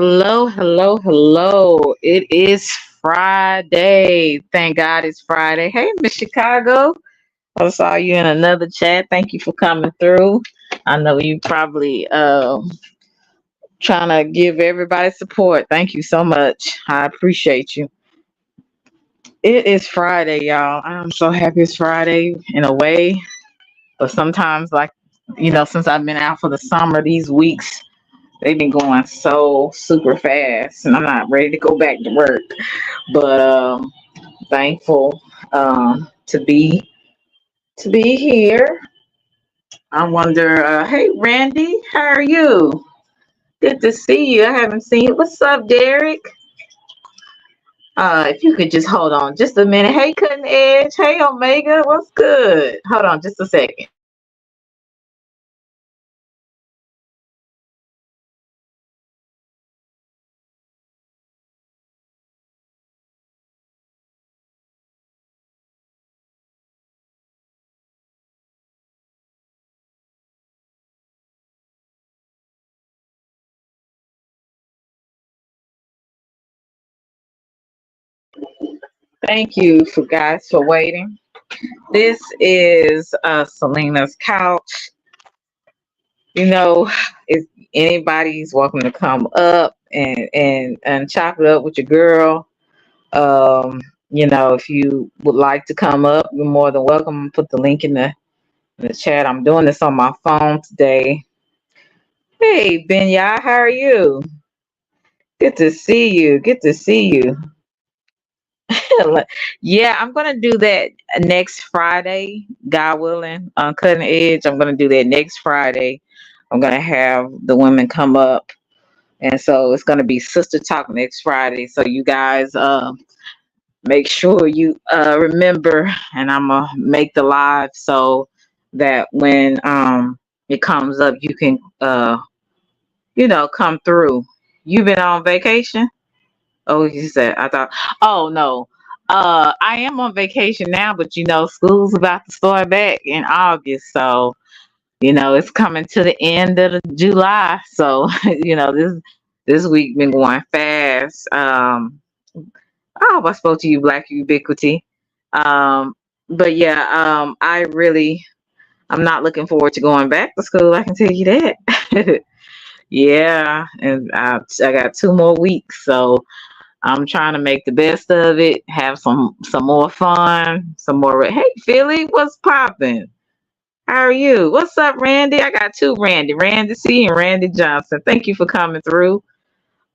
Hello, hello, hello. It is Friday. Thank God it's Friday. Hey, Miss Chicago. I saw you in another chat. Thank you for coming through. I know you probably trying to give everybody support. Thank you so much. I appreciate you. It is Friday, y'all. I'm so happy it's Friday in a way. But sometimes since I've been out for the summer, these weeks they've been going so super fast, and I'm not ready to go back to work. But thankful to be here. I wonder, hey Randy, how are you? Good to see you. I haven't seen you. What's up, Derek? If you could just hold on just a minute. Hey, Cutting Edge. Hey, Omega. What's good? Hold on just a second. Thank you for guys for waiting. This is Selena's couch. You know, if anybody's welcome to come up and chop it up with your girl. Um, if you would like to come up, you're more than welcome. Put the link in the chat. I'm doing this on my phone today. Hey, Benya, how are you? Good to see you. Good to see you. Yeah, I'm gonna do that next Friday, God willing, on Cutting Edge. I'm gonna do that next Friday. I'm gonna have the women come up, and so it's gonna be Sister Talk next Friday. So you guys, make sure you remember, and I'm gonna make the live so that when it comes up, you can come through. You been on vacation? Oh, he said, I thought, oh no. I am on vacation now, but school's about to start back in August. So, it's coming to the end of the July. So, this week been going fast. I hope I spoke to you, Black Ubiquity. But yeah, I'm not looking forward to going back to school. I can tell you that. Yeah, and I got 2 more weeks, so I'm trying to make the best of it, have some more fun, some more. Hey, Philly, what's popping? How are you? What's up, Randy? I got two Randy C and Randy Johnson. Thank you for coming through.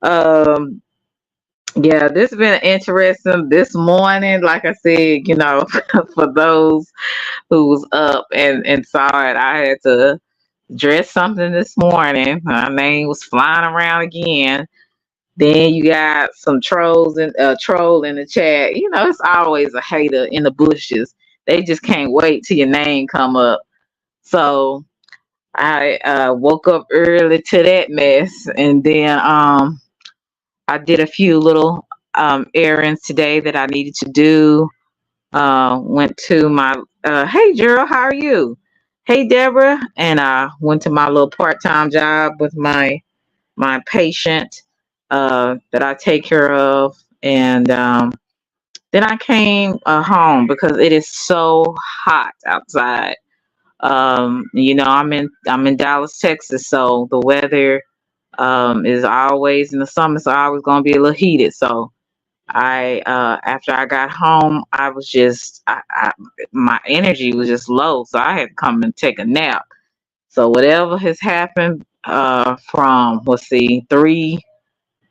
Um, yeah, this has been interesting this morning. Like I said, for those who was up and saw it, I had to dress something this morning. My name was flying around again. Then you got some trolls and troll in the chat. It's always a hater in the bushes. They just can't wait till your name come up. So I woke up early to that mess, and then I did a few little errands today that I needed to do. Went to my hey Gerald, how are you? Hey Deborah, and I went to my little part-time job with my patient that I take care of, and then I came home because it is so hot outside. I'm in Dallas, Texas, so the weather is always in the summer, so always gonna be a little heated. So I after I got home, I was just my energy was just low, so I had to come and take a nap. So whatever has happened from let's see 3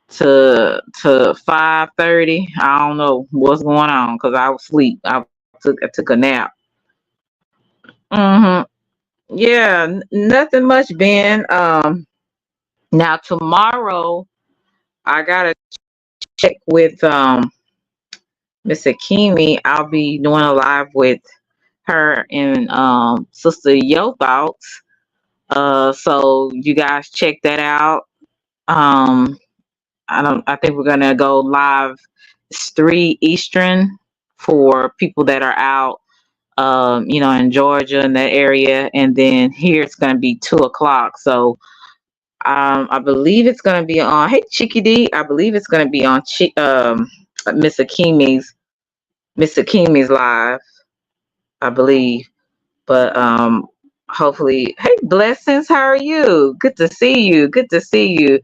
to 5:30, I don't know what's going on because I was asleep. I took a nap. hmm Yeah, nothing much, Ben. Now tomorrow I gotta check with Miss Akimi. I'll be doing a live with her and Sister Yo Thoughts. So you guys check that out. Um, I think we're gonna go live. It's 3 Eastern for people that are out. In Georgia in that area, and then here it's gonna be 2 o'clock. So I believe it's gonna be on. Hey, Chicky D. I believe it's gonna be on Miss Akimi's live. I believe, but hopefully. Hey, blessings. How are you? Good to see you. Good to see you.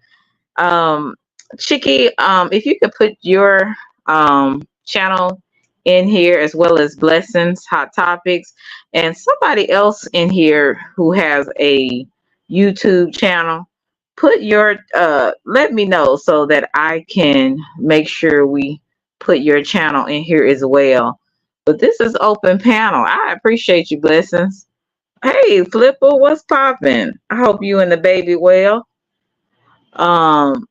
Um, Chicky, if you could put your channel in here as well as Blessings, Hot Topics, and somebody else in here who has a YouTube channel, put your let me know so that I can make sure we put your channel in here as well. But this is open panel. I appreciate you, Blessings. Hey, Flipper, what's popping? I hope you and the baby well. Um,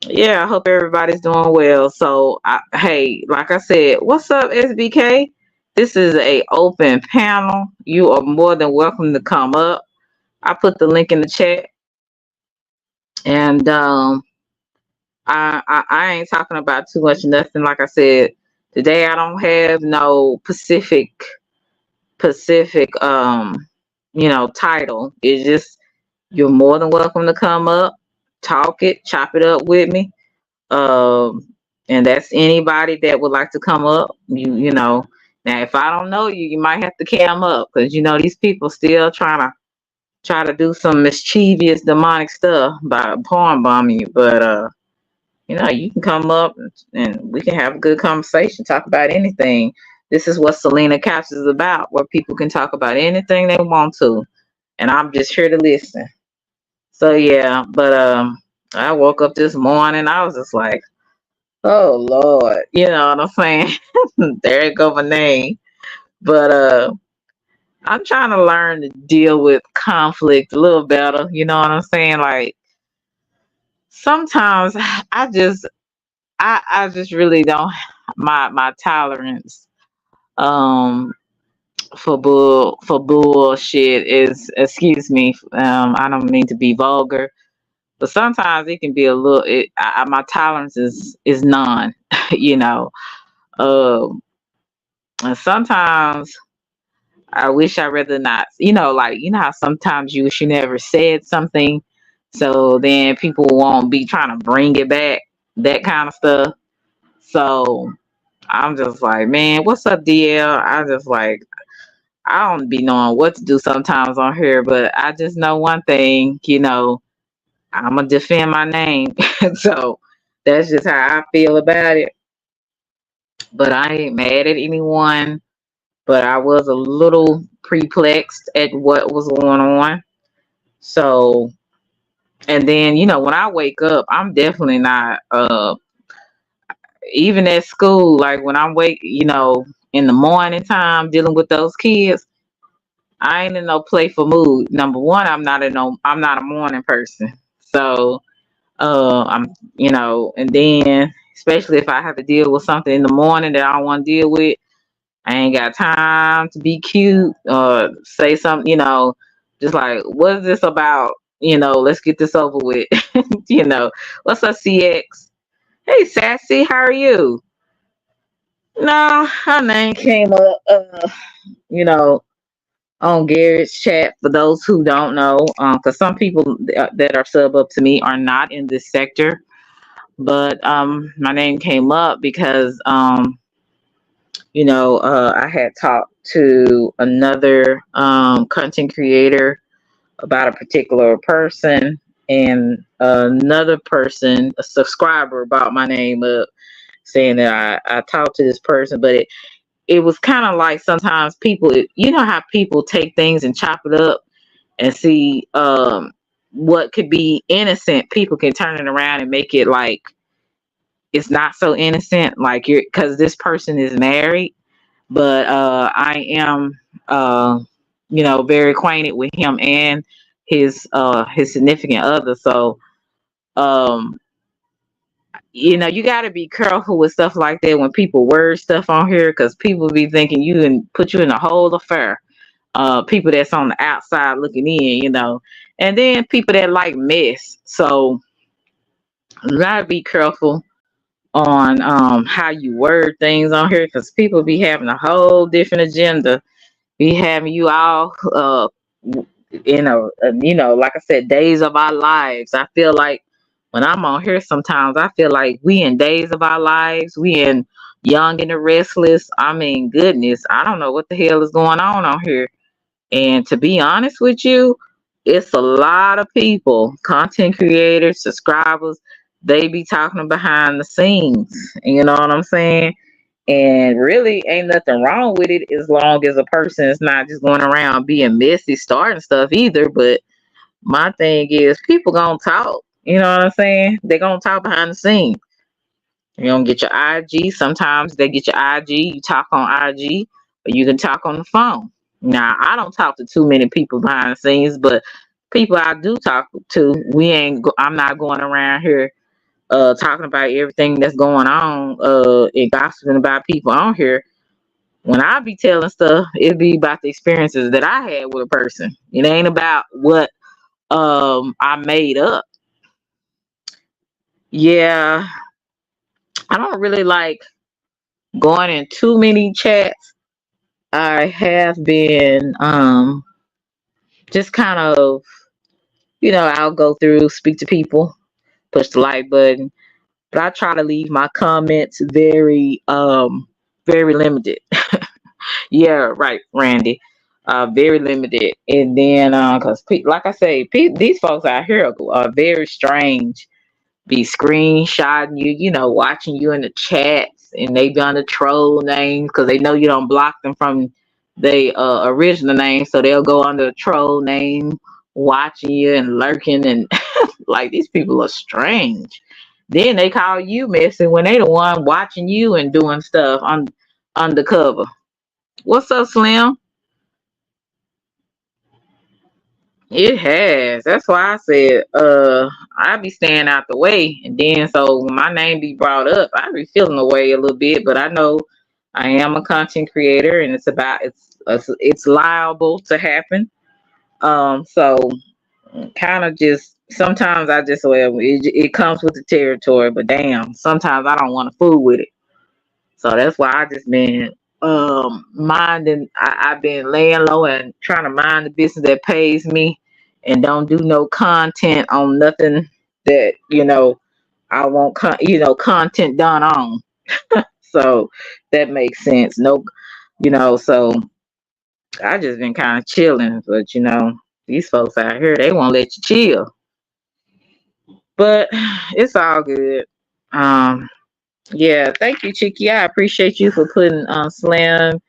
yeah, I hope everybody's doing well. So, hey, like I said, what's up, SBK? This is a open panel. You are more than welcome to come up. I put the link in the chat, and I ain't talking about too much nothing. Like I said, today I don't have no Pacific title. It's just you're more than welcome to come up, talk it, chop it up with me. Um, and that's anybody that would like to come up. You know. Now, if I don't know you, you might have to cam up because these people still try to do some mischievous demonic stuff by porn bombing you. But you can come up and we can have a good conversation, talk about anything. This is what Selena Couch is about, where people can talk about anything they want to, and I'm just here to listen. So yeah, but I woke up this morning, I was just like, oh Lord, you know what I'm saying? There it go my name. But I'm trying to learn to deal with conflict a little better, you know what I'm saying? Like sometimes I just really don't my tolerance um for bullshit is, excuse me, I don't mean to be vulgar, but sometimes it can be a little my tolerance is none, you know. Um and sometimes I wish I rather not, like, how sometimes you wish you never said something, so then people won't be trying to bring it back, that kind of stuff. So I'm just like, man, what's up, DL? I just like, I don't be knowing what to do sometimes on here, but I just know one thing, I'm gonna defend my name. So that's just how I feel about it. But I ain't mad at anyone. But I was a little perplexed at what was going on. So, and then, when I wake up, I'm definitely not, even at school, like when I'm in the morning time dealing with those kids, I ain't in no playful mood. Number one, I'm not a morning person. So, and then, especially if I have to deal with something in the morning that I don't want to deal with, I ain't got time to be cute or say something, just like, what is this about? Let's get this over with. you know, what's up, CX? Hey, Sassy, how are you? No, her name came up, you know, on Garrett's chat for those who don't know, because some people that are sub up to me are not in this sector, but my name came up because I had talked to another content creator about a particular person, and another person, a subscriber, brought my name up saying that I talked to this person, but it was kind of like sometimes people, you know how people take things and chop it up and see what could be innocent, people can turn it around and make it like it's not so innocent, like you're because this person is married, but I am very acquainted with him and his significant other. So um you got to be careful with stuff like that when people word stuff on here, because people be thinking you and put you in a whole affair. People that's on the outside looking in, and then people that like mess. So you gotta be careful on how you word things on here, because people be having a whole different agenda, be having you all Like I said, days of our lives. I feel like when I'm on here, sometimes I feel like we in days of our lives. We in Young and the Restless. I mean, goodness, I don't know what the hell is going on here. And to be honest with you, it's a lot of people, content creators, subscribers, they be talking behind the scenes. You know what I'm saying? And really ain't nothing wrong with it as long as a person is not just going around being messy, starting stuff either. But my thing is people gonna talk. You know what I'm saying? They gonna talk behind the scenes. You don't get your IG. Sometimes they get your IG. You talk on IG, or you can talk on the phone. Now, I don't talk to too many people behind the scenes, but people I do talk to, we ain't. I'm not going around here talking about everything that's going on and gossiping about people on here. When I be telling stuff, it be about the experiences that I had with a person. It ain't about what I made up. Yeah, I don't really like going in too many chats. I have been just kind of, I'll go through, speak to people, push the like button, but I try to leave my comments very limited. Yeah, right, Randy. Very limited. And then cuz like I say, these folks out here are very strange. Be screenshotting you, watching you in the chats, and they be on the troll names because they know you don't block them from the original name, so they'll go under a troll name, watching you and lurking, and like these people are strange. Then they call you messy when they the one watching you and doing stuff on undercover. What's up, Slim? It has. That's why I said, I be staying out the way, and then so when my name be brought up, I be feeling the way a little bit. But I know I am a content creator, and it's liable to happen. So kind of just sometimes I just it comes with the territory. But damn, sometimes I don't want to fool with it. So that's why I just been minding. I've been laying low and trying to mind the business that pays me, and don't do no content on nothing that I want. Content done on. So that makes sense. No, So I just been kind of chilling, but these folks out here they won't let you chill. But it's all good. Um, yeah, thank you, Chicky. I appreciate you for putting Slam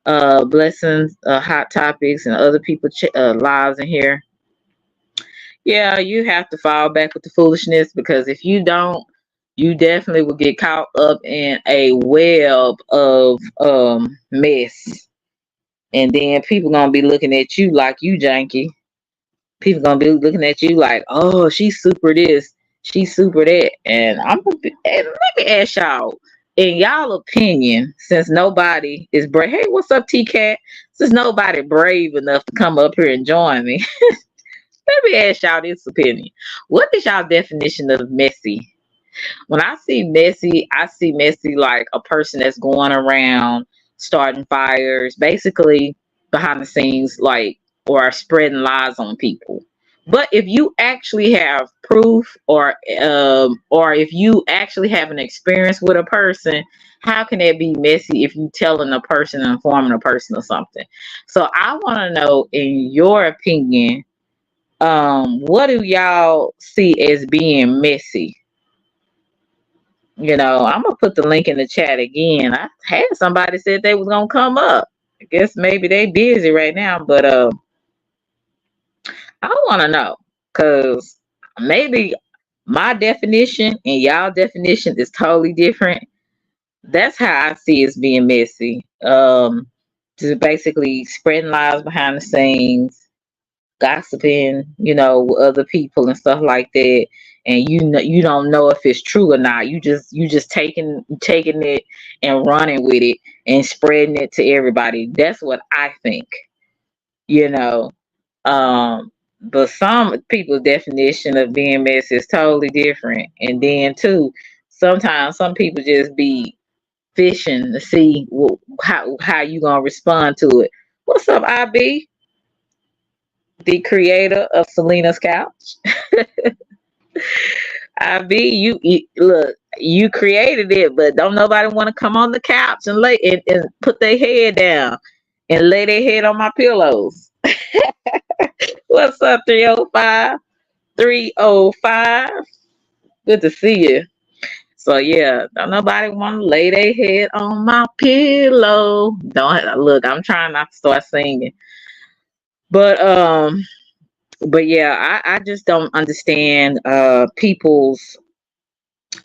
blessings, hot topics, and other people's lives in here. Yeah, you have to fall back with the foolishness because if you don't, you definitely will get caught up in a web of mess, and then people gonna be looking at you like you janky. People gonna be looking at you like, oh, she's super this, she's super that, and let me ask y'all, in y'all opinion, since nobody is brave. Hey, what's up, T Cat? Since nobody brave enough to come up here and join me, let me ask y'all this opinion. What is y'all definition of messy? When I see messy like a person that's going around starting fires, basically behind the scenes, like, or spreading lies on people. But if you actually have proof, or if you actually have an experience with a person, how can it be messy if you telling a person, informing a person or something? So I want to know, in your opinion, what do y'all see as being messy? I'm gonna put the link in the chat again. I had somebody said they was gonna come up. I guess maybe they busy right now, but I want to know because maybe my definition and y'all definition is totally different. That's how I see it's being messy. Just basically spreading lies behind the scenes, gossiping, with other people and stuff like that. And you don't know if it's true or not. You just taking it and running with it and spreading it to everybody. That's what I think. You know. But some people's definition of being messy is totally different. And then too, sometimes some people just be fishing to see how you gonna respond to it. What's up, IB? the creator of Selena's couch. I be you look, you created it, but don't nobody want to come on the couch and and put their head down and lay their head on my pillows. What's up, 305? 305. Good to see you. So yeah, don't nobody want to lay their head on my pillow. Don't look. I'm trying not to start singing, but yeah, I just don't understand people's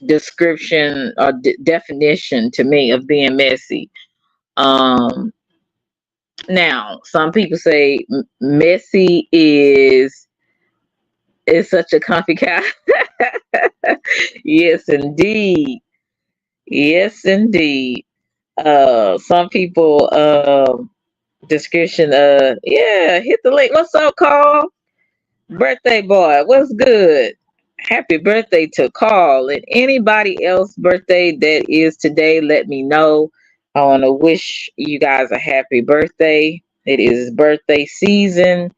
description or definition to me of being messy. Um, Now some people say messy is such a comfy couch. Yes, indeed. Yes, indeed. Some people description yeah, hit the link. What's up, Carl? Birthday boy, what's good? Happy birthday to Carl and anybody else birthday that is today. Let me know. I want to wish you guys a happy birthday. It is birthday season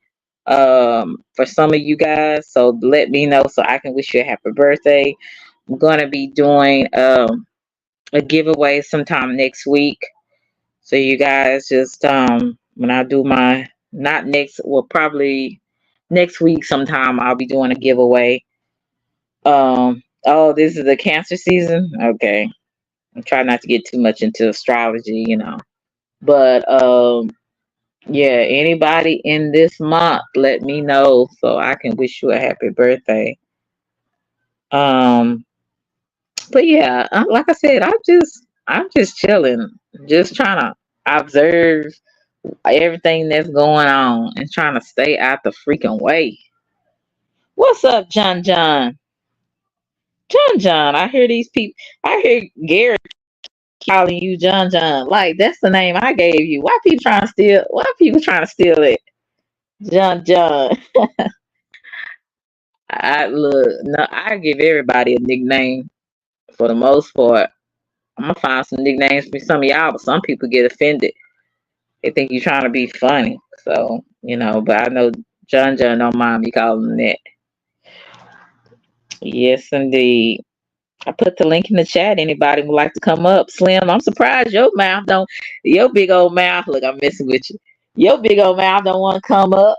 for some of you guys, so let me know so I can wish you a happy birthday. I'm gonna be doing a giveaway sometime next week. So you guys just when I do my not next well probably next week sometime I'll be doing a giveaway. Oh, this is the cancer season. Okay. I'm trying not to get too much into astrology, you know. But yeah, anybody in this month, let me know so I can wish you a happy birthday. Um but yeah, like I said, I'm just chilling, just trying to observe everything that's going on and trying to stay out the freaking way. What's up, John John? John John, I hear these people. I hear Gary calling you John John. Like that's the name I gave you. Why people trying to steal? Why people trying to steal it? John John. I look. No, I give everybody a nickname for the most part. I'm gonna find some nicknames for some of y'all, but some people get offended. They think you're trying to be funny. So but I know John John don't mind me calling him that. Yes, indeed. I put the link in the chat. Anybody would like to come up? Slim, I'm surprised your mouth don't. Your big old mouth. Look, I'm messing with you. Your big old mouth don't want to come up.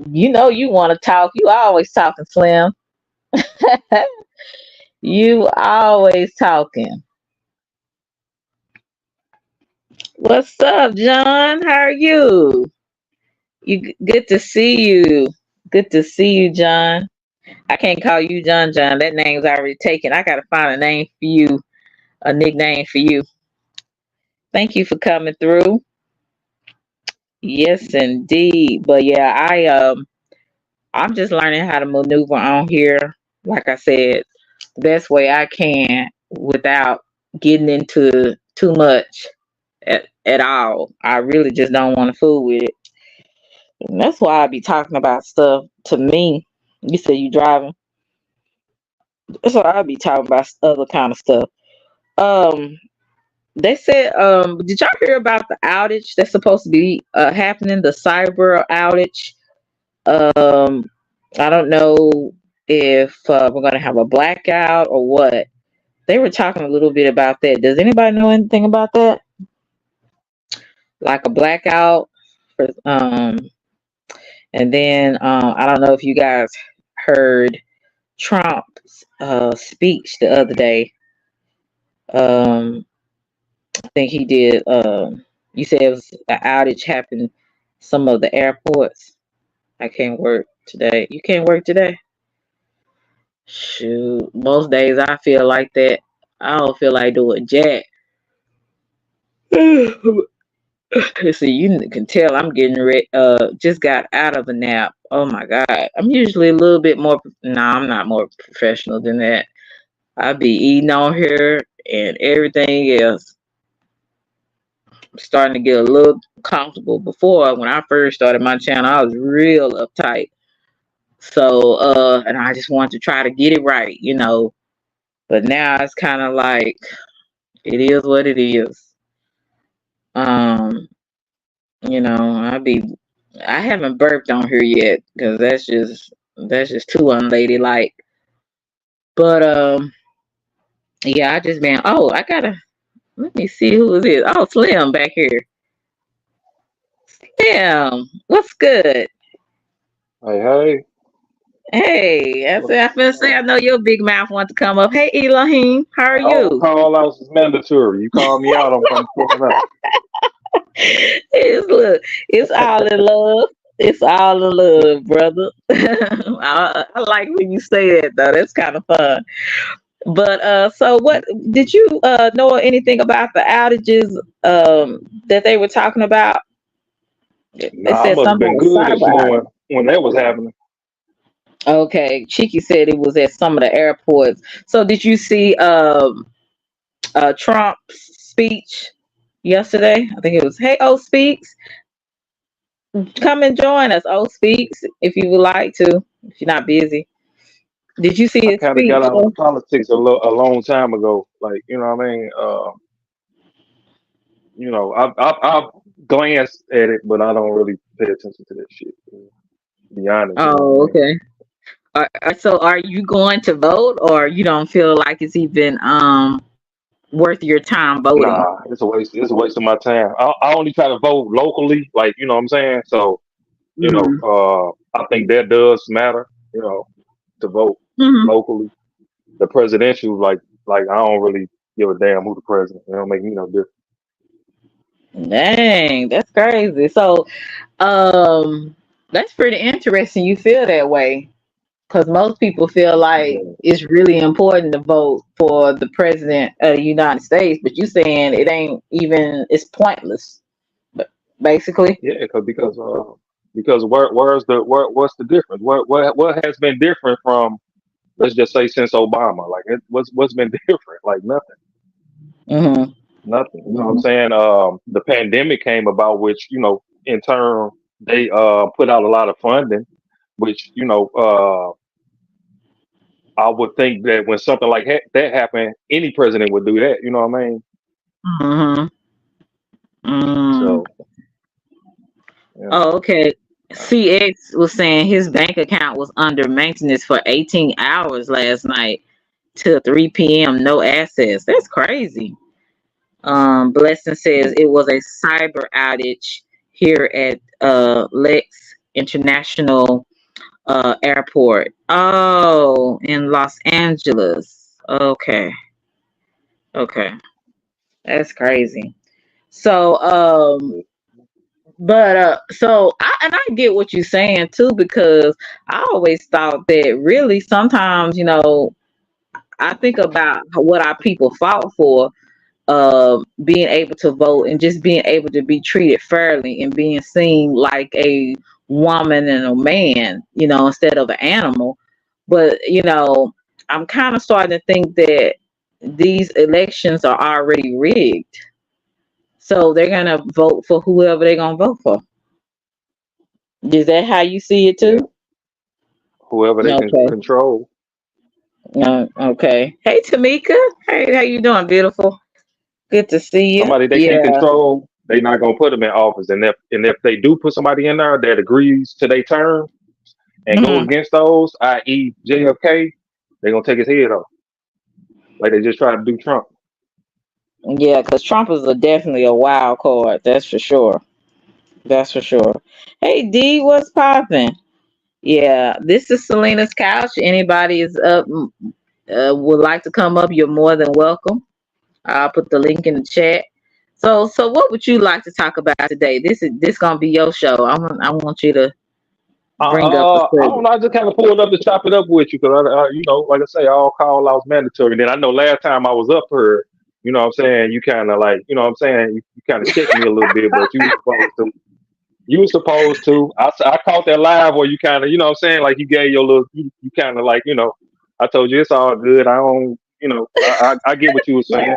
You know you want to talk. You always talking, Slim. You always talking. What's up, John? How are you? Good to see you. Good to see you, John. I can't call you John John. That name's already taken. I gotta find a name for you, a nickname for you. Thank you for coming through. Yes, indeed. But yeah, I'm just learning how to maneuver on here. Like I said, the best way I can without getting into too much at all. I really just don't want to fool with it. And that's why I be talking about stuff to me. You said you driving. That's why I be talking about other kind of stuff. Um, they said, did y'all hear about the outage that's supposed to be happening? The cyber outage. Um, I don't know if we're gonna have a blackout or what. They were talking a little bit about that. Does anybody know anything about that? Like a blackout for and then I don't know if you guys heard Trump's speech the other day. Um, I think he did. You said it was an outage happened some of the airports. I can't work today. You can't work today? Shoot, most days I feel like that. I don't feel like doing jack. See, you can tell I'm getting ready. Just got out of a nap. Oh my god, I'm usually a little bit more. No, I'm not more professional than that. I be eating on here and everything else. I'm starting to get a little comfortable. Before, when I first started my channel, I was real uptight. So, and I just wanted to try to get it right. But now it's kind of like it is what it is. Um, I be I haven't burped on here yet because that's just too unladylike. But yeah, I just been. Oh, I gotta let me see who is this. Oh, Slim back here. Slim, what's good? Hey, hey, Hey, I what's said I finna say I know your big mouth want to come up. Hey, Elohim, how are all you? call outs is mandatory. You call me out, I'm pulling up. Look, it's all in love. It's all in love, brother. I like when you say that though. That's kind of fun. But so what did you know anything about the outages that they were talking about? They Nah, I said must have something been about good cyber this morning outage. when that was happening. Okay, Cheeky said it was at some of the airports. So did you see Trump's speech yesterday? I think it was, "Hey, O Speaks, come and join us, O Speaks, if you would like to, if you're not busy." Did you see I his kind of got speech? out of politics a long time ago. Like, you know what I mean? I've glanced at it, but I don't really pay attention to that shit. To be honest, you know what Oh, I mean? okay. So are you going to vote, or you don't feel like it's even worth your time voting? Nah, it's a waste. It's a waste of my time. I only try to vote locally, like you know what I'm saying. So Mm-hmm. I think that does matter. You know, to vote Hmm. locally. The presidential, like I don't really give a damn who the president. It don't make me no difference. Dang, that's crazy. So, um, that's pretty interesting. You feel that way because most people feel like Yeah, it's really important to vote for the president of the United States, but you saying it ain't even. It's pointless, but basically. yeah, because what's the difference? What has been different from, let's just say, since Obama? Like what's been different? Like nothing. Hmm. Nothing. You know what I'm saying? The pandemic came about, which in turn they put out a lot of funding, which I would think that when something like that happened, any president would do that. You know what I mean? Hmm. Mm. So you know, Oh, okay. uh, CX was saying his bank account was under maintenance for 18 hours last night till 3 p.m. No access. That's crazy. Blessing says mm, it was a cyber outage here at Lex International Airport. Oh, in Los Angeles. Okay. Okay. That's crazy. So, but so I get what you're saying too, because I always thought that really sometimes, I think about what our people fought for, being able to vote and just being able to be treated fairly and being seen like a woman and a man, instead of an animal. But, I'm kind of starting to think that these elections are already rigged. So they're going to vote for whoever they're going to vote for. Is that how you see it yeah, too? whoever they can Okay. control, Okay. Hey, Tamika. Hey, how you doing, beautiful? Good to see you. somebody they can't Yeah. control, they not gonna put them in office. And if they do put somebody in there that agrees to their term and go Mhm. against those, i.e. JFK, they gonna take his head off, like they just tried to do Trump. Yeah, because Trump is definitely a wild card. That's for sure. That's for sure. Hey, D, what's popping? Yeah, this is Selena's couch. Anybody is up, would like to come up, you're more than welcome. I'll put the link in the chat. So what would you like to talk about today? This gonna be your show. I want you to bring up the I don't subject. know. I just kind of pulled up to chop it up with you because like I say, all call outs mandatory. Then I know last time I was up here, what I'm saying, you kind of like, what I'm saying, you kind of checked me a little bit, but you were supposed to. You were supposed to. I caught that live where you kind of, what I'm saying, like you gave your little, you kind of like, I told you it's all good. I don't, I get what you were saying,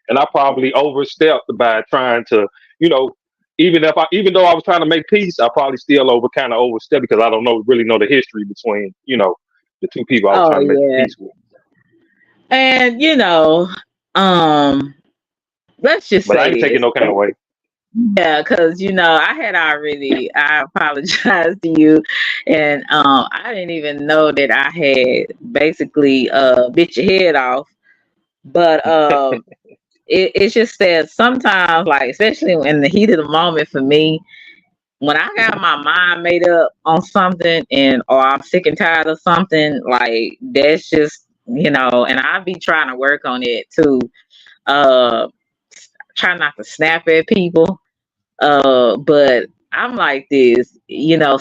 and I probably overstepped by trying to, you know, even though I was trying to make peace, I probably still kind of overstepped because I don't really know the history between, the two people I was Oh trying to make the yeah, peace with. and um, let's just But I say ain't taking this. no kind of way. Yeah, because I had I apologized to you, and I didn't even know that I had basically bit your head off. But it's just that sometimes, like especially in the heat of the moment for me, when I got my mind made up on something and or I'm sick and tired of something, like that's just and I be trying to work on it too. Uh, try not to snap at people. But I'm like this,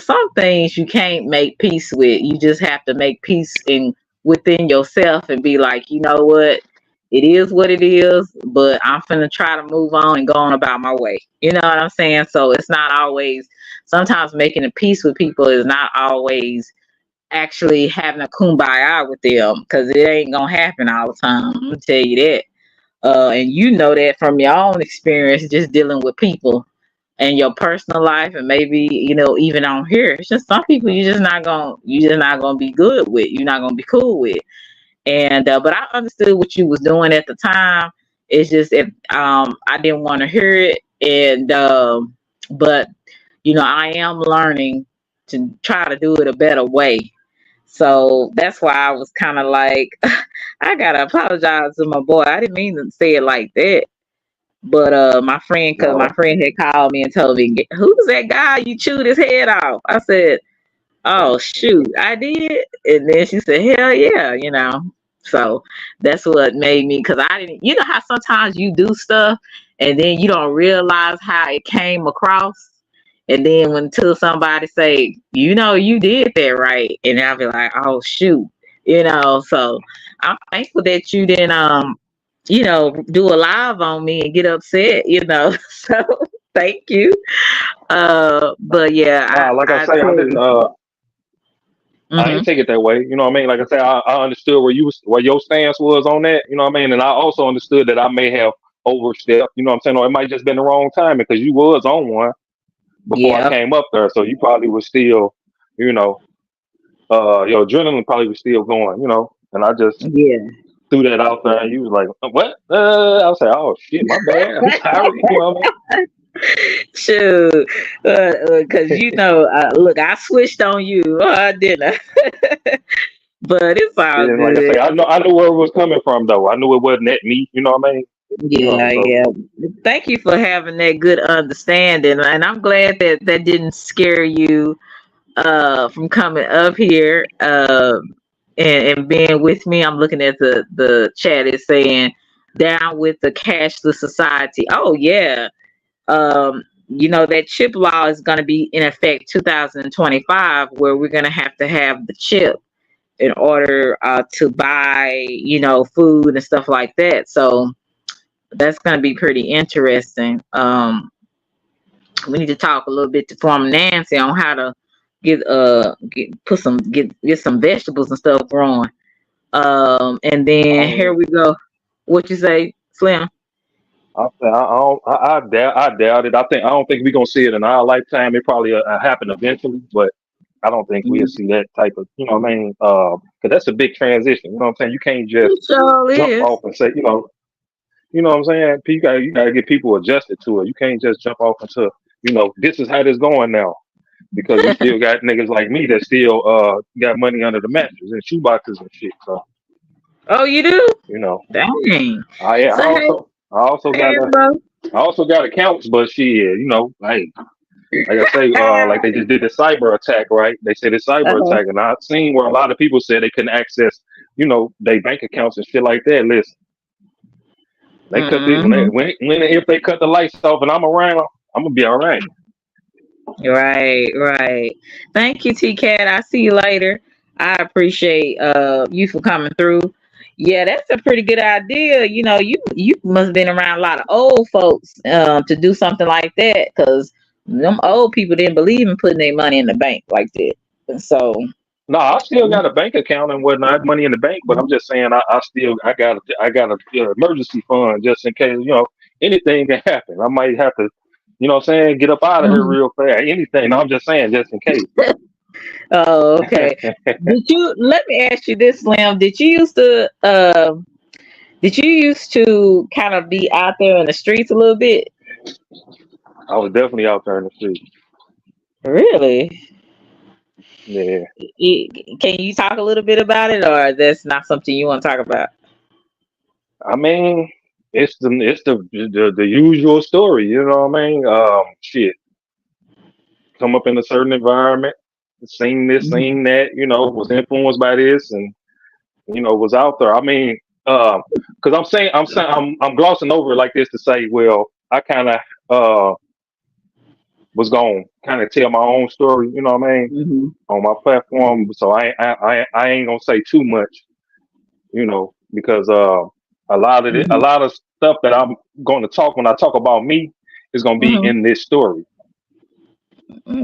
some things you can't make peace with. You just have to make peace in within yourself and be like, you know what it is, but I'm finna try to move on and go on about my way. You know what I'm saying? So it's not always sometimes making a peace with people is not always actually having a kumbaya with them because it ain't gonna happen all the time. I'm gonna tell you that. And you know that from your own experience just dealing with people and your personal life and maybe even on here it's just some people you just not gonna be good with, you're not gonna be cool with. And but I understood what you was doing at the time. It's just if I didn't want to hear it. And but I am learning to try to do it a better way. So that's why I was kind of like I gotta apologize to my boy. I didn't mean to say it like that. But my friend, because my No, friend had called me and told me, "Who's that guy you chewed his head off?" I said, "Oh shoot, I did." And then she said, "Hell yeah," So that's what made me, because I didn't. You know how sometimes you do stuff and then you don't realize how it came across, and then when until somebody say, you did that right, and I'll be like, "Oh shoot," So I'm thankful that you didn't do a live on me and get upset. So thank you. But yeah, nah, like I I say, I tell didn't. you. I Hmm. ain't take it that way. You know what I mean? Like I say, I understood where your stance was on that. You know what I mean? And I also understood that I may have overstepped. You know what I'm saying? Or it might just been the wrong timing because you was on one before I Yep. came up there, so you probably was still, you know, your adrenaline probably was still going. You know, and I just Yeah. threw that out there, and you was like, "What?" I was like, "Oh shit, my bad. I'm sorry." You know what I mean? Shoot. Because look, I switched on you. Oh, I didn't. But it's all And like I good. say, I knew where it was coming from though. I knew it wasn't at me. You know what I mean? You know, Yeah, so yeah. Thank you for having that good understanding. And I'm glad that that didn't scare you from coming up here and being with me. I'm looking at the chat. It's saying down with the cashless society. Oh yeah. That chip law is going to be in effect 2025, where we're going to have the chip in order to buy, food and stuff like that. So that's going to be pretty interesting. We need to talk a little bit to Farm Nancy on how to get some vegetables and stuff growing. And I then here don't. we go. What you say, Slim? I doubt it. I don't think we're gonna see it in our lifetime. It probably happen eventually, but I don't think we'll see that type of. You know what I mean? Because that's a big transition. You know what I'm saying? You can't just It sure jump is. off and say, you know what I'm saying? You gotta get people adjusted to it. You can't just jump off into, this is how this going now. Because you still got niggas like me that still got money under the mattress and shoeboxes and shit. So Oh, you do? you know, Dang. I So hey, also hey, got bro. accounts, but shit, like I say, like they just did the cyber attack, right? They said it's cyber Uh-huh. attack, and I've seen where a lot of people said they couldn't access, their bank accounts and shit like that. Listen, they cut the Hmm. when and if they cut the lights off and I'm around, I'm gonna be all right. Right, right. Thank you, T Cat. I see you later. I appreciate you for coming through. Yeah, that's a pretty good idea. You must have been around a lot of old folks to do something like that, because them old people didn't believe in putting their money in the bank like that. And so, No, I still got a bank account and whatnot, money in the bank, but I'm just saying I got a emergency fund just in case, anything can happen. I might have to, what I'm saying, get up out of here mhm. real fast. Anything. No, I'm just saying just in case. Oh, okay. Let me ask you this, Slim? Did you used to kind of be out there in the streets a little bit? I was definitely out there in the street. Really? Yeah. Can you talk a little bit about it, or that's not something you want to talk about? I mean, it's the usual story, you know what I mean? Shit, come up in a certain environment, seen this, Mhm. seen that, was influenced by this, and was out there. I mean, um, because I'm glossing over it like this to say, well, I kind of was going to kind of tell my own story, you know what I mean, Mhm. on my platform. So I ain't gonna say too much, because a Mhm. lot of stuff that I'm going to talk when I talk about me is going to be Mhm. in this story,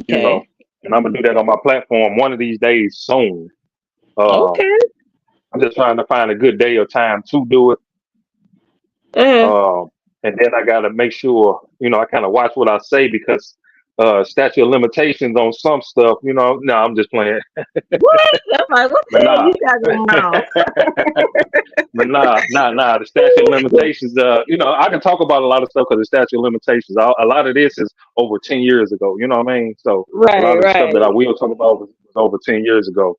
you know, Okay. and I'm gonna do that on my platform one of these days soon. Uh, Okay. I'm just trying to find a good day or time to do it. Uh, Um, and then I got to make sure, I kind of watch what I say because statute of limitations on some stuff, no, I'm just playing. what? I'm like, what the But hell nah, you got going on? but nah. The statute of limitations, I can talk about a lot of stuff because the statute of limitations. A lot of this is over 10 years ago. You know what I mean? So a lot Right. of the stuff that I Right. will talk about was over 10 years ago,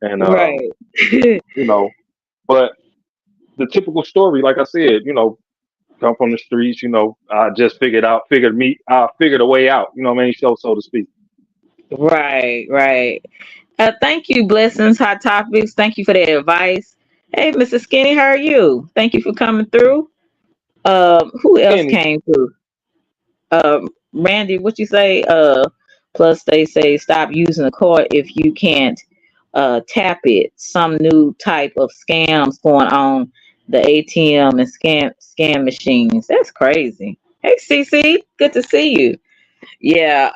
and Right. you know, but the typical story, like I said, come from the streets. I just I figured a way out. You know what I mean? So to speak. Right. Right. Thank you, blessings, hot topics. Thank you for the advice. Hey, Mr. Skinny, how are you? Thank you for coming through. Who else Kenny, came through? Randy, what you say? Plus they say stop using the card if you can't tap it. Some new type of scams going on the ATM and scam machines. That's crazy. Hey, CC, good to see you. Yeah,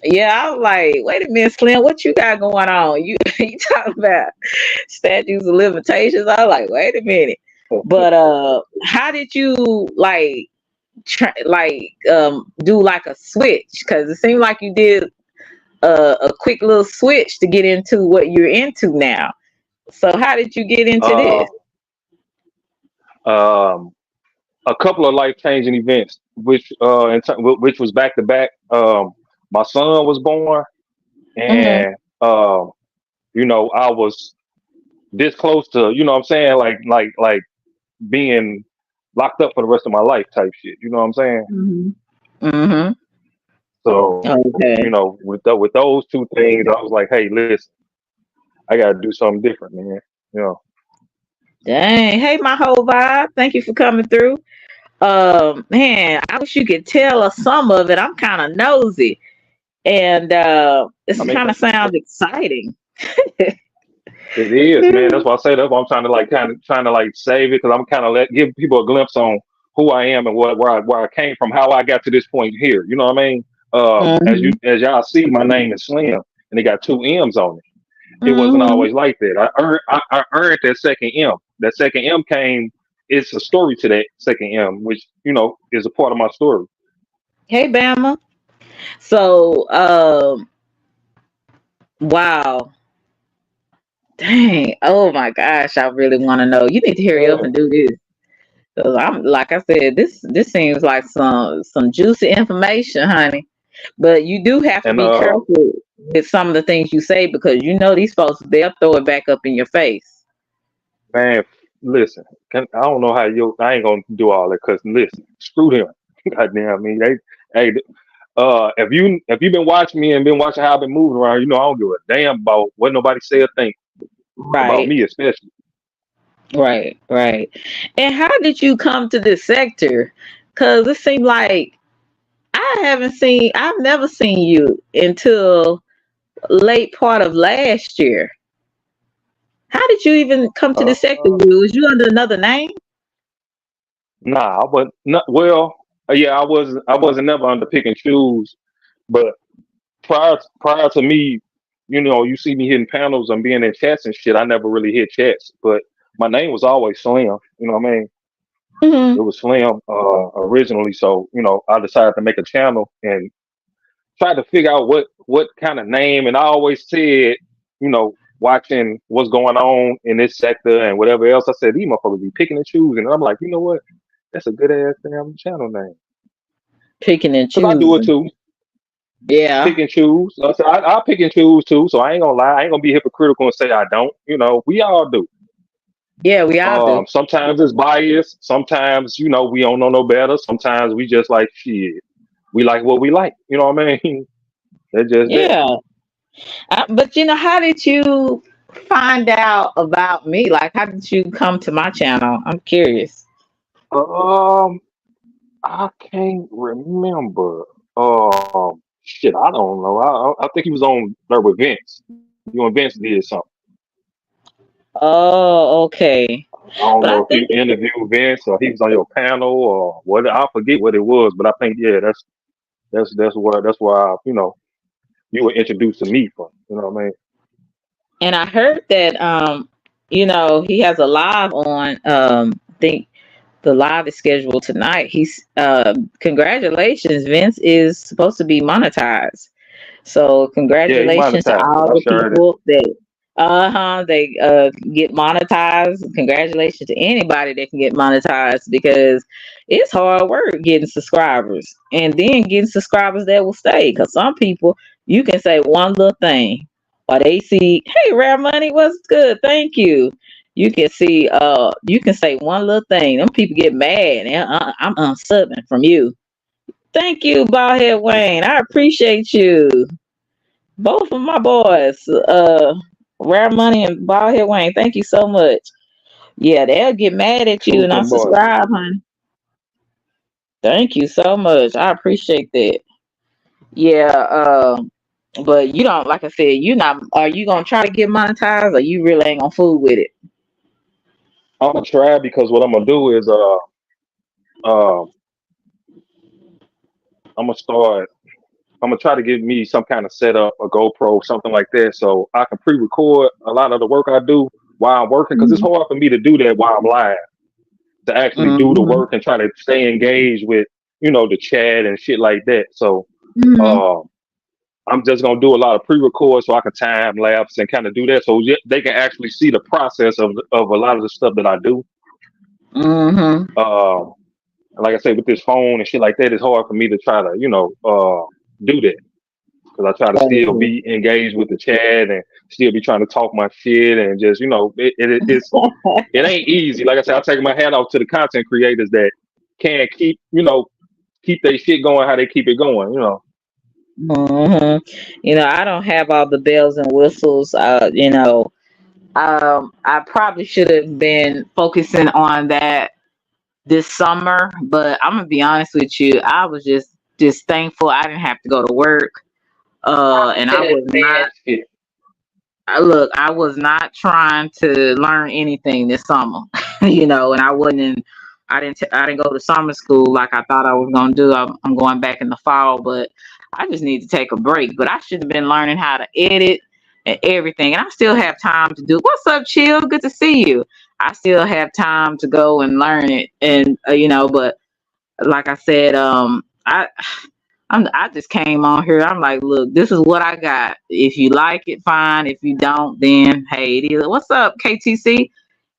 yeah. I was like, wait a minute, Slim, what you got going on? You you talking about statutes of limitations? I was like, wait a minute. But how did you do like a switch? Because it seemed like you did a quick little switch to get into what you're into now. So how did you get into uh, this? um, a couple of life changing events, which was back to back. My son was born, Hmm. and I was this close to, what I'm saying, like being locked up for the rest of my life type shit. You know what I'm saying? Hmm. Hmm. So, Okay. with those two things, I was like, hey, listen, I got to do something different, man. You know, Dang. Hey, my whole vibe. Thank you for coming through. Man, I wish you could tell us some of it. I'm kind of nosy, and I this mean, kind of sounds exciting. it is, man. That's why I say that's why I'm trying to trying to like save it because I'm kind of give people a glimpse on who I am and where I came from, how I got to this point here. You know what I mean? Hmm. As y'all see, my name is Slim, and it got two M's on it. It wasn't Hmm. always like that. I earned that second M. That second M came. It's a story to that second M, which is a part of my story. Hey, Bama. So, wow. Dang. Oh my gosh, I really want to know. You need to hurry up and do this. 'Cause I'm like I said, this seems like some juicy information, honey. But you do have to And be careful with some of the things you say because you know these folks they'll throw it back up in your face. man, listen, I don't know how I ain't gonna do all that because listen, screw them. Goddamn me, hey, if you've been watching me and been watching how I've been moving around, I don't give a damn about what nobody say or think about Right, me, especially. right, right. And how did you come to this sector? Cause it seemed like I've never seen you until late part of last year. How did you even come to this sector? Uh, Was you under another name? nah, but not well. Yeah, I wasn't never under pick and choose, but prior to me, you see me hitting panels and being in chats and shit. I never really hit chats, but my name was always Slim. You know what I mean? It Hmm. was Slim originally, so I decided to make a channel and try to figure out what kind of name. And I always said, watching what's going on in this sector and whatever else, I said these motherfuckers be picking and choosing. And I'm like, you know what? That's a good ass damn channel name. Picking and Cause I do it choosing. too. Yeah. Pick and choose. I pick and choose too. So I ain't gonna lie. I ain't gonna be hypocritical and say I don't. We all do. Yeah, we all do. Sometimes it's bias. Sometimes we don't know no better. Sometimes we just like shit. We like what we like. You know what I mean? That's just that. Yeah. But how did you find out about me? Like, how did you come to my channel? I'm curious. Um, I can't remember. Shit, I don't know. I think he was on there with Vince. You and Vince did something. Oh, okay. I don't But I know if you think interviewed Vince or he was on your panel or what. I forget what it was, but I think yeah, that's why you were introduced to me from. You know what I mean? and I heard that he has a live on I think the live is scheduled tonight. He's congratulations, Vince is supposed to be monetized. So Yeah, he congratulations to monetized. all I the shared it. people that they get monetized. Congratulations to anybody that can get monetized because it's hard work getting subscribers and then getting subscribers that will stay. Because some people you can say one little thing or they see, hey, Rare Money, what's good? Thank you. You can say one little thing. Them people get mad and I'm unsubbing from you. Thank you, Ballhead Wayne. I appreciate you. Both of my boys, Rare Money and Ballhead Wayne. Thank you so much. Yeah, they'll get mad at you Salute and them boys. unsubscribe, honey. Thank you so much. I appreciate that. Yeah, but you don't, like I said, you not. Are you gonna try to get monetized, or you really ain't gonna fool with it? I'm gonna try because what I'm gonna do is uh I'm gonna start. I'm gonna try to get me some kind of setup, a GoPro, something like that, so I can pre-record a lot of the work I do while I'm working. Because it's Mm-hmm. hard for me to do that while I'm live. To actually do the Mm-hmm. work and try to stay engaged with the chat and shit like that. So Mm-hmm. uh, I'm just gonna do a lot of pre-record so I can time lapse and kind of do that so they can actually see the process of a lot of the stuff that I do. Mm-hmm. Uh, and like I say, with this phone and shit like that, it's hard for me to try to do that because I try to still be engaged with the chat and still be trying to talk my shit and just it ain't easy. Like I said, I take my hat off to the content creators that can keep their shit going how they keep it going. Mm-hmm. I don't have all the bells and whistles. I probably should have been focusing on that this summer, but I'm gonna be honest with you. I was just thankful I didn't have to go to work. And I was Man, not. shit. Look, I was not trying to learn anything this summer. And I wasn't. I didn't go to summer school like I thought I was gonna do. I'm going back in the fall, but I just need to take a break. But I should have been learning how to edit and everything, and I still have time to do. What's up, Chill? Good to see you. I still have time to go and learn it, and but like I said, I just came on here. I'm like, look, this is what I got. If you like it, fine. If you don't, then hey, it is. What's up, KTC?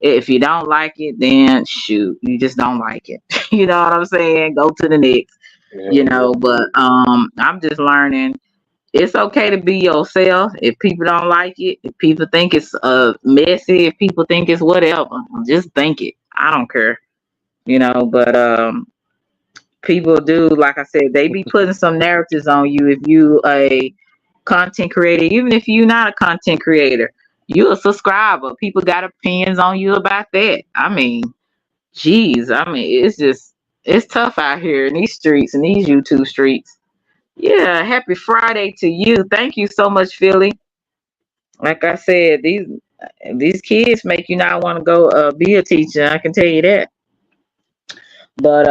If you don't like it, then shoot, you just don't like it. You know what I'm saying? Go to the next. Yeah, yeah. But I'm just learning. It's okay to be yourself. If people don't like it, if people think it's messy, if people think it's whatever, just think it. I don't care. But people do, like I said, they be putting some narratives on you if you a content creator, even if you're not a content creator. You a subscriber. People got opinions on you about that. I mean, geez, it's tough out here in these streets and these YouTube streets. Yeah, happy Friday to you. Thank you so much, Philly. Like I said, these kids make you not want to go be a teacher. I can tell you that. But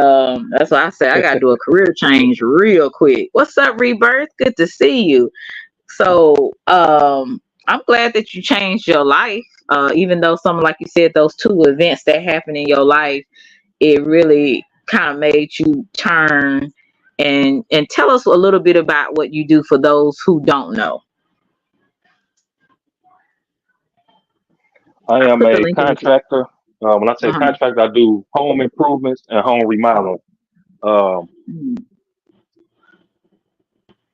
that's why I said I gotta do a career change real quick. What's up, Rebirth? Good to see you. So I'm glad that you changed your life. Even though some, like you said, those two events that happened in your life, it really kind of made you turn and tell us a little bit about what you do for those who don't know. I I am put the a link in the chat. contractor. When I say Uh-huh. contractor, I do home improvements and home remodeling. Um,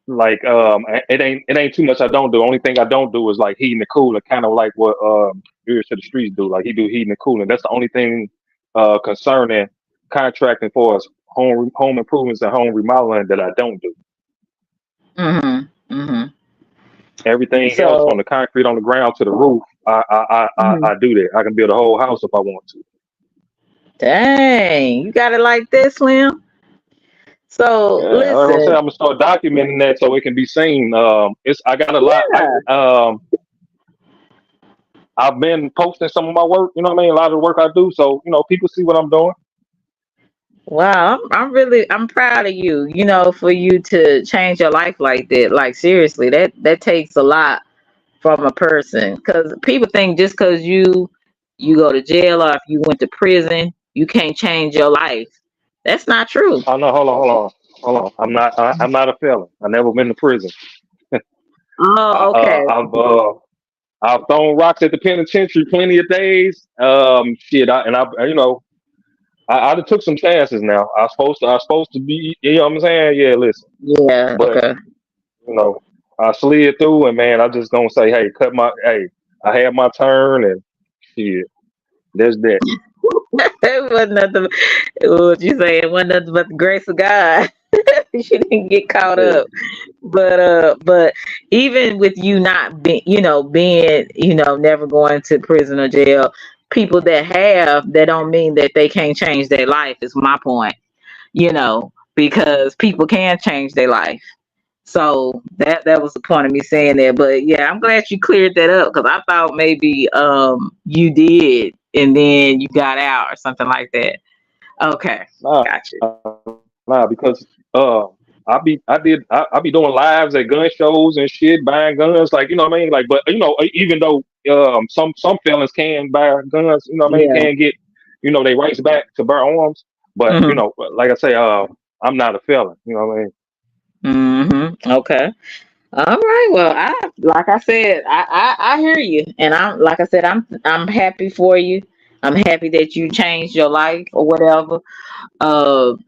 Like it ain't too much I don't do. Only thing I don't do is like heating and cooling, kind of like what Ears to the Streets do. Like he do heating and cooling. That's the only thing concerning contracting for us home improvements and home remodeling that I don't do. Mhm. Mhm. Everything else So, from the concrete on the ground to the roof, I mhm. do that. I can build a whole house if I want to. Dang, you got it like that, Slim. So Yeah, like I said, listen, I'm gonna start documenting that so it can be seen. It's I got a lot. yeah. I've been posting some of my work. You know what I mean? A lot of the work I do, so people see what I'm doing. Wow, I'm proud of you, for you to change your life like that. Like seriously, that takes a lot from a person. Cause people think just cause you go to jail or if you went to prison, you can't change your life. That's not true. Oh no, hold on. I'm not. I'm not a felon. I never been to prison. Oh, okay. I've thrown rocks at the penitentiary plenty of days. Shit. I done took some chances. Now I was supposed to be. You know what I'm saying? Yeah. Listen, Yeah, but okay. you know, I slid through, and man, I just gonna say, hey, hey. I had my turn, and shit. There's that. It wasn't nothing. What you say? It wasn't nothing but the grace of God. She didn't get caught Yeah. up. But even with you not being, never going to prison or jail, people that have, that don't mean that they can't change their life. Is my point. Because people can change their life. So that was the point of me saying that. But yeah, I'm glad you cleared that up because I thought maybe you did and then you got out or something like that. Okay, Nah, gotcha. nah, because I be doing lives at gun shows and shit, buying guns, like you know what I mean, like, but even though some felons can buy guns, you know what I mean, Yeah. can get they rights back to bear arms, but Mhm. like I say, I'm not a felon, you know what I mean. Mhm. Okay. All right. Well, like I said, I hear you, and I'm like I said, I'm happy for you. I'm happy that you changed your life or whatever.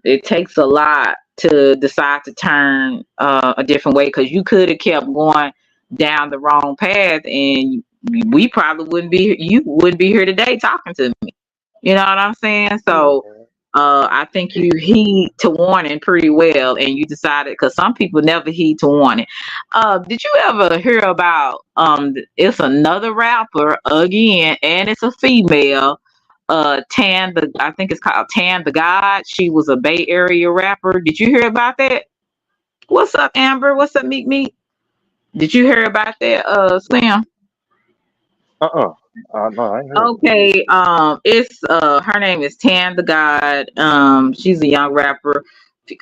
It takes a lot to decide to turn a different way because you could have kept going down the wrong path, and we probably wouldn't be. You wouldn't be here today talking to me. You know what I'm saying? So Yeah. I think you heed to warning pretty well, and you decided because some people never heed to warning. Did you ever hear about it's another rapper again, and it's a female, Tan the I think it's called Tan the God. She was a Bay Area rapper. Did you hear about that? What's up, Amber? What's up, Meek Meek? Did you hear about that, Slim? Uh-uh. No, I ain't heard that. Okay, it's her name is Tan the God. She's a young rapper.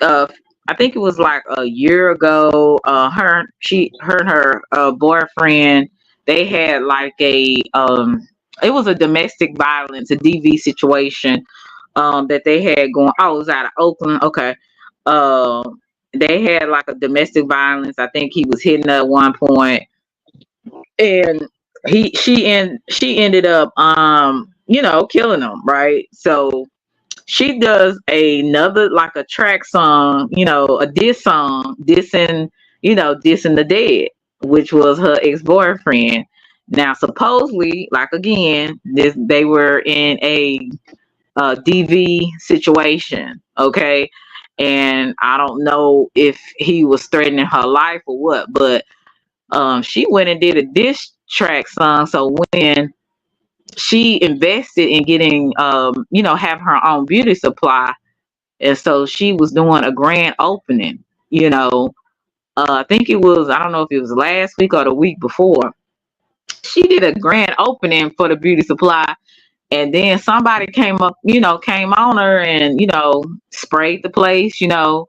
Uh, I think it was like a year ago. Her and her boyfriend, they had like it was a domestic violence, a DV situation, that they had going. Oh, it was out of Oakland. Okay, uh, they had like a domestic violence. I think he was hitting her at one point, and she ended up killing him, right? So she does another like a track song, a diss song dissing the dead, which was her ex-boyfriend. Now supposedly, like again, they were in a DV situation, okay? And I don't know if he was threatening her life or what, but she went and did a diss track song. So when she invested in getting, have her own beauty supply, and so she was doing a grand opening. You know, I think it was. I don't know if it was last week or the week before. She did a grand opening for the beauty supply, and then somebody came on her and sprayed the place. And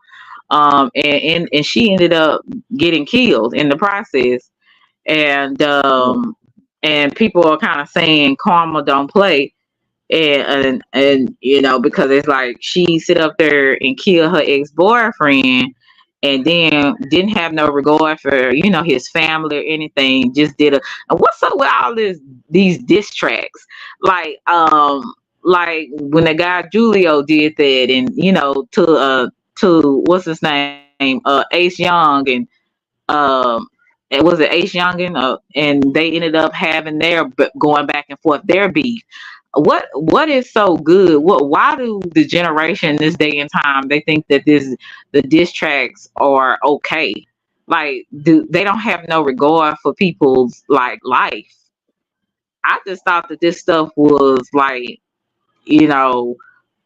she ended up getting killed in the process. and Hmm. um and people are kind of saying karma don't play, and because it's like she sit up there and kill her ex-boyfriend and then didn't have no regard for his family or anything, just did a. And what's up with all these diss tracks, like when the guy Julio did that, and to what's his name, Ace Young, and um, it was it Ace Youngin, and they ended up having going back and forth their beef. What is so good? Why do the generation this day and time they think that the diss tracks are okay? Like, they don't have no regard for people's like life. I just thought that this stuff was like, you know,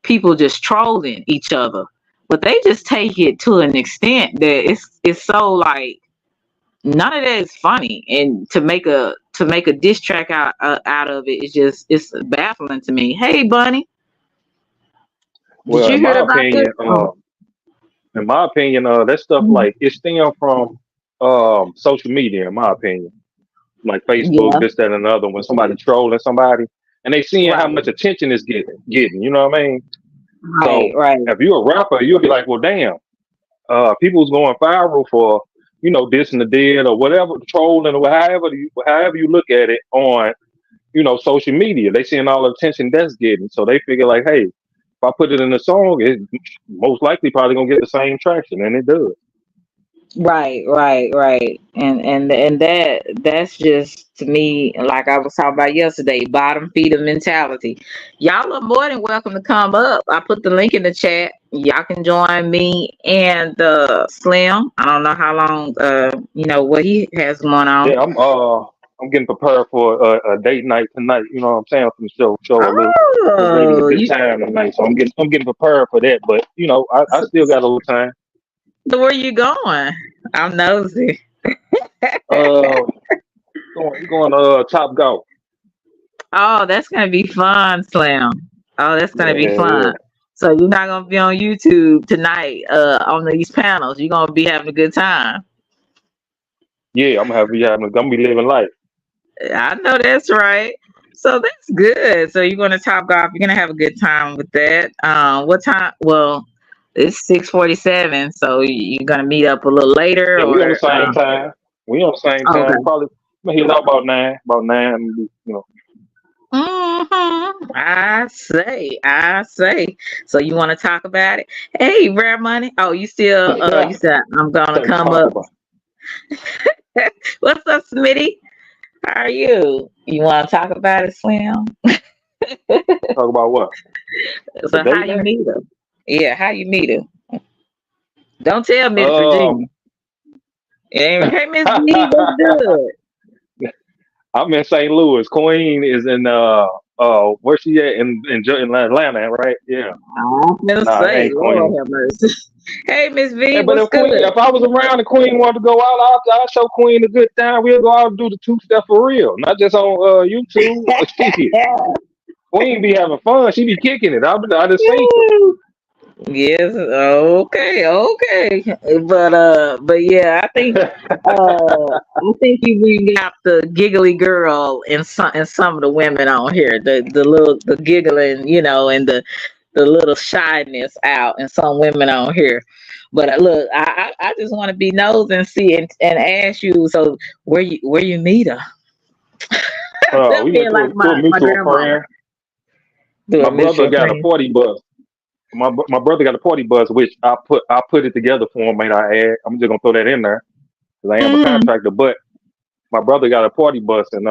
people just trolling each other, but they just take it to an extent that it's so like none of that is funny, and to make a diss track out of it is just it's baffling to me. Hey, Bunny, did Well, you hear about this? Oh, in my opinion, that stuff mhm. like it stem from social media. In my opinion, like Facebook, Yeah, this, that, and another. When somebody trolling somebody, and they seeing how right, much attention it's getting. You know what I mean? right, So right, if you're a rapper, you'll be like, well, damn, people's going viral for dissing the dead or whatever, trolling or however you look at it on social media. They seeing all the attention that's getting, so they figure like, hey, if I put it in a song, it most likely probably gonna get the same traction, and it does. right. And that's just to me, like I was talking about yesterday, bottom feeder mentality. Y'all are more than welcome to come up. I put the link in the chat. Y'all can join me and Slim. I don't know how long what he has going on. Yeah, I'm getting prepared for a date night tonight. You know what I'm saying? From the show a little lady a Oh, good time tonight, so I'm getting prepared for that. But I so, still got a little time. so where you going? I'm nosy. Uh, going Top Golf. Oh, that's gonna be fun, Slim. Oh, that's gonna be Yeah, fun. yeah. So you're not gonna be on YouTube tonight, on these panels. You're gonna be having a good time. Yeah, I'm gonna be living life. I know that's right. So that's good. So you're gonna top golf. You're gonna have a good time with that. What time? Well, it's 6:47. So you're gonna meet up a little later, Yeah, we on the or same time. We on the same time. okay. Probably maybe about 9. About 9. I say. So you want to talk about it? Hey, Rare Money. Oh, you said I'm gonna So come talk up. about What's up, Smitty? How are you? You want to talk about it, Slim? talk about what? The So how date you night? meet her? Yeah, how you meet her? Don't tell Miss Um, Virginia. Hey, Miss V, what's good? I'm in St. Louis. Queen is in where she at in Atlanta, right? Yeah. I'm gonna Nah, it say, ain't Lord Queen. have mercy. Hey, Miss Hey, V, but what's good? if I was around and Queen wanted to go out, I'll show Queen a good time. We'll go out and do the two step for real, not just on YouTube. Shit. Queen be having fun. She be kicking it. I just seen her. Yes, okay. But yeah, I think you bring out the giggly girl in some of the women on here. The giggling, and the little shyness out in some women on here. But look, I just want to be nosy and see and ask you. So where you meet her? That We met being like through a my mutual grandmama. friend. Do My a brother mutual got a friend. party bus. My brother got a party bus, which I put it together for him. Made I add. I'm just gonna throw that in there because I am a Mm-hmm. contractor. But my brother got a party bus, and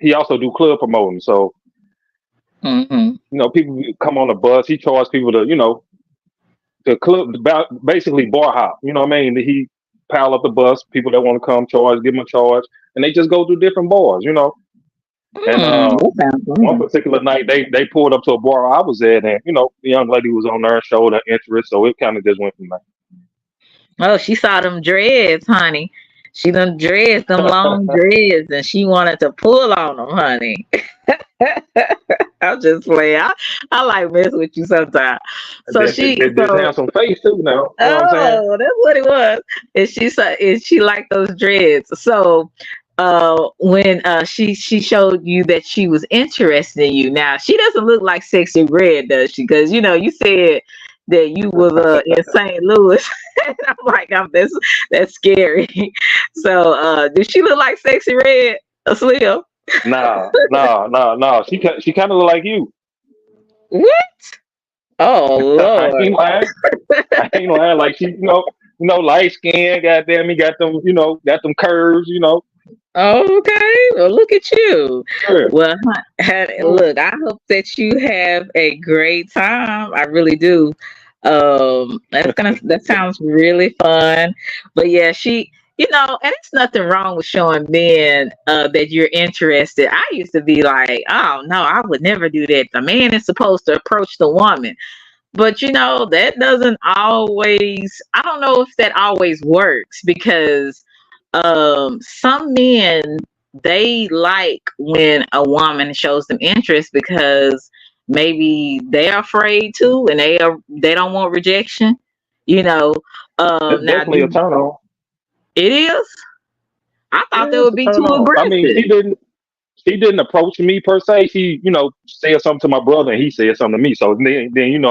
he also do club promoting. So Mm-hmm. people come on the bus. He charges people to the club basically bar hop. You know what I mean? He pile up the bus. People that want to come charge, give them a charge, and they just go through different bars. And That sounds one fun. particular night, they pulled up to a bar I was at, and the young lady was on there, showed her interest, so it kind of just went from Oh, she saw them dreads, honey. She done dreads, them long there. dreads, and she wanted to pull on them, honey. I'm just playing. I like messing with you sometimes. So This handsome face too. Now, you know what I'm saying? oh, that's what it was. And she liked those dreads. So when she showed you that she was interested in you. Now she doesn't look like sexy red, does she? Because you said that you was in St. Louis. And I'm like, that's scary. So did she look like sexy red? Slim? Nah, nah, nah, nah. She kind of look like you. What? Oh I Lord. ain't lying. I ain't lying. Like she. light skin, goddamn, he got them, got them curves, Okay, well, look at you. yeah. Well, Mm. look, I hope that you have a great time. I really do. That sounds really fun. But yeah, and it's nothing wrong with showing men that you're interested. I used to be like, oh no, I would never do that. The man is supposed to approach the woman. But that doesn't always, I don't know if that always works because some men, they like when a woman shows them interest because maybe they're afraid to, and they don't want rejection. You know, It's now definitely a turn on. it is. I thought Yeah, that it's would a be turn too on. I mean, aggressive. she didn't approach me per se. She, said something to my brother, and he said something to me. So then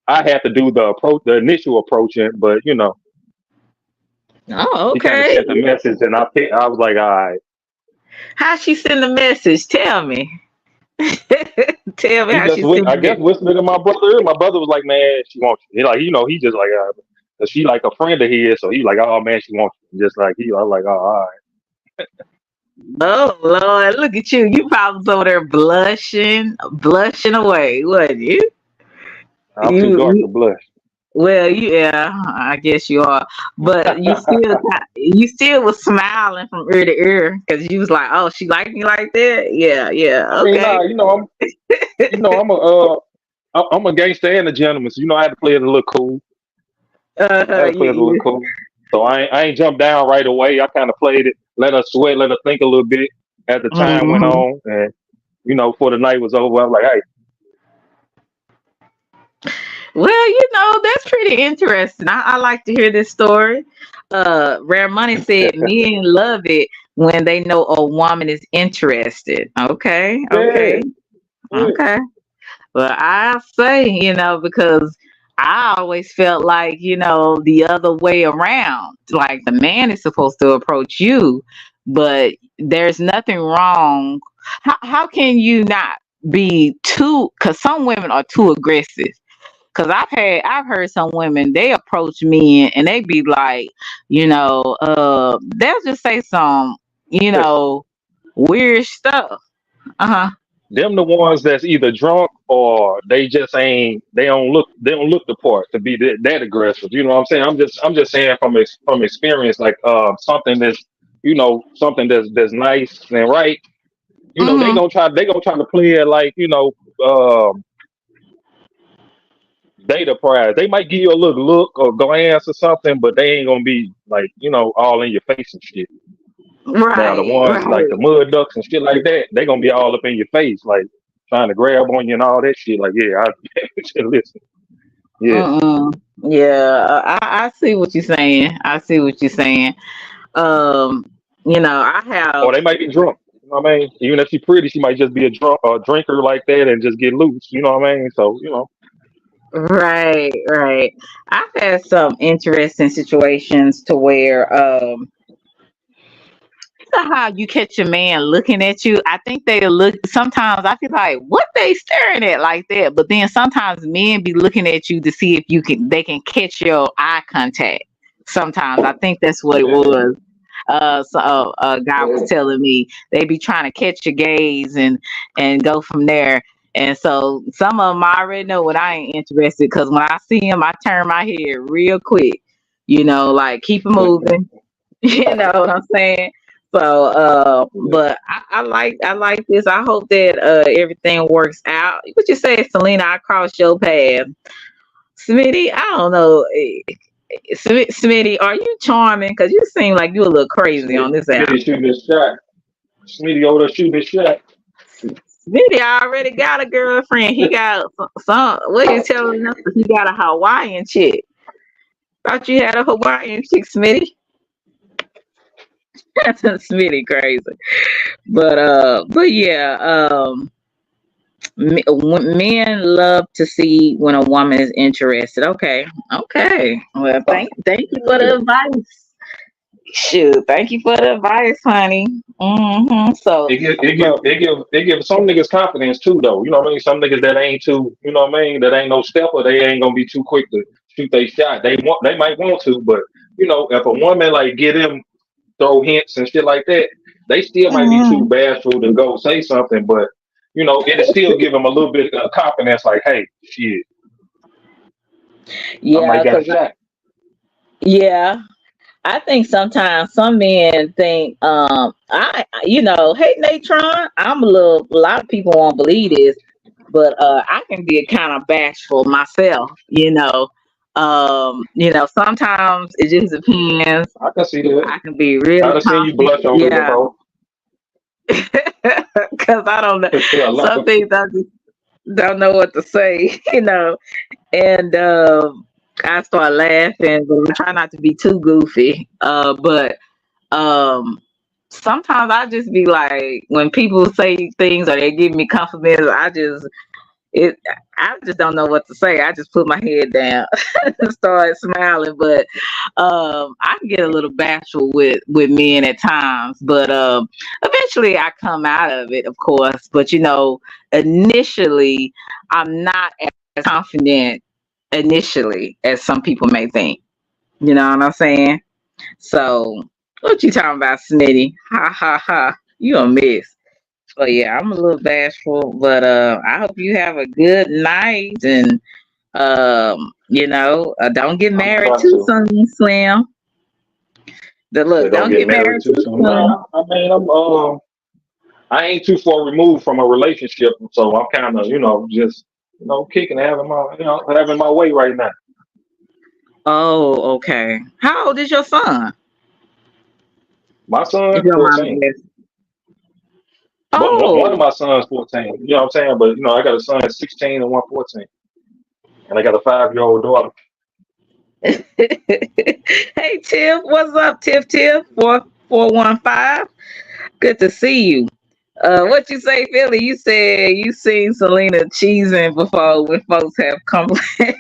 I had to do the initial approaching, but Oh, she kind of okay. sent the message, and I was like, all right. How she send the message? Tell me. Tell me He how just she went, send I it. guess, whispered in my brother ear. My brother was like, man, she wants you. He like, he just like, 'cause she like a friend of his, so he like, oh man, she wants you. Just like I was like, oh, all right. Oh Lord, look at you. You probably was over there blushing away, wasn't you? I'm too dark to You blush. well, yeah, I guess you are. But you still was smiling from ear to ear because you was like, oh, she like me like that? Yeah, yeah, I mean, okay. nah, I'm a gangster and a gentleman, so I had to play it a little cool. I had to play it a little You, cool. So I ain't jumped down right away. I kind of played it, let her sweat, let her think a little bit as the time went mhm. on, and before the night was over, I was like, hey, Well, that's pretty interesting. I like to hear this story. Rare Money said men love it when they know a woman is interested. Okay, yeah, okay, yeah, okay. Well, I say, because I always felt like, the other way around. Like the man is supposed to approach you, but there's nothing wrong. How can you not be too, because some women are too aggressive. Cause I've heard some women, they approach men and they be like, they'll just say some, you yeah. know, weird stuff. Uh-huh. Them the ones that's either drunk or they don't look the part to be that aggressive. You know what I'm saying? I'm just saying from experience, like something that's nice and right. They Mm-hmm. gonna try to play it like um data prize. They might give you a little look or glance or something, but they ain't gonna be like all in your face and shit. Now the Right, ones like the right. mud ducks and shit like that, they gonna be all up in your face, like trying to grab on you and all that shit. Like, yeah, listen, yeah. Mm-mm. Yeah, I see what you're saying. I see what you're saying. Um, I Or have. they might be drunk. You know what I mean? Even if she's pretty, she might just be a drinker like that and just get loose. You know what I mean? So Right, right. I've had some interesting situations to where know how you catch a man looking at you? I think they look sometimes I feel like what they staring at like that. But then sometimes men be looking at you to see if they can catch your eye contact. Sometimes I think that's what it yeah, was. So a guy was telling me they be trying to catch your gaze and go from there. And so some of them I already know what I ain't interested because when I see him, I turn my head real quick. Like keep it moving. You know what I'm saying? So, but I like this. I hope that everything works out. What you say, Selena? I crossed your path, Smitty. I don't know, Smitty. Are you charming? Because you seem like you a little crazy on this app. Smitty shooting his shot. Smitty over there shooting his shot. Smitty already got a girlfriend. He got some. What you telling us? He got a Hawaiian chick. Thought you had a Hawaiian chick, Smitty. Smitty crazy. But yeah, men love to see when a woman is interested. Okay, okay. Well, thank you for the advice. Shoot, thank you for the advice, honey. So, It give some niggas confidence too, though. You know what I mean? Some niggas that ain't too, you know what I mean? That ain't no stepper. They ain't gonna be too quick to shoot they shot. They might want to, but if a woman like get them throw hints and shit like that, they still might be too Mhm. bashful to go say something. But it'll still give them a little bit of confidence. Like, hey, shit, I Yeah, might got a because shot. yeah, I think sometimes some men think, hey Natron, a lot of people won't believe this, but I can be kind of bashful myself. Sometimes it just depends. I can see that. I can be I really done seen you confident, blush over it yeah, before. because I don't know A lot some of things I just don't know what to say. And I start laughing, but I try not to be too goofy. But um, sometimes I just be like, when people say things or they give me compliments, it I just don't know what to say. I just put my head down and start smiling. But I can get a little bashful with men at times, but eventually I come out of it, of course. But initially I'm not as confident initially as some people may think. You know what I'm saying? So what you talking about, Smitty? Ha ha ha! You a miss. So yeah, I'm a little bashful, but I hope you have a good night and don't get I'm married trying too to. soon, Slim. They Look, don't don't get get married married too too soon. soon. Nah, I mean, I ain't too far removed from a relationship, so I'm kind of, just, kicking, having my way right now. Oh, okay. How old is your son? My If son, you don't mind 14. me asking. But one of Oh. my sons, 14. You know what I'm saying? But, I got a son at 16 and one 14. And I got a 5-year-old daughter. Hey Tiff, what's up, Tiff? 4415. Good to see you. What you say, Philly? You said you seen Selena cheesing before when folks have complained.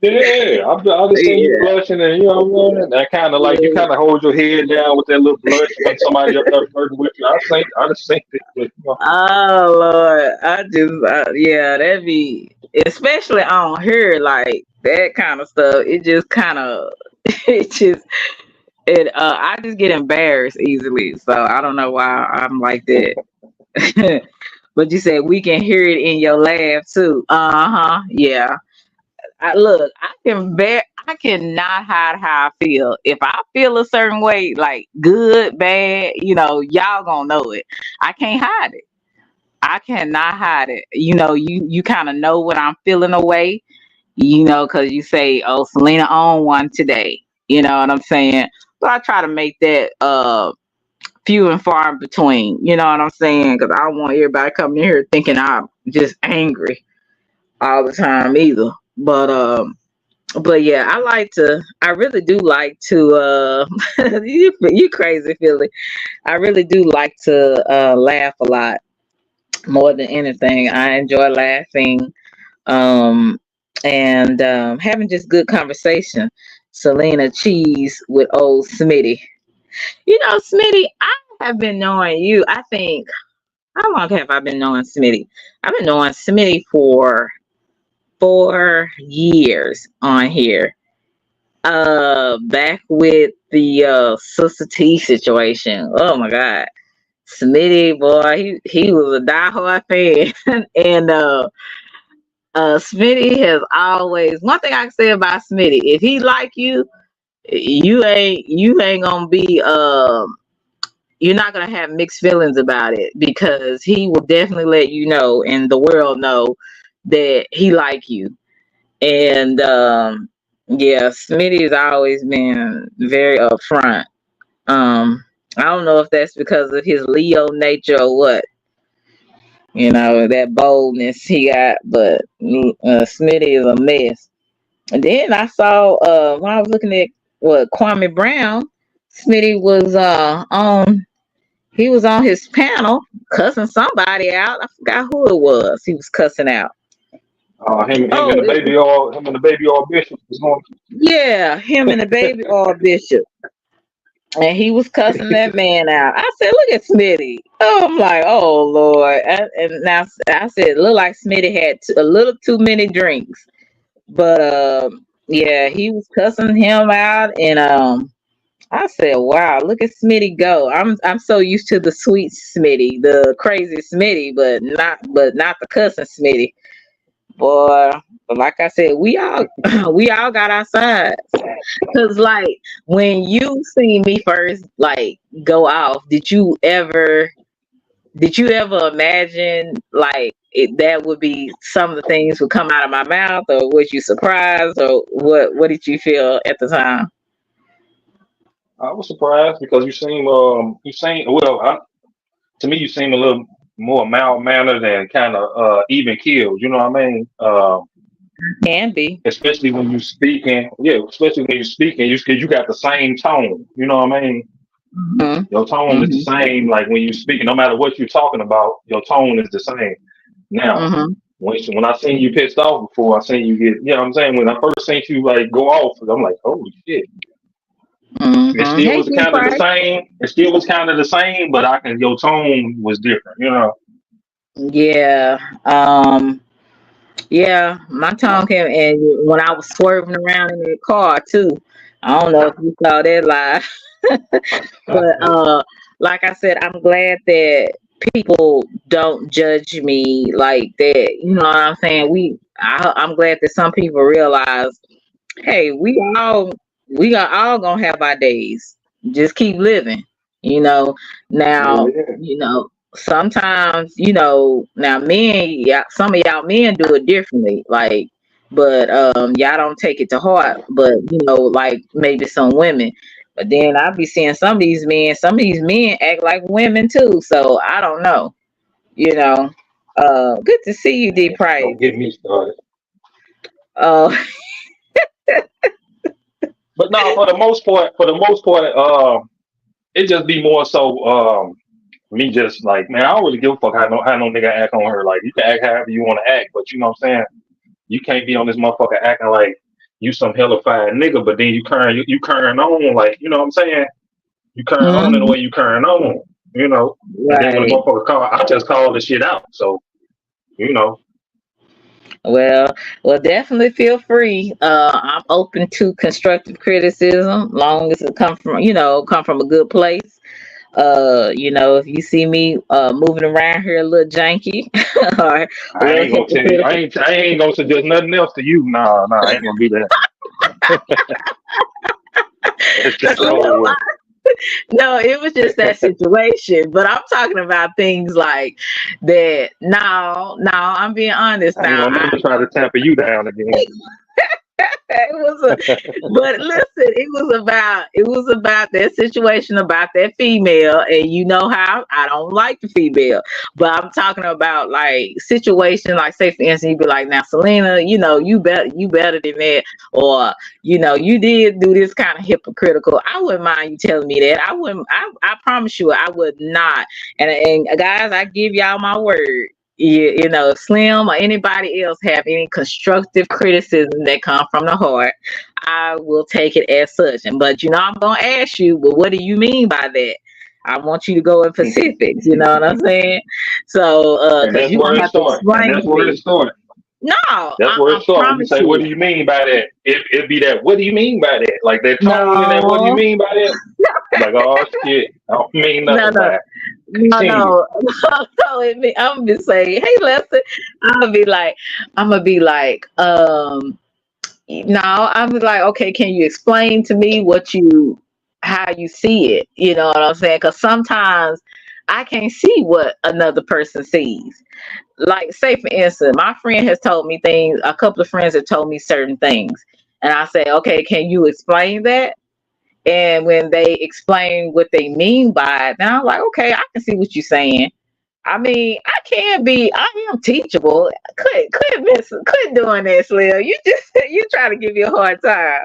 Yeah, I just seen you Yeah, blushing, and what I mean? That kind of like you yeah. kind of hold your head down with that little blush when somebody up there flirting with you. I just think that, Oh Lord, yeah, that'd be especially on her like that kind of stuff. It just kind of, it just I just get embarrassed easily, so I don't know why I'm like that. But you said we can hear it in your laugh too. Uh-huh. Yeah. I cannot hide how I feel. If I feel a certain way, like good, bad, y'all gonna know it. I can't hide it. I cannot hide it. You kind of know when I'm feeling away, because you say, oh, Selena on one today. You know what I'm saying? So I try to make that few and far in between. You know what I'm saying? Because I don't want everybody coming in here thinking I'm just angry all the time either. But yeah, I really do like to you crazy Philly. I really do like to laugh a lot more than anything. I enjoy laughing um and having just good conversation. Selena cheese with old Smitty. Smitty, I have been knowing you. I think, how long have I been knowing Smitty? I've been knowing Smitty for 4 years on here. Back with the Sister T situation. Oh my God. Smitty, boy, he was a diehard fan. And Smitty has always, one thing I can say about Smitty, if he like you ain't gonna be you're not gonna have mixed feelings about it, because he will definitely let you know and the world know that he like you. And yeah, Smitty has always been very upfront. I don't know if that's because of his Leo nature or what, that boldness he got, but Smitty is a mess. And then I saw when I was looking at what Kwame Brown, Smitty was on. He was on his panel cussing somebody out. I forgot who it was. He was cussing out. him Oh, and the baby all bishop was going. yeah, him and the baby oil bishop. And he was cussing that man out. I said, "Look at Smitty." Oh, I'm like, "Oh Lord!" And now I said, "Look like Smitty had a little too many drinks." But yeah, he was cussing him out, and I said, "Wow, look at Smitty go." I'm so used to the sweet Smitty, the crazy Smitty, but not the cussing Smitty. Boy, but like I said, we all we all got our sides. Cause like when you see me first, like go off, did you ever imagine like that would be some of the things would come out of my mouth, or was you surprised, or what did you feel at the time? I was surprised because you seem well. To me, you seem a little more mild mannered and kind of even keeled. You know what I mean? Can be. Especially when you speaking, yeah. Especially when you're speaking, you got the same tone. You know what I mean? Hmm. Your tone is the Hmm. same. Like when you speaking, no matter what you're talking about, your tone is the same. Now, Hmm. when I seen you pissed off before, I seen you get. You know what I'm saying? When I first seen you like go off, I'm like, holy shit. It Hmm. still Hey, was G kind of the Price. same. It still was kind of the same, but I can your tone was different. You know. Yeah. Yeah, my tongue came, and when I was swerving around in the car too. I don't know if you saw that live. But like I said, I'm glad that people don't judge me like that. You know what I'm saying? I'm glad that some people realize, hey, we all gonna have our days. Just keep living. You know. Now, Yeah. sometimes, now men, yeah, some of y'all men do it differently. Like, but y'all don't take it to heart. But like maybe some women. But then I be seeing some of these men act like women too. So I don't know. You know. Good to see you, D Price. Don't get me started. Uh, But no, for the most part, it just be more so me just like, man, I don't really give a fuck how no nigga act on her. Like you can act however you want to act, but you know what I'm saying? You can't be on this motherfucker acting like you some hellified nigga, but then you curring on like, you know what I'm saying? You curring on in the mhm, way you curring on, you know. And then when the right. motherfucker call, I just call the shit out. So, you know, Well, well, definitely feel free. I'm open to constructive criticism, long as it come from a good place. If you see me moving around here a little janky or a I little ain't gonna tell you, hypocritical. I ain't gonna suggest nothing else to you. Nah, I ain't gonna do that. It's just over No, with. no, it was just that situation. But I'm talking about things like that. No, no, I'm being honest I ain't now. gonna never try to tamper you down again. It was but listen, it was about that situation, about that female, and you know how I don't like the female. But I'm talking about like situation, like say for instance, you'd be like, now Selena, you better than that, or you did do this kind of hypocritical. I wouldn't mind you telling me that. I wouldn't. I promise you, I would not. And guys, I give y'all my word. If Slim or anybody else have any constructive criticism that come from the heart, I will take it as such. But I'm gonna ask you, well, what do you mean by that? I want you to go in specifics. You know what I'm saying? So, And because that's you're where gonna it have to starts. And explain that's to where it me. starts. No, That's where I it starts. When you promise say, "What you. do you mean by that?" It be that. What do you mean by that? Like that tone and that. What do you No, mean by that? Like, oh shit, I don't mean no, nothing no, by it. no, Continue. no, no. I'm gonna be saying, hey, Lester. I'm gonna be like, I'm gonna be like, no, I'm like, okay, can you explain to me how you see it? You know what I'm saying? Because sometimes I can't see what another person sees. Like, say for instance, my friend has told me things. A couple of friends have told me certain things, and I say, okay, can you explain that? And when they explain what they mean by it, then I'm like, okay, I can see what you're saying. I mean, I am teachable. Quit doing that, Slim. You try to give me a hard time.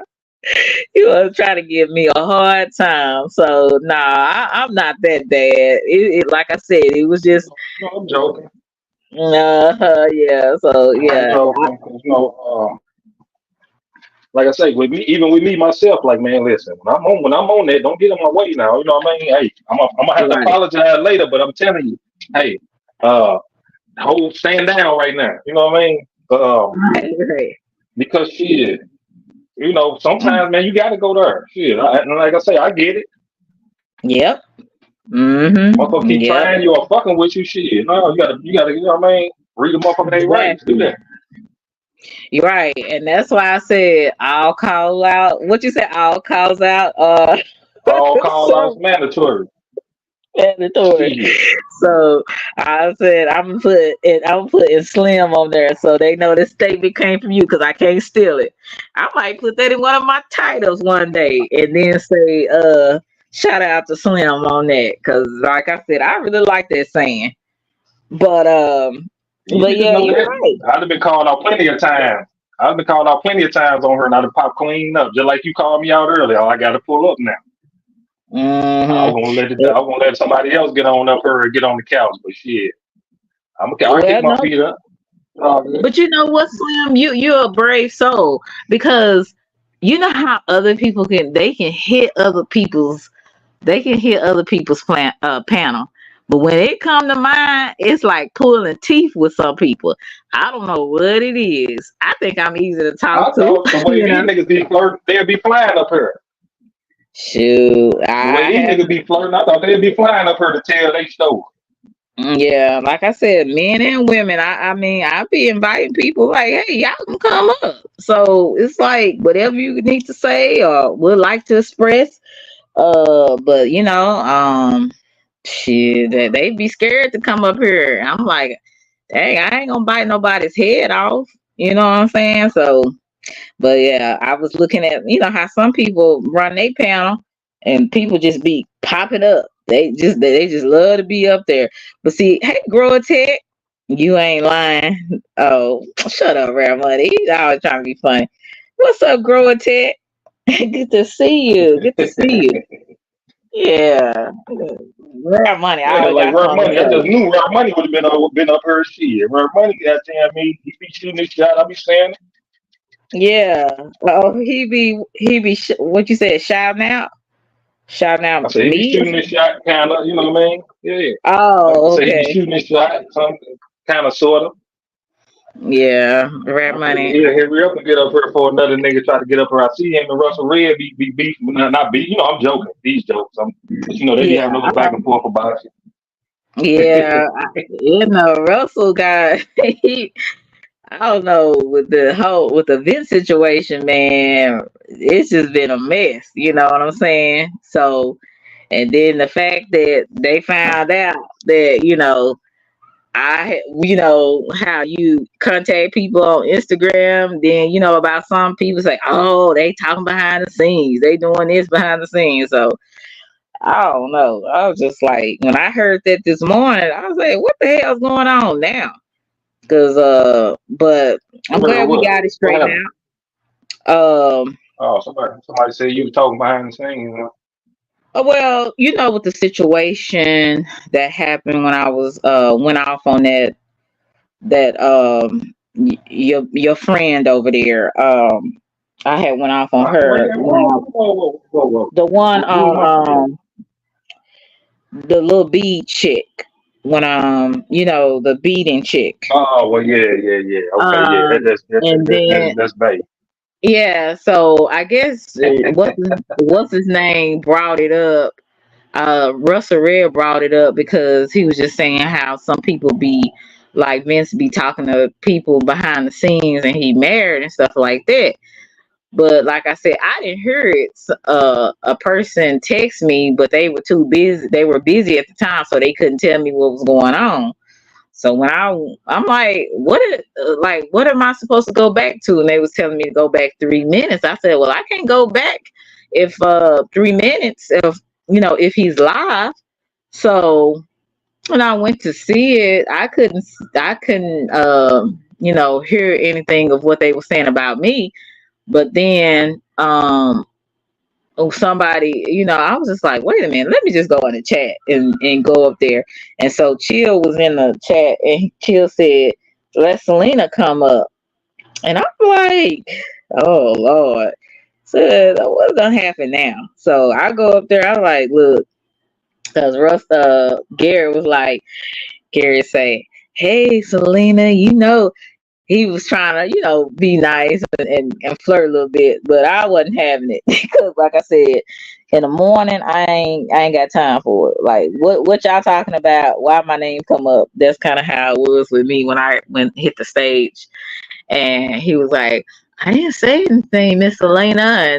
You are trying to give me a hard time. So nah, I'm not that bad. Like I said, it was just No, I'm joking. yeah. So I'm yeah, joking. 'Cause, like I say, with me, even with me myself, like man, listen, when I'm on that, don't get in my way now. You know what I mean? Hey, I'm gonna have to right, apologize later, but I'm telling you, hey, uh, stand down right now. You know what I mean? right, right. because shit, Mm. sometimes man, you got to go there. Shit, and like I say, I get it. Yep. Mm-hmm. Motherfucker keep Yep. trying you or fucking with you. Shit, no, you gotta, what I mean, read the motherfucker they rights. Do Exactly. that. You're right. And that's why I said I'll call out what you said, I'll calls out All call outs so mandatory. mandatory. Shit. So I said I'm putting Slim on there so they know this statement came from you because I can't steal it. I might put that in one of my titles one day and then say shout out to Slim on that because like I said, I really like that saying. But You need to yeah, know you're that. right. I've been called out plenty of times. I've been called out plenty of times on her, and I'd pop clean up, just like you called me out earlier. I got to pull up now. I Mm-hmm. was gonna let it. I was gonna let somebody else get on up her and get on the couch, but shit, I kick Well, my no, feet up. All good. but you know what, Slim, you're a brave soul because you know how other people can hit other people's panel, but when it come to mine, it's like pulling teeth with some people. I don't know what it is. I think I'm easy to talk I to, thought the way you these know. niggas be flirting, they'd be flying up here. Shoot, The way I these have. niggas be flirting, I thought they'd be flying up here to tell they story. Yeah, like I said, men and women. I mean, I be inviting people like, hey, y'all can come up. So it's like whatever you need to say or would like to express. But shit, they be scared to come up here. I'm like, dang, I ain't gonna bite nobody's head off. You know what I'm saying? So, but yeah, I was looking at how some people run their panel and people just be popping up. They just love to be up there. But see, hey, Grow Tech, you ain't lying. Oh, shut up, Rare Money. He's always trying to be funny. What's up, Grow Tech? Good to see you. Good to see you. Yeah. Rare Money. I Yeah, always like got Rare something to Money. I just say. knew Rare Money would have been up her shit. Rare Money, goddamn me, he be shooting this shot. I be saying, Yeah. Oh, what you said, shouting I out said he be me. shooting this shot, kind of. You know what I mean? Yeah. I Oh, say he be okay. shooting this shot, some kind of, sort of. Yeah, Rare I figure Money. he'll hurry up and get up here for another nigga try to get up here. I see him and Russell Red be beef, not beef. I'm joking. These jokes, but they be Yeah, having a I little back know. and forth about Yeah, it. Russell got he. I don't know with the Vince situation, man. It's just been a mess. You know what I'm saying? So, and then the fact that they found out that how you contact people on Instagram, then about some people say, oh, they talking behind the scenes, they doing this behind the scenes. So I don't know. I was just like, when I heard that this morning, I was like, what the hell's going on now? Because but You I'm heard glad we what? got it What straightened happened? out. Oh, somebody said you were talking behind the scenes. Well, with the situation that happened when I was went off on that your friend over there. I had went off on Wait, her when whoa, whoa, whoa, whoa, whoa. the one Who was my friend? on the little bead chick when the beading chick. Oh, well, yeah. Okay, yeah, Um and then that's bait. yeah, so I guess what's his name brought it up. Russell Red brought it up because he was just saying how some people be like Vince be talking to people behind the scenes and he married and stuff like that. But like I said, I didn't hear it. A person text me, but they were too busy. They were busy at the time, so they couldn't tell me what was going on. So when I'm like, what am I supposed to go back to? And they was telling me to go back 3 minutes. I said, well, I can't go back if 3 minutes if he's live. So when I went to see it, I couldn't hear anything of what they were saying about me. But then somebody, I was just like, wait a minute, let me just go in the chat and go up there. And so Chill was in the chat and Chill said, let Selena come up. And I'm like, oh Lord. So what's gonna happen now? So I go up there, I'm like, look, because Gary was like, Gary say, hey Selena, he was trying to, be nice and flirt a little bit, but I wasn't having it because, like I said, in the morning I ain't got time for it. Like, what y'all talking about? Why my name come up? That's kind of how it was with me when I hit the stage, and he was like, I didn't say anything, Miss Selena,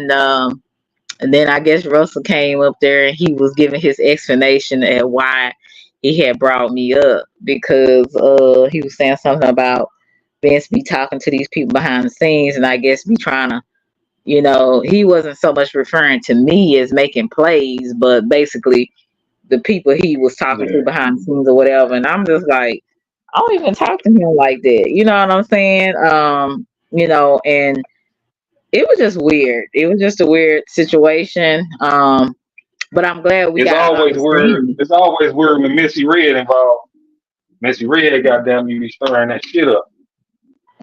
and then I guess Russell came up there and he was giving his explanation at why he had brought me up because he was saying something about Vince be talking to these people behind the scenes, and I guess be trying to, he wasn't so much referring to me as making plays, but basically the people he was talking to Yeah. behind the scenes or whatever. And I'm just like, I don't even talk to him like that. You know what I'm saying? And it was just weird. It was just a weird situation. But I'm glad we It's got always weird. understanding. It's always weird when Missy Red involved. Missy Red, goddamn, you be stirring that shit up.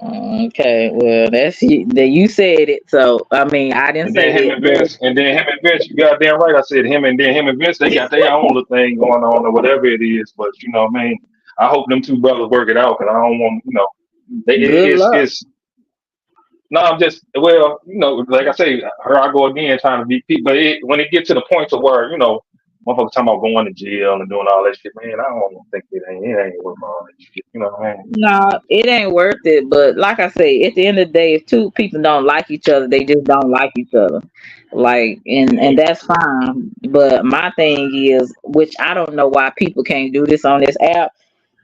Okay, well, that you said it. So I mean, I didn't And say then him that, and but Vince, and then him and Vince, you goddamn right. I said him, and then him and Vince, they got their own little thing going on or whatever it is. But you know what I mean? I hope them two brothers work it out because I don't want, good luck. it's no, I'm just well, like I say, here I go again trying to be people. But when it gets to the point to where motherfuckers talking about going to jail and doing all that shit, man, I don't think it ain't worth all that shit. You know what I mean? No, it ain't worth it. But like I say, at the end of the day, if two people don't like each other, they just don't like each other. Like, and Yeah. that's fine. But my thing is, which I don't know why people can't do this on this app.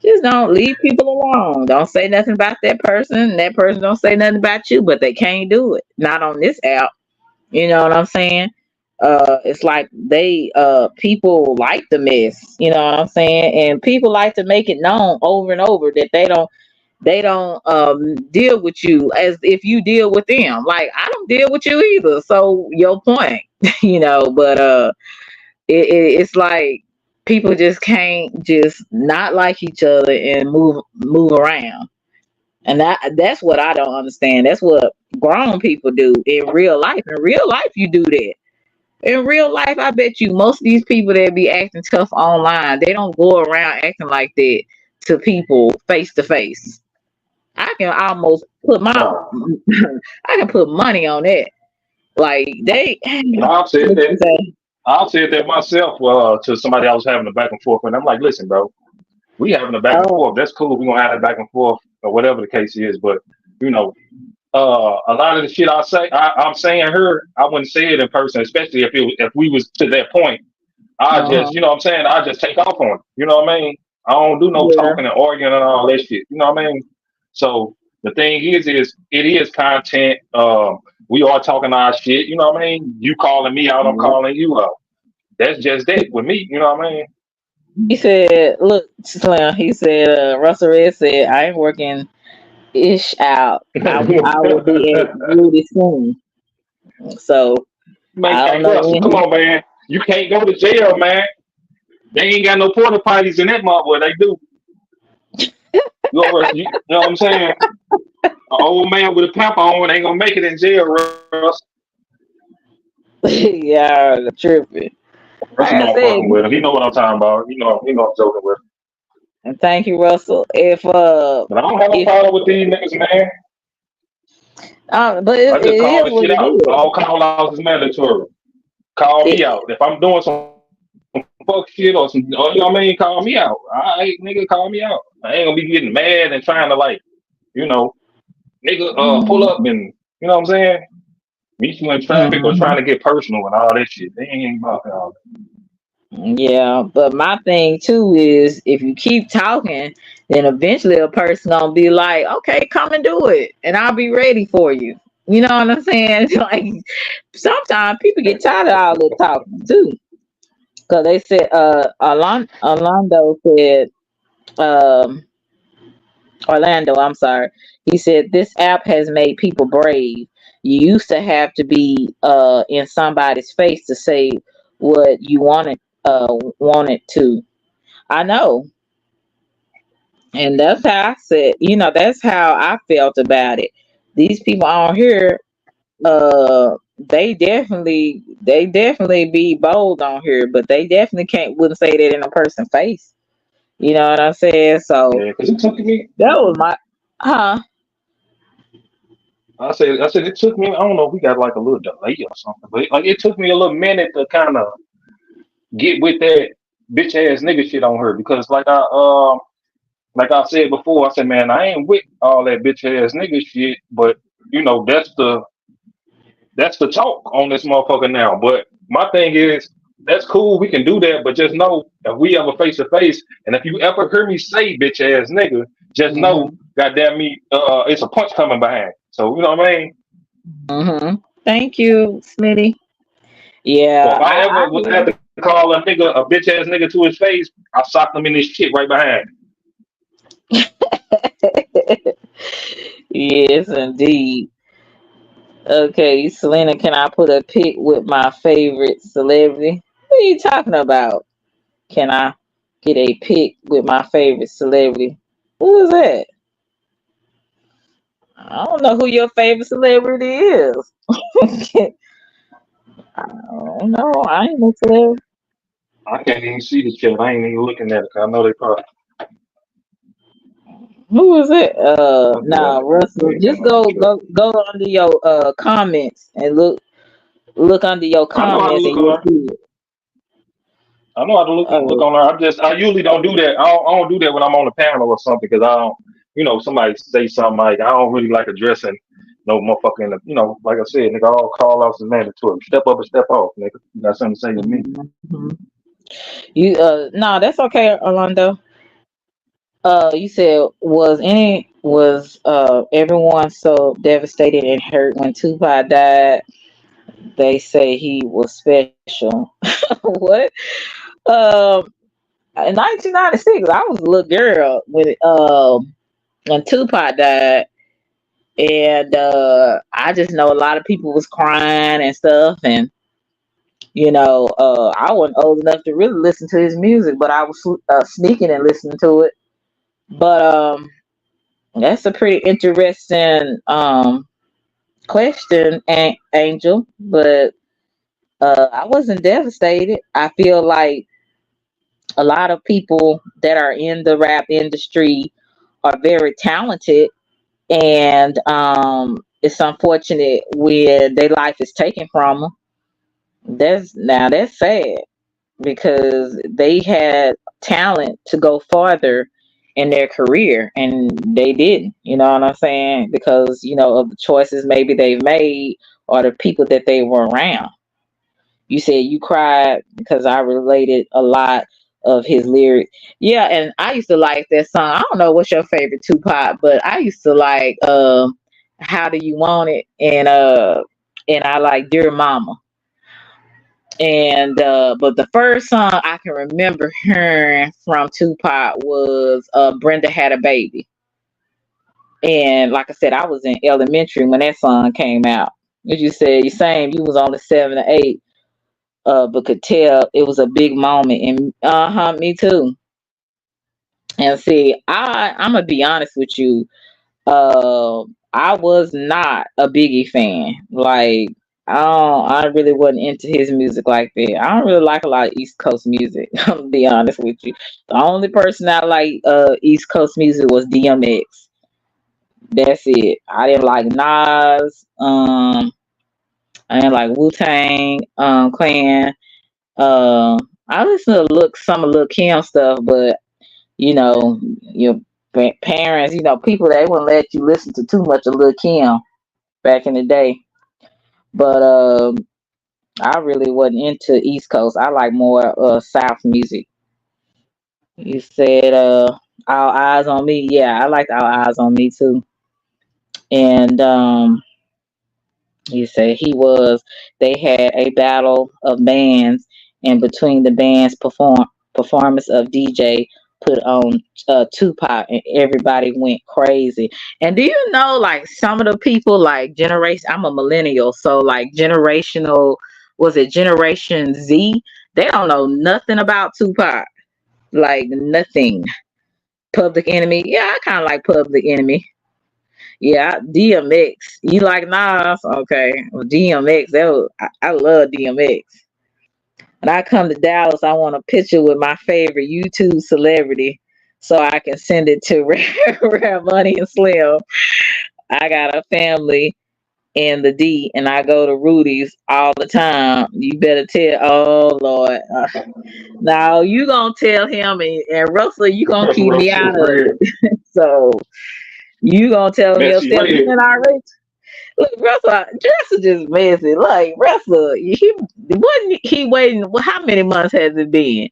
Just don't leave people alone. Don't say nothing about that person. That person don't say nothing about you, but they can't do it. Not on this app. You know what I'm saying? It's like people like the mess, you know what I'm saying? And people like to make it known over and over that they don't deal with you as if you deal with them. Like, I don't deal with you either. So your point, but it's like people just can't just not like each other and move around. And that's what I don't understand. That's what grown people do in real life. In real life, you do that. In real life, I bet you most of these people that be acting tough online, they don't go around acting like that to people face to face. I can almost put my No. I can put money on it. Like they And I've said what you that. say? I've said that myself to somebody I was having a back and forth, and I'm like, listen, bro, we having a back and Oh, forth. That's cool. We're gonna have a back and forth or whatever the case is. But you know, a lot of the shit I'm saying here, I wouldn't say it in person, especially if we was to that point. I uh-huh. just, what I'm saying, I just take off on it. You know what I mean? I don't do no Yeah. talking and arguing and all that shit. You know what I mean? So the thing is it is content. We are talking our shit. You know what I mean? You calling me out, I'm calling you out. That's just that with me. You know what I mean? He said, look, Slim, he said, Russell Red said, I ain't working ish out. I will be at Rudy soon. So Man, I don't hey know Russell, when come on, man. You can't go to jail, man. They ain't got no porta potties in that motherfucker. They do. You know what I'm saying? An old man with a pamper on ain't gonna make it in jail, Russ. yeah, tripping. Russell Like know I I'm said, fucking with him. He know what I'm talking about. He know I'm joking with him. and thank you, Russell. But I don't have no If problem with these niggas, man. but I it just call is the what shit it out. is. All call outs is mandatory. Call me It, out. If I'm doing some fuck shit or some, you know what I mean? Call me out. All right, nigga, call me out. I ain't gonna be getting mad and trying to like, you know, nigga, pull up and you know what I'm saying? Meet you in traffic or mhm. trying to get personal and all that shit. They ain't about all Yeah, but my thing too is if you keep talking, then eventually a person gonna be like, okay, come and do it, and I'll be ready for you. You know what I'm saying? Like sometimes people get tired of all the talking too, because they said, Orlando said, um, Orlando, I'm sorry. He said this app has made people brave. You used to have to be in somebody's face to say what you wanted to. I know. And that's how I said, that's how I felt about it. These people on here, they definitely be bold on here, but they definitely wouldn't say that in a person's face. You know what I'm saying? So yeah, cause it took me that was my huh. I said it took me. I don't know if we got like a little delay or something, but like it took me a little minute to kind of get with that bitch ass nigga shit on her because like I said before, I said man, I ain't with all that bitch ass nigga shit, but you know that's the talk on this motherfucker now. But my thing is, that's cool. We can do that, but just know if we ever face to face, and if you ever hear me say bitch ass nigga, just know, Mm-hmm. goddamn me, it's a punch coming behind. So you know what I mean. Mm-hmm. Thank you, Smitty. So Yeah, if I I ever was have to call a nigga a bitch ass nigga to his face, I sock him in his shit right behind. yes, indeed. Okay, Selena, can I put a pic with my favorite celebrity? What are you talking about? Can I get a pic with my favorite celebrity? Who is that? I don't know who your favorite celebrity is. I don't know. I ain't no celebrity. I can't even see the chat. I ain't even looking at it. 'Cause I know they probably. Who is it? What do I Nah, do? Russell. Ain't got Just no chat. go under your comments and look under your I know how to comments and look on you'll her. see it. I know how to look Oh, on her. I usually don't do that. I don't do that when I'm on the panel or something because I don't. You know, somebody say something like I don't really like addressing no motherfucking. You know, like I said, nigga, all call outs is mandatory. Step up or step off, nigga. You got something to say to me? mhm. You no, that's okay, Orlando. You said was everyone so devastated and hurt when Tupac died? They say he was special. What? Um, in 1996, I was a little girl when Tupac died, and I just know a lot of people was crying and stuff, and I wasn't old enough to really listen to his music, but I was sneaking and listening to it. But that's a pretty interesting question, Angel. But I wasn't devastated. I feel like a lot of people that are in the rap industry are very talented, and it's unfortunate when their life is taken from them. That's sad because they had talent to go farther in their career and they didn't. You know what I'm saying? Because of the choices maybe they've made or the people that they were around. You said you cried because I related a lot of his lyrics. Yeah, and I used to like that song. I don't know what's your favorite Tupac, but I used to like How Do You Want It and I like Dear Mama. And but the first song I can remember hearing from Tupac was Brenda Had a Baby. And like I said, I was in elementary when that song came out. As you said, you saying you was only 7 or 8, but could tell it was a big moment. And me too. And see, I'm gonna be honest with you. I was not a Biggie fan. Like I really wasn't into his music like that. I don't really like a lot of East Coast music. I'm gonna be honest with you. The only person I like East Coast music was DMX. That's it. I didn't like Nas. I didn't like Wu Tang Clan. I listen to some of Lil Kim stuff, but your parents, people they wouldn't let you listen to too much of Lil Kim back in the day. But I really wasn't into East Coast. I like more South music. You said All Eyes on Me. Yeah, I liked All Eyes on Me too. And you said they had a battle of bands, and between the bands performance of DJ put on Tupac, and everybody went crazy. And do you know, like some of the people, like generation, I'm a millennial, so like generational, was it Generation Z? They don't know nothing about Tupac, like nothing. Public Enemy, yeah, I kind of like Public Enemy. Yeah, DMX. You like Nas? Okay. Well, DMX. I love DMX. When I come to Dallas, I want a picture with my favorite YouTube celebrity so I can send it to Rare Money and Slim. I got a family and the D, and I go to Rudy's all the time. You better tell. Oh Lord, now you gonna tell him, and Russell, you gonna keep me Russell out of Red, it. So you gonna tell him Messy yourself. You Red. been already. Look, Russell, Dress is just messy. Like Russell, he wasn't he waiting. Well, how many months has it been?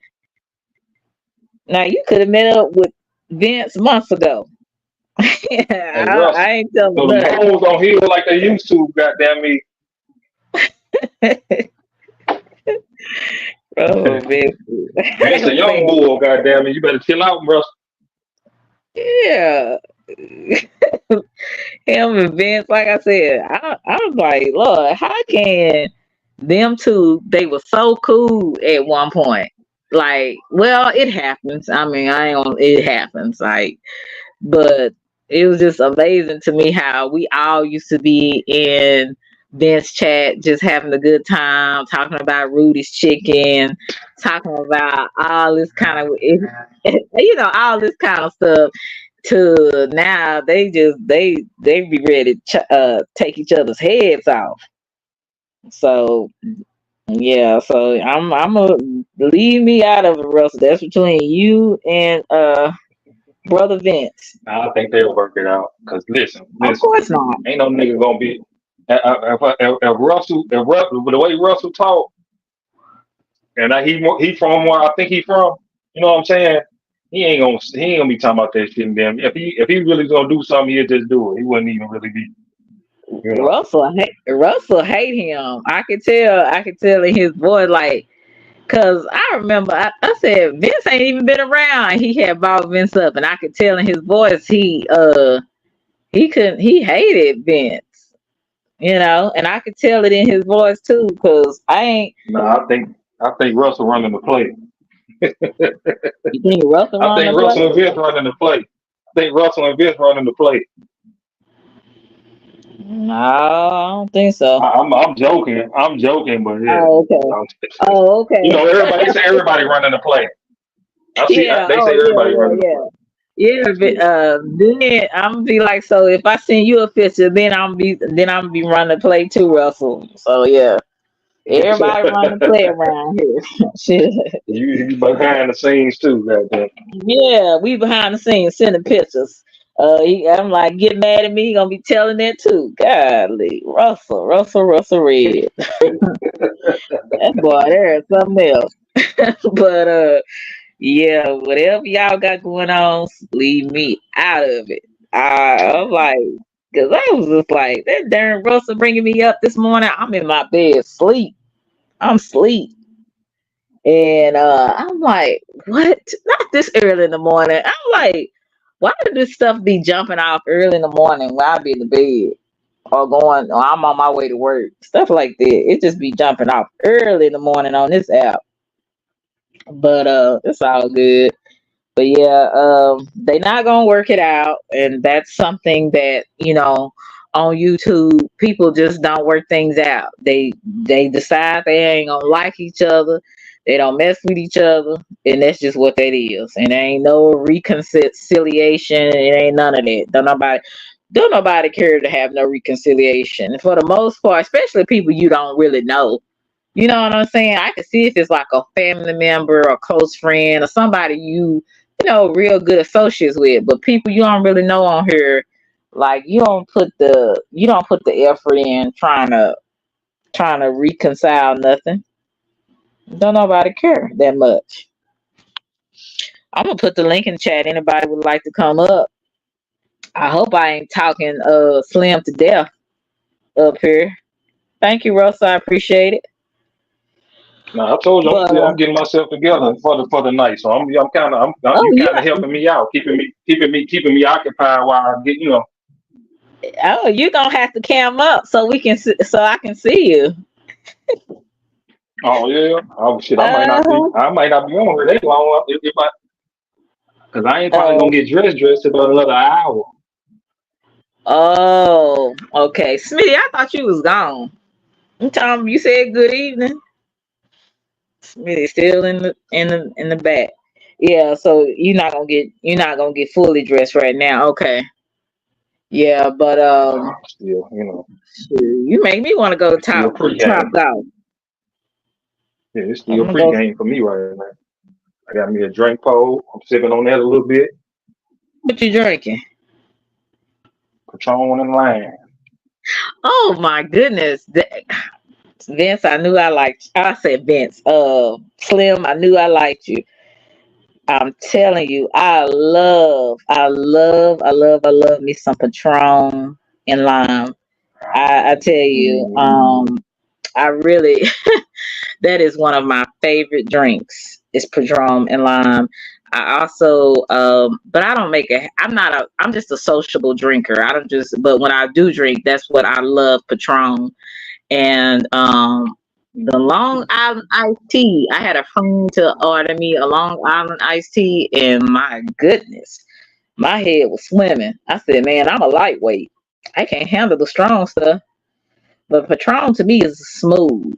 Now you could have met up with Vince months ago. Hey, I Russell. ain't telling So the nothing. bones don't heal like they used to, goddamn me. Oh man, Vince a young man, bull, goddamn it. You better chill out, Russell. yeah. Him and Vince, like I said, I was like, Lord, how can them two? They were so cool at one point. Like, well, it happens. I mean, I ain't on. It happens. Like, but it was just amazing to me how we all used to be in Vince chat, just having a good time, talking about Rudy's chicken, talking about all this kind of, all this kind of stuff. To now, they be ready to take each other's heads off. So yeah, so I'm gonna leave me out of it, Russell. That's between you and brother Vince. Nah, I think they'll work it out. Cause Of listen, course not. ain't no nigga gonna be. If the way Russell talk, and he from where I think he from, you know what I'm saying? He ain't gonna be talking about that shit. And then if he really gonna do something, he'll just do it. He wouldn't even really be, you know. Russell hate him. I could tell in his voice, like, cause I remember I said Vince ain't even been around. He had brought Vince up, and I could tell in his voice he hated Vince, and I could tell it in his voice too, cause I ain't. Nah, I think Russell running the play. You think Russell I run the think play? Russell and Vince running the play. I think Russell and Vince running the play. No, I don't think so. I'm joking. I'm joking, but yeah, Oh, okay. Oh, okay. everybody say everybody running the play. I see. Yeah. They say Oh, yeah, everybody running the yeah, play. yeah. Yeah, but, Yeah. then I'm gonna be like, so if I send you a picture, then I'm be running the play too, Russell. So yeah, everybody run the play around here. Shit. you behind the scenes too, goddamn. Yeah, we behind the scenes sending pictures. I'm like, get mad at me, he gonna be telling that too. Godly, Russell Red. That boy there is something else. But yeah, whatever y'all got going on, leave me out of it. I'm like, cause I was just like, that darn Russell bringing me up this morning. I'm in my bed, sleep. I'm sleep, and I'm like, what? Not this early in the morning. I'm like, why did this stuff be jumping off early in the morning while I be in the bed or I'm on my way to work? Stuff like that. It just be jumping off early in the morning on this app. But it's all good. But yeah, they not gonna work it out, and that's something that on YouTube people just don't work things out. They decide they ain't gonna like each other, they don't mess with each other, and that's just what that is. And there ain't no reconciliation. It ain't none of that. Don't nobody care to have no reconciliation for the most part, especially people you don't really know. You know what I'm saying? I can see if it's like a family member or close friend or somebody real good associates with, but people you don't really know on here, like you don't put the effort in trying to reconcile nothing. Don't nobody care that much. I'm gonna put the link in the chat. Anybody would like to come up? I hope I ain't talking Slim to death up here. Thank you, Russ. I appreciate it. Now I told you But I'm getting myself together for the night, so I'm kind of oh you kind yeah, of helping me out, keeping me occupied while I get oh you gonna have to cam up so so I can see you. Oh yeah. Oh shit. Uh-huh. I might not be on here that long. Cause I ain't probably Oh, gonna get dressed about another hour. oh, okay. Smitty, I thought you was gone. You said good evening. Smitty still in the back. Yeah, so you're not gonna get fully dressed right now. Okay. Yeah, but Still, shoot, you make me want to go to it's still Top pregame. Golf. Yeah, it's I'm still gonna go. pregame for me right now. I got me a drink pole. I'm sipping on that a little bit. What you drinking? Patron and lime. Oh my goodness, Vince, I knew I liked. I said Vince. Slim, I knew I liked you. I'm telling you, I love me some Patron and lime. I tell you, Mm-hmm. I really that is one of my favorite drinks. Is Padron and lime. I also, but I don't make a. I'm not a. I'm just a sociable drinker. I don't just. But when I do drink, that's what I love. Patron and the Long Island iced tea. I had a friend to order me a Long Island iced tea, and my goodness, my head was swimming. I said, "Man, I'm a lightweight. I can't handle the strong stuff." But Patron to me is smooth.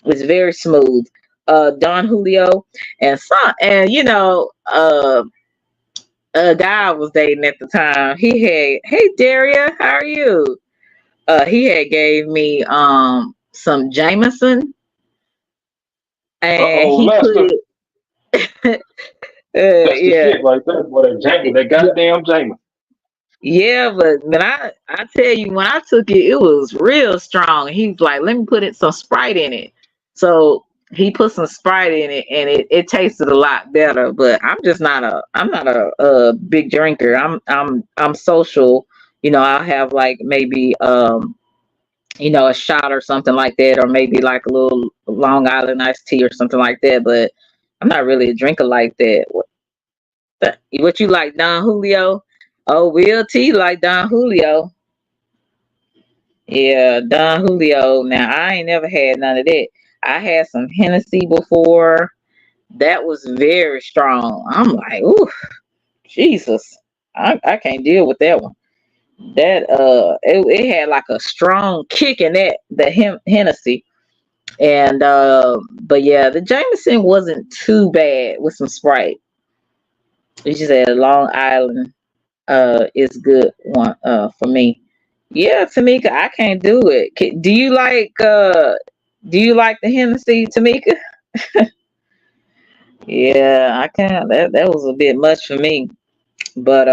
It's very smooth. Don Julio and a guy I was dating at the time. He had, hey Daria, how are you? He had gave me some Jameson, and Uh-oh, he put Lester. it. That's the Yeah, shit right there, boy. That Jamie, that yeah, goddamn Jamie. yeah. But I tell you, when I took it, it was real strong. He was like, let me put it some Sprite in it. So he put some Sprite in it, and it tasted a lot better. But I'm not a big drinker. I'm social. I'll have like maybe a shot or something like that, or maybe like a little Long Island iced tea or something like that. But I'm not really a drinker like that. What you like, Don Julio? Oh, Will T like Don Julio. Yeah, Don Julio. Now I ain't never had none of that. I had some Hennessy before. That was very strong. I'm like, ooh, Jesus. I can't deal with that one. It had like a strong kick in Hennessy. And but yeah, the Jameson wasn't too bad with some Sprite. You just said Long Island is good one for me. Yeah, Tamika, I can't do it. Do you like the Hennessy, Tamika? Yeah, I can't. That was a bit much for me. But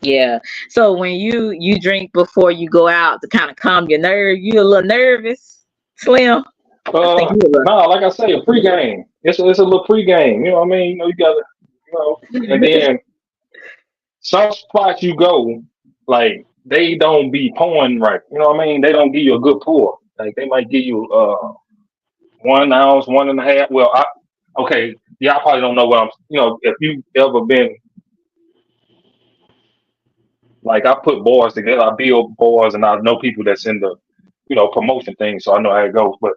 yeah. So when you drink before you go out to kind of calm your nerve, you a little nervous, Slim? I think you a little. No, like I say, a pregame. It's a little pregame. You know what I mean? You gotta, and then some spots you go, like they don't be pouring right. You know what I mean? They don't give you a good pour. Like they might give you 1 ounce, 1.5. Well, okay, y'all probably don't know what I'm. If you ever been like I put boards together, I build boards, and I know people that's in the promotion thing, so I know how it goes. But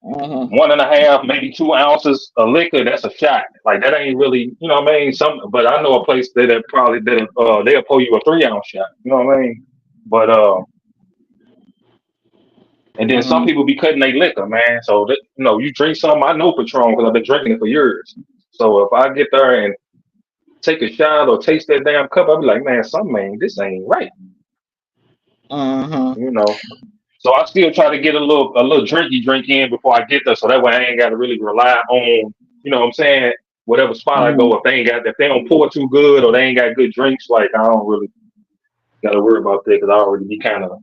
Mhm. 1.5, maybe 2 ounces of liquor, that's a shot. Like that ain't really, you know what I mean? But I know a place that probably they'll pour you a 3 ounce shot. You know what I mean? But and then some Mhm. people be cutting their liquor, man. So that you drink some. I know Patron because I've been drinking it for years. So if I get there and take a shot or taste that damn cup, I'll be like, man, this ain't right. Mhm. You know. So I still try to get a little drinky drink in before I get there, so that way I ain't got to really rely on, what I'm saying, whatever spot I Mhm. go. If they don't pour too good or they ain't got good drinks, like I don't really got to worry about that because I already be kind of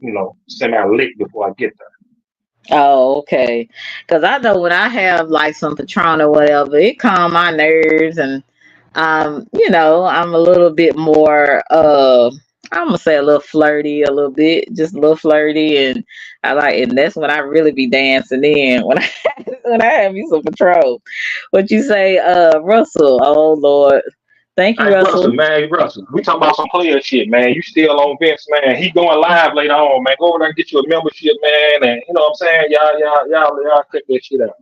semi lit before I get Oh, okay. Because I know when I have like some Patron or whatever, it calm my nerves, and I'm a little bit more I'm gonna say a little flirty, a little bit, just a little flirty, and and that's when I really be dancing in when I when I have me some Patron. What you say, Russell? Oh Lord, thank you, there. Hey Russell, Russell. man, Russell, we talking about some player shit, man. You still on Vince, man? He going live later on, man. Go over there and get you a membership, man, and you know what I'm saying? Y'all check that shit out.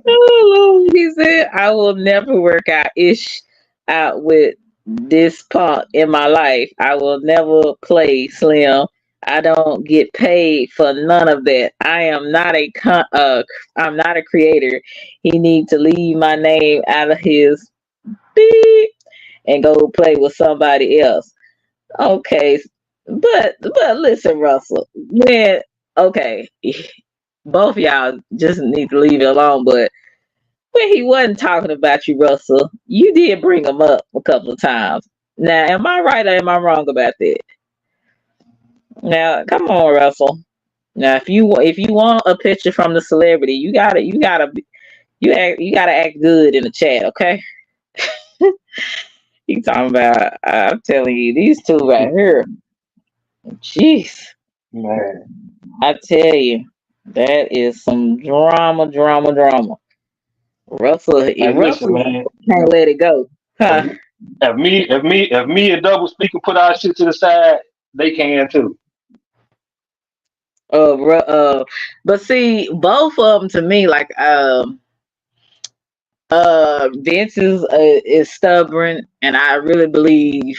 Oh, Lord, he said, I will never work out with this punk in my life. I will never play Slim. I don't get paid for none of that. I'm not a creator. He need to leave my name out of his. beep, and go play with somebody else. Okay, but listen, Russell, when okay, both of y'all just need to leave it alone. But when he wasn't talking about you, Russell, you did bring him up a couple of times. Now, am I right or am I wrong about that? Now, come on, Russell. Now, if you want a picture from the celebrity, you gotta act good in the chat, okay? He talking about I'm telling you, these two right here. Jeez, Man, I tell you, that is some drama, drama, drama. hey, listen, Russell man. can't let it go, huh? If, if me and Double Speaker put our shit to the side, they can too. But see, both of them to me, like Vince is stubborn, and I believe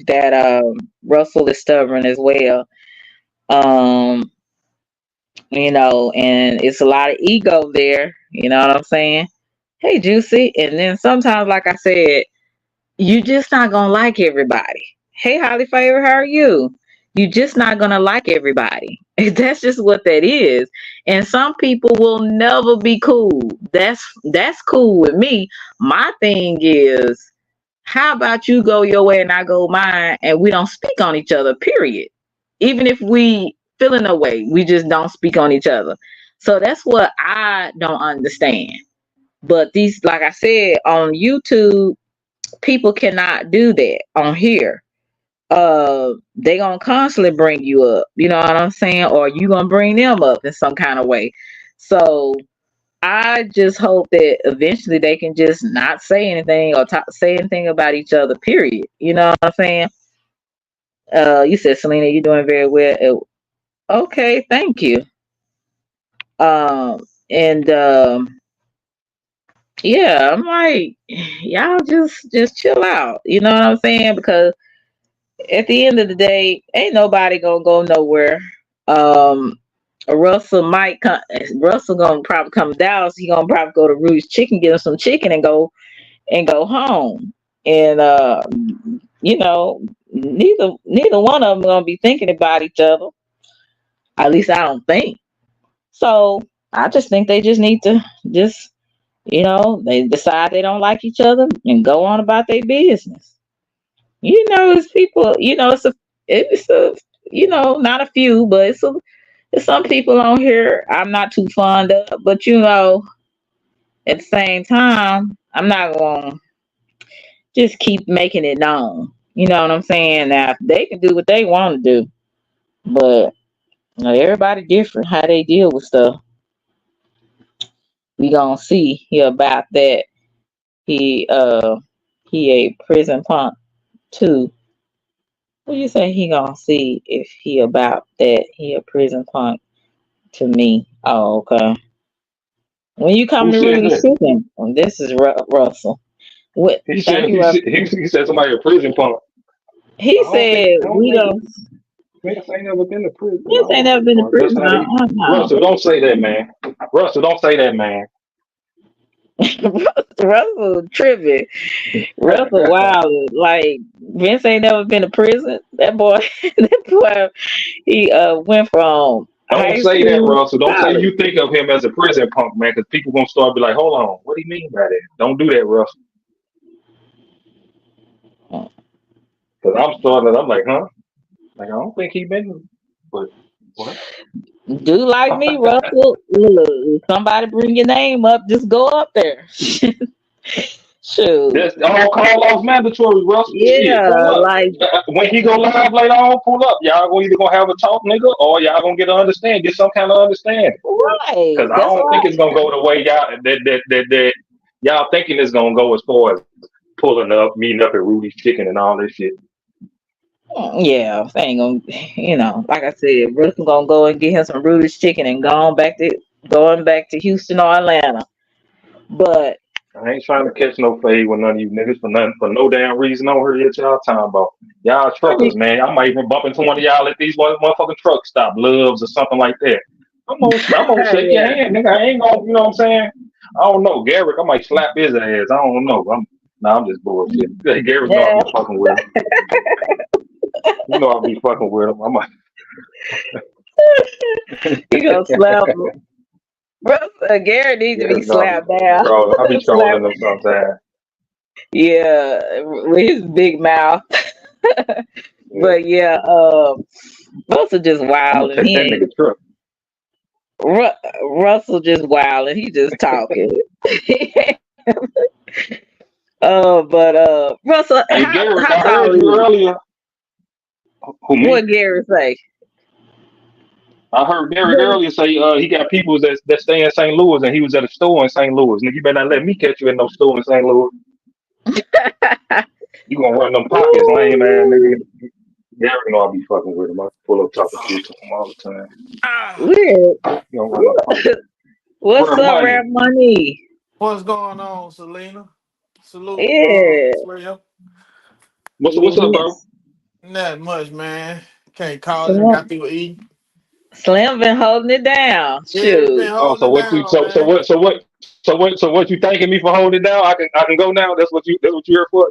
that Russell is stubborn as well. Um, and it's a lot of ego there. You know what I'm saying? Hey, Juicy, and then sometimes, like I said, you just not gonna like everybody. Hey, Holly Favor, how are you? You just not gonna like everybody. That's just what that is. And some people will never be cool. That's cool with me. My thing is, how about you go your way and I go mine, and we don't speak on each other, period. Even if we feeling a way, we just don't speak on each other. So that's what I don't understand. But these, like I said, on YouTube, people cannot do that on here. They gonna constantly bring you up, you know what I'm saying, or you gonna bring them up in some kind of way. So I just hope that eventually they can just not say anything or say anything about each other, period. You know what I'm saying? You said, Selena, you're doing very well. Okay, thank you. And yeah, I'm like, y'all just chill out. You know what I'm saying? Because at the end of the day, ain't nobody gonna go nowhere. Um, Russell gonna probably come to Dallas. He gonna probably go to Rudy's Chicken, get him some chicken, and go home. And neither one of them gonna be thinking about each other. At least I don't think. So I just think they just need to just they decide they don't like each other and go on about their business. It's people. It's a not a few, but it's some people on here I'm not too fond of. But at the same time, I'm not gonna just keep making it known. You know what I'm saying? Now they can do what they want to do, but everybody different how they deal with stuff. We gonna see here about that. He uh he a prison punk too. What you say he gonna see if he about that? He a prison punk to me. Oh, okay. When you come Who to said Rudy's that? Chicken, this is Russell. What? He Thank said you, he said Russell. he said somebody a prison punk. He said I don't we think don't. Vince ain't never been to prison. This ain't never been to Or that's prison. how he. No. Russell, don't say that, man. Russell, don't say that, man. Russell tripping. Russell Wilder, like Vince ain't never been to prison. That boy, that boy, he went from Don't high say that, school Russell. to Don't say college. you think of him as a prison punk, man, because people gonna start be like, hold on, what do you mean by that? Don't do that, Russell. Because I'm like, huh? Like, I don't think he been, but what? Do like me, Russell. Look, if somebody bring your name up, just go up there. Shoot. That's all call offs mandatory, Russell. Shit, pull Yeah, up. like When he go live later on, pull up. Y'all gonna either gonna have a talk, nigga, or y'all gonna get some kind of understanding. right. Because I That's don't think right. it's gonna go the way that y'all thinking it's gonna go as far as pulling up, meeting up at Rudy's Chicken and all this shit. Yeah, they ain't gonna, like I said, Russell gonna go and get him some Rudy's chicken and going back to Houston or Atlanta. But I ain't trying to catch no fade with none of you niggas for nothing for no damn reason on here yet y'all talking about. Y'all truckers, man. I might even bump into one of y'all at these motherfucking truck stop, Loves or something like that. I'm gonna shake your yeah, hand, nigga. I ain't gonna, you know what I'm saying? I don't know, Garrick. I might slap his ass. I don't know. I'm just bullshit. Garrick know I'll Yeah, be fucking with him. You know I'll be fucking with him. I'm he gonna slap him. Garrett needs to be Garrick know I'll be slapped down. trolling. I'll be Slap. trolling him sometimes. Yeah, with his big mouth. Yeah. But yeah, Russell just I'm wild gonna and take he that ain't nigga truck. Russell just wild and he just talking. But Russell, Hey how Garrick, how I tall heard are you you? earlier. Who What me? Gary say? I heard Garrick What- earlier say he got people that stay in St. Louis and he was at a store in St. Louis. Nigga, you better not let me catch you in no store in St. Louis. You gonna run them pockets, lame ass Ooh, nigga. Garrick know I be fucking with him. I pull up talking shit to him all the time. Ah, weird. You don't run no pockets. What's Where up, Rap money? Money? what's going on, Selena? Salute, Yeah. Slim. What's up, bro? Yes. Not much, man. Can't call it. Slim, Got people eating. Slim been holding it down. Yeah, he been Shoot. Oh, holding it down, man. so what you thanking me for holding it down? I can go now. That's what you here for.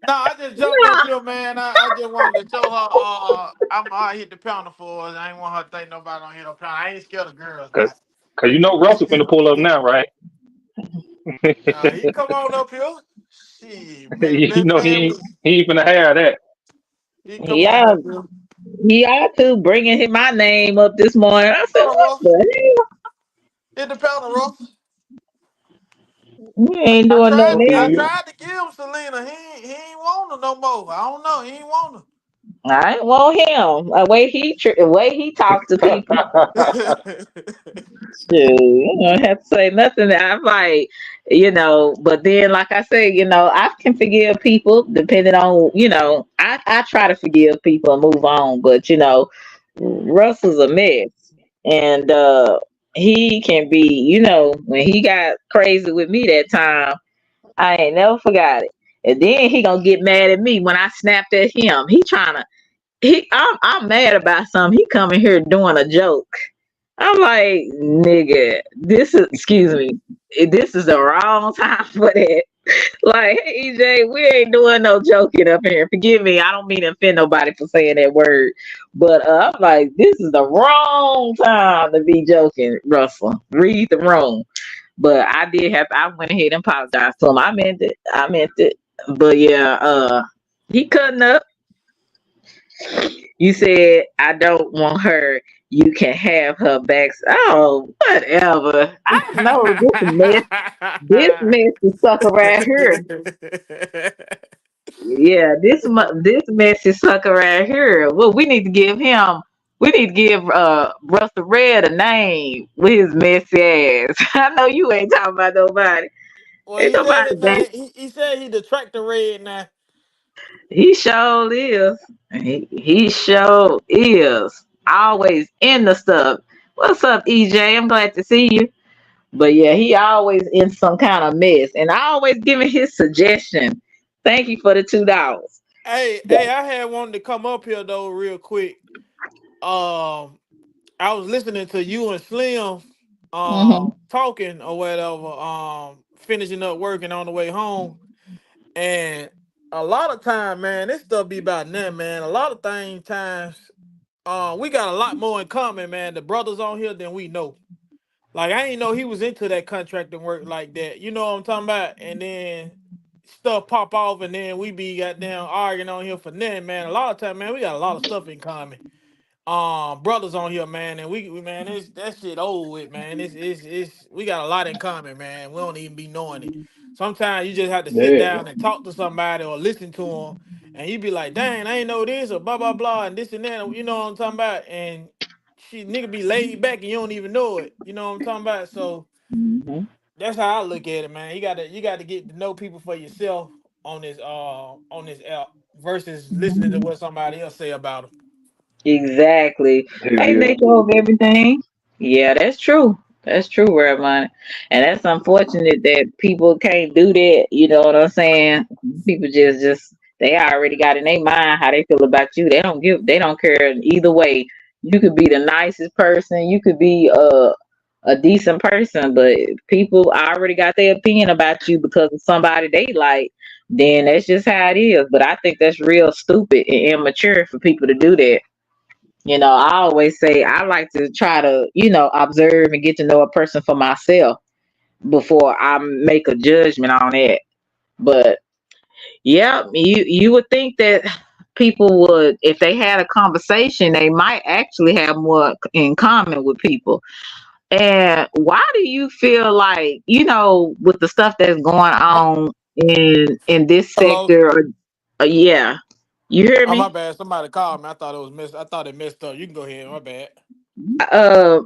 No, I just jumped up here, man. I just wanted to show her. I hit the pounder for us. I ain't want her to think nobody don't hit no pounder. I ain't scared of girls Cause, now. cause you know Russell finna pull up now, right? He come on up here. Shit, man, You best know man was. he ain't finna have that. He come on Yeah, up here. he ought to bringing my name up this morning. I said, Pounder what Russ. the Hit the pounder, Russ. hell? We ain't I doing tried. nothing Okay, I else. you tried to give him Selena. He ain't want her no more. I don't know. He ain't want I ain't want him. The way he talks to people. her. Shoot, you don't have to say nothing. I'm like, but then, like I said, I can forgive people depending on, I try to forgive people and move on. But, Russell's a mess. And he can be, when he got crazy with me that time, I ain't never forgot it. And then he gonna get mad at me when I snapped at him. I'm mad about something. He coming here doing a joke. I'm like, nigga, excuse me, this is the wrong time for that. Like, hey, EJ, we ain't doing no joking up here. Forgive me, I don't mean to offend nobody for saying that word, but I'm like, this is the wrong time to be joking, Russell. Read the room. But I went ahead and apologized to him. I meant it. But yeah, he cutting up. You said I don't want her. You can have her back. Oh, whatever. I know this mess is sucker right here. Yeah, this messy sucker right here. Well, we need to give Russell Red a name with his messy ass. I know you ain't talking about nobody. Well, Ain't he said nobody his back. name. He said he the tractor red now. He sure is. He sure is. Always in the stuff. What's up, EJ? I'm glad to see you. But yeah, he always in some kind of mess. And I always giving his suggestion. Thank you for the $2. Hey, I had wanted to come up here though real quick. Um, I was listening to you and Slim Mm-hmm. talking or whatever, finishing up working on the way home. And a lot of time, man, this stuff be about nothing, man. A lot of times, we got a lot more in common, man. The brothers on here than we know. Like I ain't know he was into that contracting work like that. You know what I'm talking about? And then stuff pop off, and then we be goddamn arguing on here for nothing, man. A lot of time, man, we got a lot of stuff in common. Brothers on here, man, and man, it's that shit old with, man. It's we got a lot in common, man. We don't even be knowing it. Sometimes you just have to sit yeah. down and talk to somebody or listen to them, and you be like, "Dang, I ain't know this," or blah blah blah, and this and that. You know what I'm talking about? And she nigga be laid back and you don't even know it. You know what I'm talking about? So Mm-hmm. that's how I look at it, man. You gotta get to know people for yourself on this app versus listening to Mm-hmm. what somebody else say about them. Exactly. Hell Ain't yeah. they of everything? Yeah, that's true. That's true, Redmond. And that's unfortunate that people can't do that. You know what I'm saying? People just they already got in their mind how they feel about you. They don't care either way. You could be the nicest person. You could be a decent person, but people already got their opinion about you because of somebody they like, then that's just how it is. But I think that's real stupid and immature for people to do that. I always say I like to try to, observe and get to know a person for myself before I make a judgment on it. But yeah, you would think that people would, if they had a conversation, they might actually have more in common with people. And why do you feel like, with the stuff that's going Oh, on in this hello. sector, yeah, you hear Oh, my me? bad. Somebody called me. I thought it was missed. I thought it messed up. You can go ahead. My bad.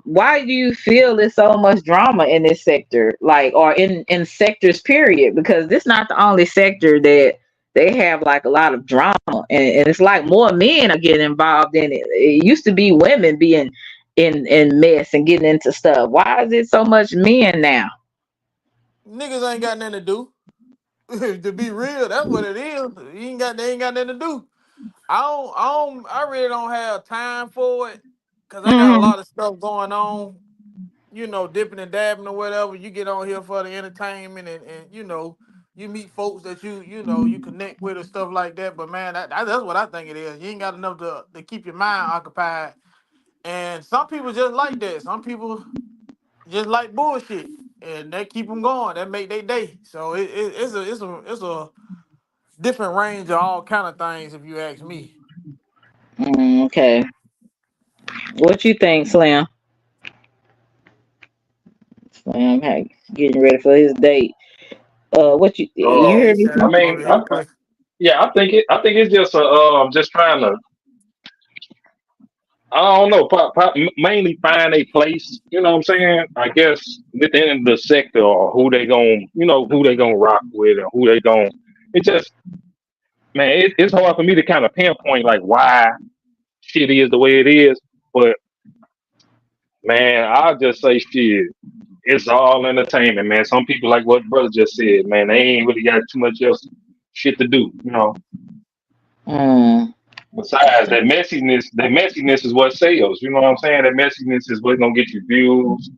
Why do you feel there's so much drama in this sector, like, or in sectors period? Because this not the only sector that they have like a lot of drama, and it's like more men are getting involved in it. It used to be women being in mess and getting into stuff. Why is it so much men now? Niggas ain't got nothing to do. To be real, that's what it is. They ain't got nothing to do. I really don't have time for it because I got a Mm, lot of stuff going on. Dipping and dabbing or whatever. You get on here for the entertainment and you meet folks that you connect with and stuff like that. But man, that's what I think it is. You ain't got enough to keep your mind occupied. And some people just like that. Some people just like bullshit, and they keep them going. That make their day. So it's a different range of all kind of things. If you ask me, okay, what you think, Slim? Slim, hey, getting ready for his date. What you Uh, yeah, hear he me? said I I'm mean, over here cooking. yeah, I think it's just just trying to, I don't know, mainly find a place. You know what I'm saying? I guess within the sector, or who they going, who they gonna rock with, and who they going. It just, man, it's hard for me to kind of pinpoint like why shit is the way it is. But man, I'll just say shit. It's all entertainment, man. Some people, like what brother just said, man, they ain't really got too much else shit to do. Mm, Besides that messiness is what sells. You know what I'm saying? That messiness is what's gonna get you views.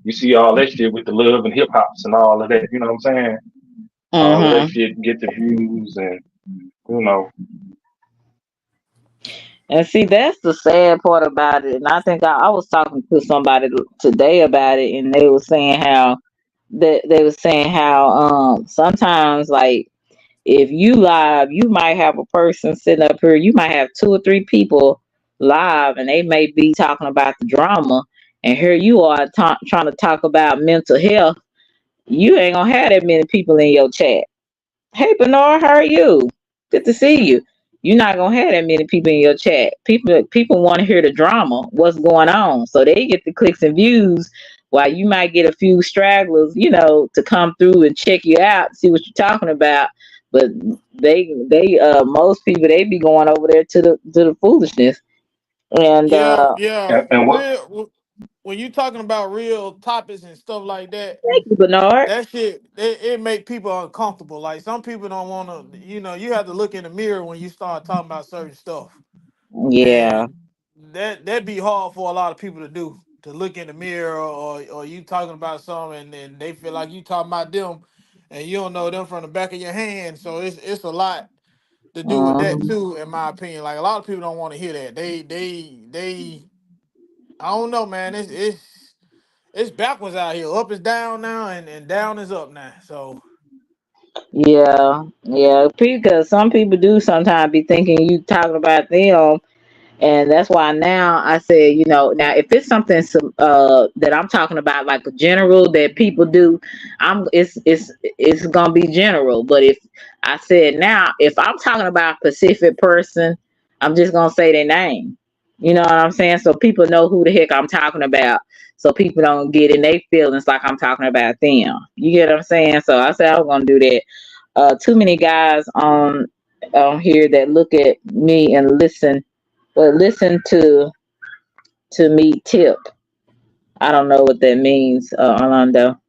You see all that shit with the love and hip hops and all of that. You know what I'm saying? All of that mm-hmm. shit get the views, and you know, And see, that's the sad part about it. And I think I was talking to somebody today about it, and they were saying how sometimes, like, if you live, you might have a person sitting up here, you might have two or three people live, and they may be talking about the drama, and here you are trying to talk about mental health. You ain't gonna have that many people in your chat. Hey Bernard, how are you? Good to see you. You're not gonna have that many people in your chat. People want to hear the drama, what's going on. So they get the clicks and views while you might get a few stragglers, to come through and check you out, see what you're talking about. But they most people they be going over there to the foolishness. And Yeah, yeah. and what When you talking about real topics and stuff like that, thank you, Bernard. that shit it make people uncomfortable. Like some people don't want to. You have to look in the mirror when you start talking about certain stuff, Yeah. and that be hard for a lot of people to do. To look in the mirror, or you talking about something, and they feel like you talking about them, and you don't know them from the back of your hand. So it's a lot to do with that Mhm. too, in my opinion. Like a lot of people don't want to hear that. They I don't know, man. It's backwards out here. Up is down now, and down is up now. So Yeah, yeah. Because some people do sometimes be thinking you talking about them. And that's why now I said, now if it's something that I'm talking about, like a general that people do, it's gonna be general. But if I said now, if I'm talking about a specific person, I'm just gonna say their name. You know what I'm saying? So people know who the heck I'm talking about. So people don't get in their feelings like I'm talking about them. You get what I'm saying? So I said I was gonna do that. Too many guys on here that look at me and listen to me tip. I don't know what that means, Orlando.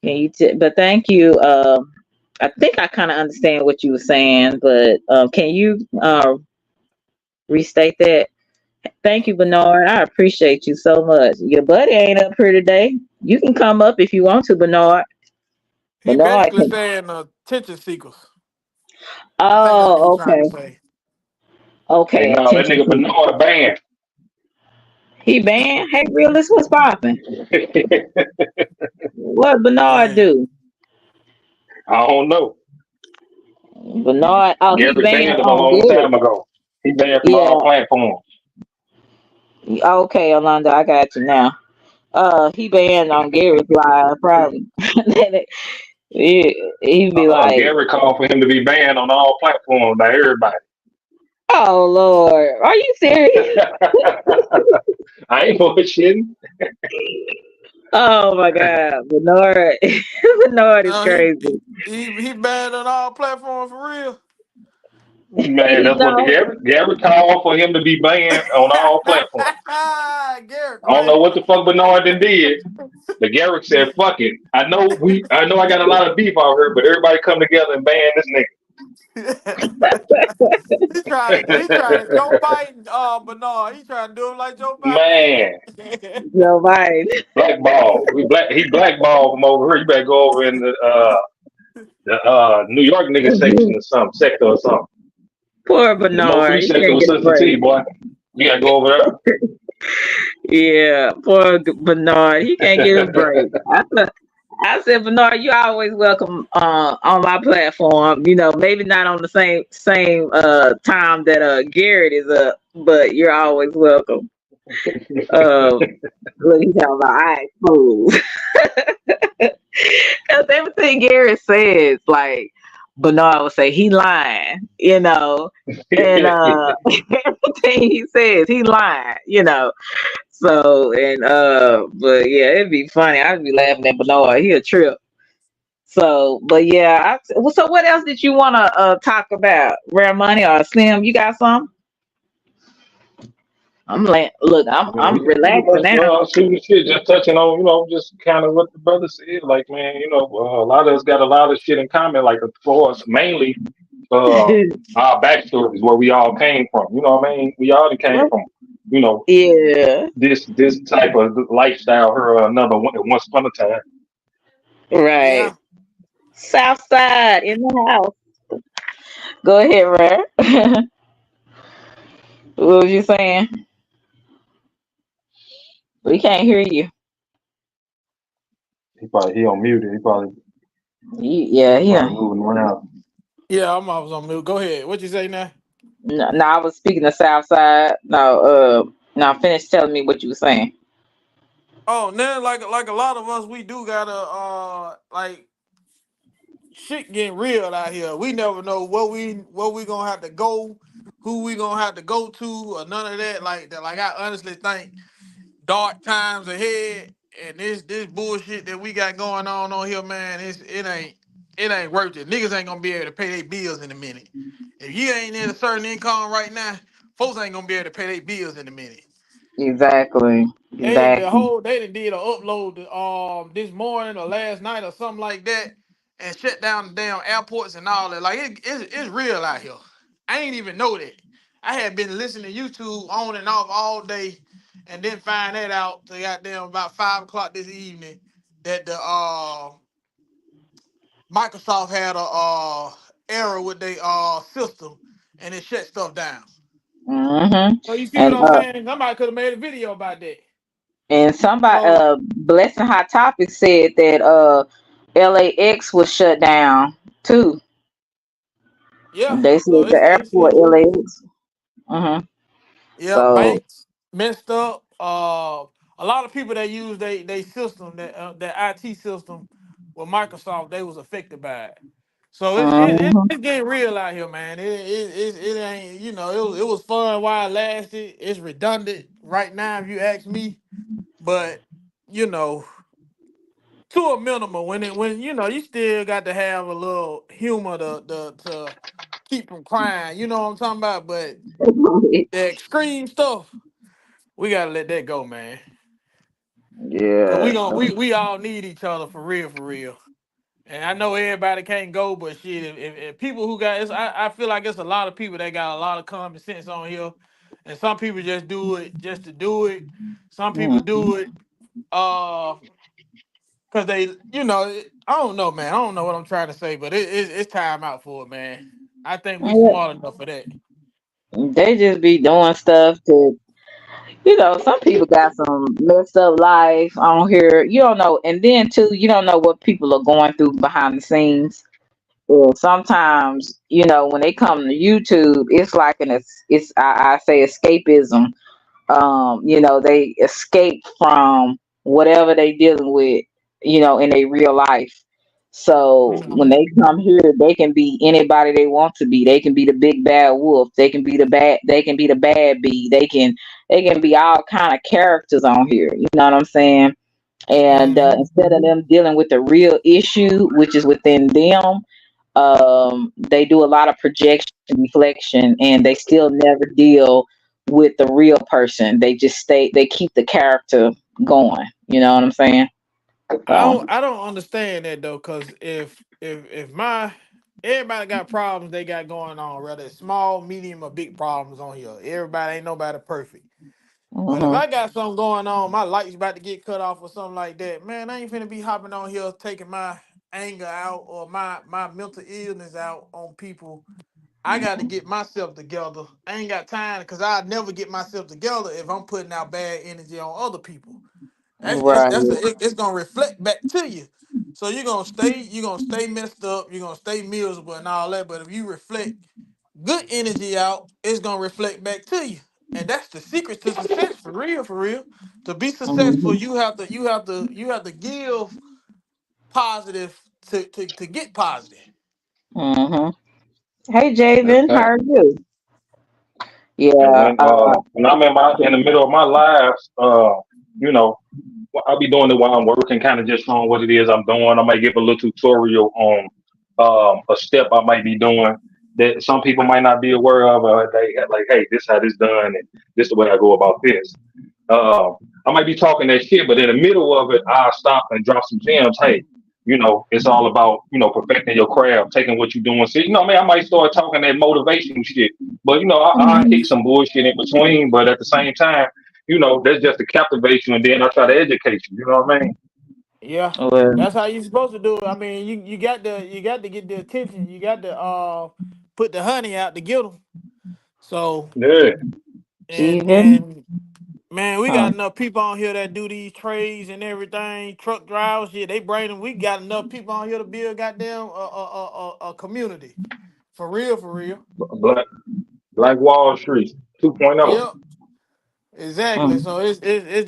Can you tip? But thank you. I think I kind of understand what you were saying, but can you restate that? Thank you, Bernard. I appreciate you so much. Your buddy ain't up here today. You can come up if you want to, Bernard. He Bernard basically can. saying attention seekers. I think that's what he's Oh, trying to okay. say. Hey, Okay, no, that attention nigga please. Benoit banned. He banned. Hey, realist, what's popping? I What Bernard Man, do? don't know. Bernard. Oh, he Gary banned banned him a on long Gary. time ago. He banned from all Yeah. platforms. Okay, Alonda, I got you now. He banned on Gary's live probably. He'd be like, Gary called for him to be banned on all platforms by everybody. "Oh Lord, are you serious?" I ain't bullshitting. Oh my God, Bernard, Bernard is no, he crazy. he banned on all platforms for real. Man, that's what No, Gary called for him to be banned on all platforms. Garrett I don't know what crazy. the fuck Bernard done did, but Gary said, "Fuck it. I know I got a lot of beef out here, but everybody come together and ban this He trying to Joe nigga." Biden, but no, he trying to do him like Joe Man, Biden. Joe Biden. blackball. He blackballed from over here. You better go over in the New York nigga section or something, sector or something. Poor The Mo Bernard, three he sector can't with get a Sister T, break. boy. You gotta go over Yeah, poor Bernard, he can't get a break. I said, Bernard, you always welcome on my platform. You know, maybe not on the same time that Garrett is up, but you're always welcome. Look, he's talking about I expose. Because everything Garrett says, like Bernard would say, he lying, and there. everything he says, he lying, So but yeah, it'd be funny. I'd be laughing at Bernard. He a trip. So, but yeah. So, what else did you want to talk about? Rare money or Slim? You got some? I'm like, look, Man, we I'm can pretty relaxing much now. shoot the shit, just touching on, just kind of what the brother said. Like, man, a lot of us got a lot of shit in common. Like, for us, mainly our backstories, where we all came from. You know what I mean? We all came from, you know, Yeah, this type of lifestyle or another once upon a time. right. Yeah. South side in the house. Go ahead, Rare. What was you saying? We can't hear you. He on mute. Yeah, He yeah. probably moving around. Yeah, I was on mute. Go ahead. What you say now? No, I was speaking to South side. No, now finish telling me what you were saying. Oh, now like a lot of us, we do gotta like shit getting real out here. We never know what we gonna have to go, who we gonna have to go to, or none of that. Like that. Like I honestly think dark times ahead, and this bullshit that we got going on here, man. It ain't worth it. Niggas ain't gonna be able to pay their bills in a minute. If you ain't in a certain income right now, folks ain't gonna be able to pay their bills in a minute. Exactly. Exactly. They done did a upload this morning or last night or something like that, and shut down the damn airports and all that. Like it's real out here. I ain't even know that. I had been listening to YouTube on and off all day, and then find that out to goddamn about 5 o'clock this evening that the Microsoft had a error with their system, and it shut stuff down. Mm-hmm. So you see what And I'm saying? Somebody could have made a video about that. somebody So Blessing Hot Topic said that LAX was shut down too. yeah, They said so the airport LAX. Mm-hmm. yeah, So banks messed up. A lot of people that use they system that IT system with Microsoft, they was affected by it. So mm-hmm. it's getting real out here, man. It ain't it was fun while it lasted. It's redundant right now, if you ask me. But you know, to a minimum, when you still got to have a little humor to keep from crying. You know what I'm talking about? But the extreme stuff, we gotta let that go, man. Cause we Yeah. gon' we all need each other for real, for real. And I know everybody can't go, but shit, if people who got I feel like it's a lot of people that got a lot of common sense on here, and some people just do it just to do it. Some people Mhm. do it because they, I don't know, man. I don't know what I'm trying to say, but it's time out for it, man. I think we smart enough for that. They just be doing stuff to, some people got some messed up life on here. You don't know, and then too, you don't know what people are going through behind the scenes. Well, sometimes, when they come to YouTube, it's like I say escapism. They escape from whatever they dealing with, in their real life. So when Mhm. they come here, they can be anybody they want to be. They can be the big bad wolf. They can be the bad bee. They can be all kind of characters on here. You know what I'm saying? And Mhm. instead of them dealing with the real issue, which is within them, they do a lot of projection, reflection, and they still never deal with the real person. They keep the character going. You know what I'm saying? So, I don't understand that though, because if my everybody got problems they got going on, whether it's small, medium, or big problems on here. Everybody ain't nobody perfect. But if hmm I got something going on, my light's about to get cut off or something like that, man, I ain't finna be hopping on here taking my anger out or my mental illness out on people. I got to get myself together. I ain't got time because I never get myself together if I'm putting out bad energy on other people. right. It's gonna reflect back to you. So you're gonna stay messed up, you're gonna stay miserable and all that. But if you reflect good energy out, it's gonna reflect back to you. And that's the secret to success for real, for real. To be successful, hmm you have to give positive to get positive. hmm Hey, That's Javen, how that. are you? And Yeah. when I'm in the middle of my lives, you know, I'll be doing it while I'm working, kind of just showing what it is I'm doing. I might give a little tutorial on a step I might be doing that some people might not be aware of. They like, hey, this how this done, and this the way I go about this. Uh, I might be talking that shit, but in the middle of it, I'll stop and drop some gems. Hey, it's all about, perfecting your craft, taking what you're doing. See, man, I might start talking that motivational shit, but, I kick some bullshit in between. But at the same time, that's just to captivate you, and then I try to educate you. You know what I mean? Yeah, Well, that's how you supposed to do it. I mean, you got to get the attention. You got to put the honey out to get them. So Yeah. and Javen. and man, we got Huh. enough people on here that do these trades and everything, truck drivers. Yeah, they bring them. We got enough people on here to build goddamn a community for real, for real. Black, Black Wall Street 2.0. Yep, exactly. Mm. So it's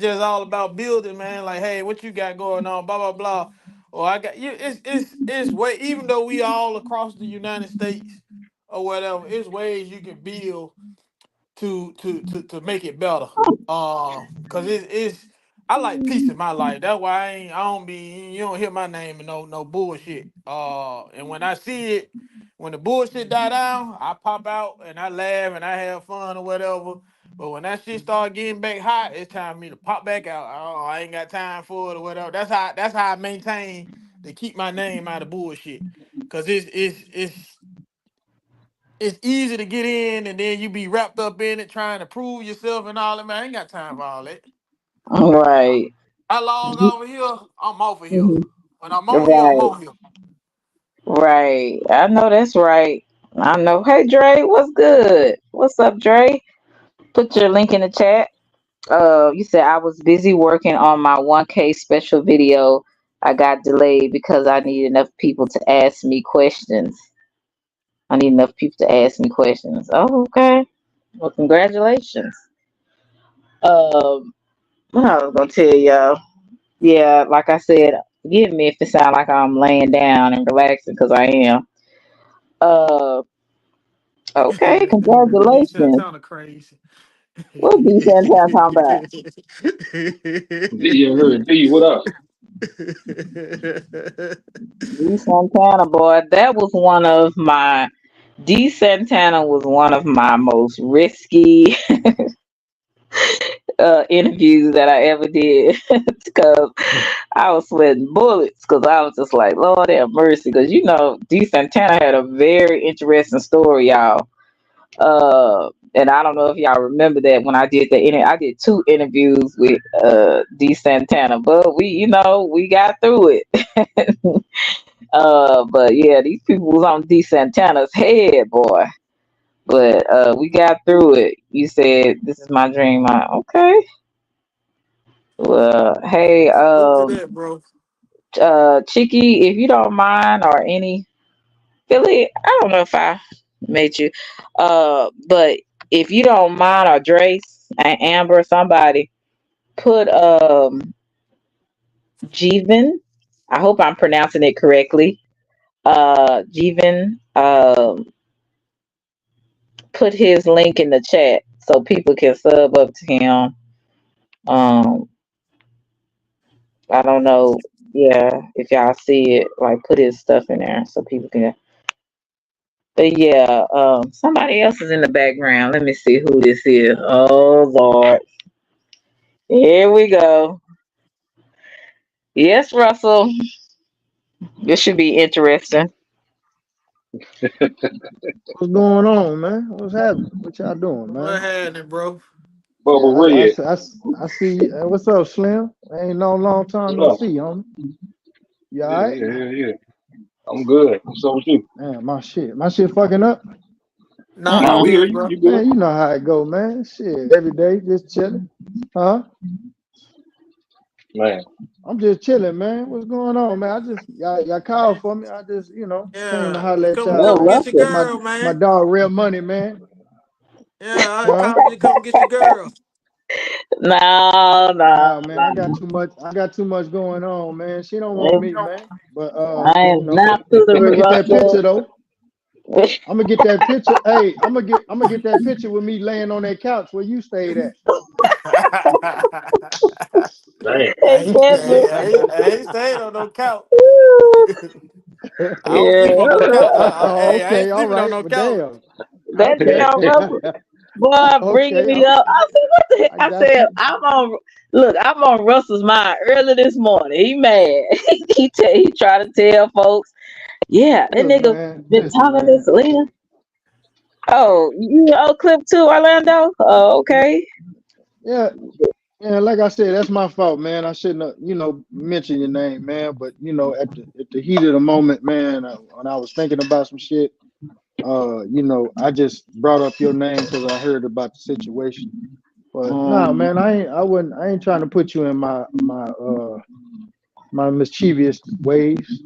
just all about building, man. Like, hey, what you got going on? Blah blah blah. Or I got you. It's way. Even though we all across the United States or whatever, it's ways you can build to make it better. Cause it's I like peace in my life. That's why I don't be you don't hear my name and no bullshit. And when I see it, when the bullshit die down, I pop out and I laugh and I have fun or whatever. But when that shit start getting back hot, it's time for me to pop back out. Oh, I ain't got time for it or whatever. That's how I maintain to keep my name out of bullshit. Cause it's easy to get in and then you be wrapped up in it trying to prove yourself and all that. Man, I ain't got time for all that. Right. I log over here, I'm over here. Mhm. When I'm on here, I'm Right. on here. Right. I know that's right. I know. Hey, Dre, what's good? What's up, Dre? Put your link in the chat. You said I was busy working on my 1K special video. I got delayed because I need enough people to ask me questions. I need enough people to ask me questions. Oh, okay. Well, congratulations. What I was gonna tell y'all. Yeah, like I said, forgive me if it sounds like I'm laying down and relaxing because I am. Uh, okay, D congratulations. Santana crazy. What D Santana talking about? D, heard D, what up? D Santana, boy, that was one of my. D Santana was one of my most risky interviews that I ever did because I was sweating bullets because I was just like, Lord have mercy. Because D Santana had a very interesting story, y'all. And I don't know if y'all remember that when I did I did 2 interviews with D Santana, but we got through it. But yeah, these people was on D Santana's head, boy. But we got through it. You said this is my dream. Okay. Well, hey, Salute to that, bro. Chicky, if you don't mind, or any Philly, I don't know if I made you, but if you don't mind, or Drace and Amber, somebody put Jeevan. I hope I'm pronouncing it correctly. Jeevan, put his link in the chat so people can sub up to him. Um, I don't know. Yeah, if y'all see it, like put his stuff in there so people can. But yeah, somebody else is in the background. Let me see who this is. Oh Lord, here we go. Yes, Russell. This should be interesting. What's going on, man? What's happening? What y'all doing, What man? happening, bro? Yeah, Bubba Red. I see. What's up, Slim? Ain't no long time What no up? see, homie. You all Yeah, right? yeah, yeah, yeah. I'm good. What's up with you? Man, my shit fucking up. Nah, you Nah, we Mm-mm. hear good, you. bro. You good? Man, you know how it go, man. Shit, every day just chilling. Huh? Man. I'm just chilling, man. What's going on, man? Y'all called for me. I just came to Yeah, holler at come Oh, y'all. come get your Get Russell. girl, my man. dog, real money, man. Yeah, I Huh? called you to come get your girl. No, no, Nah, man, I got no. too much. I got too much going on, man. She don't want me, man. But I am not I'm gonna tutoring get that Russell. picture though. I'm gonna get that picture. Hey, I'm gonna get that picture with me laying on that couch where you stayed at. Damn. Hey, Kevin. I ain't staying on no couch. I don't Yeah, sleep on no couch. Oh, Hey, I ain't okay, all sleeping on right. no Well, couch. damn. that Okay. damn Russell boy bringing Okay. me up. I said, what the heck? I I got said, you. I'm on Russell's mind early this morning. He mad. He try to tell folks, yeah, that Look, nigga man. been Listen, talking to man. Selena. Oh, you old clip too, Orlando? Oh, okay. Yeah. Yeah, like I said, that's my fault, man. I shouldn't have, mentioned your name, man. But at the heat of the moment, man, when I was thinking about some shit, I just brought up your name because I heard about the situation. But nah, Mm, man, I ain't trying to put you in my mischievous ways.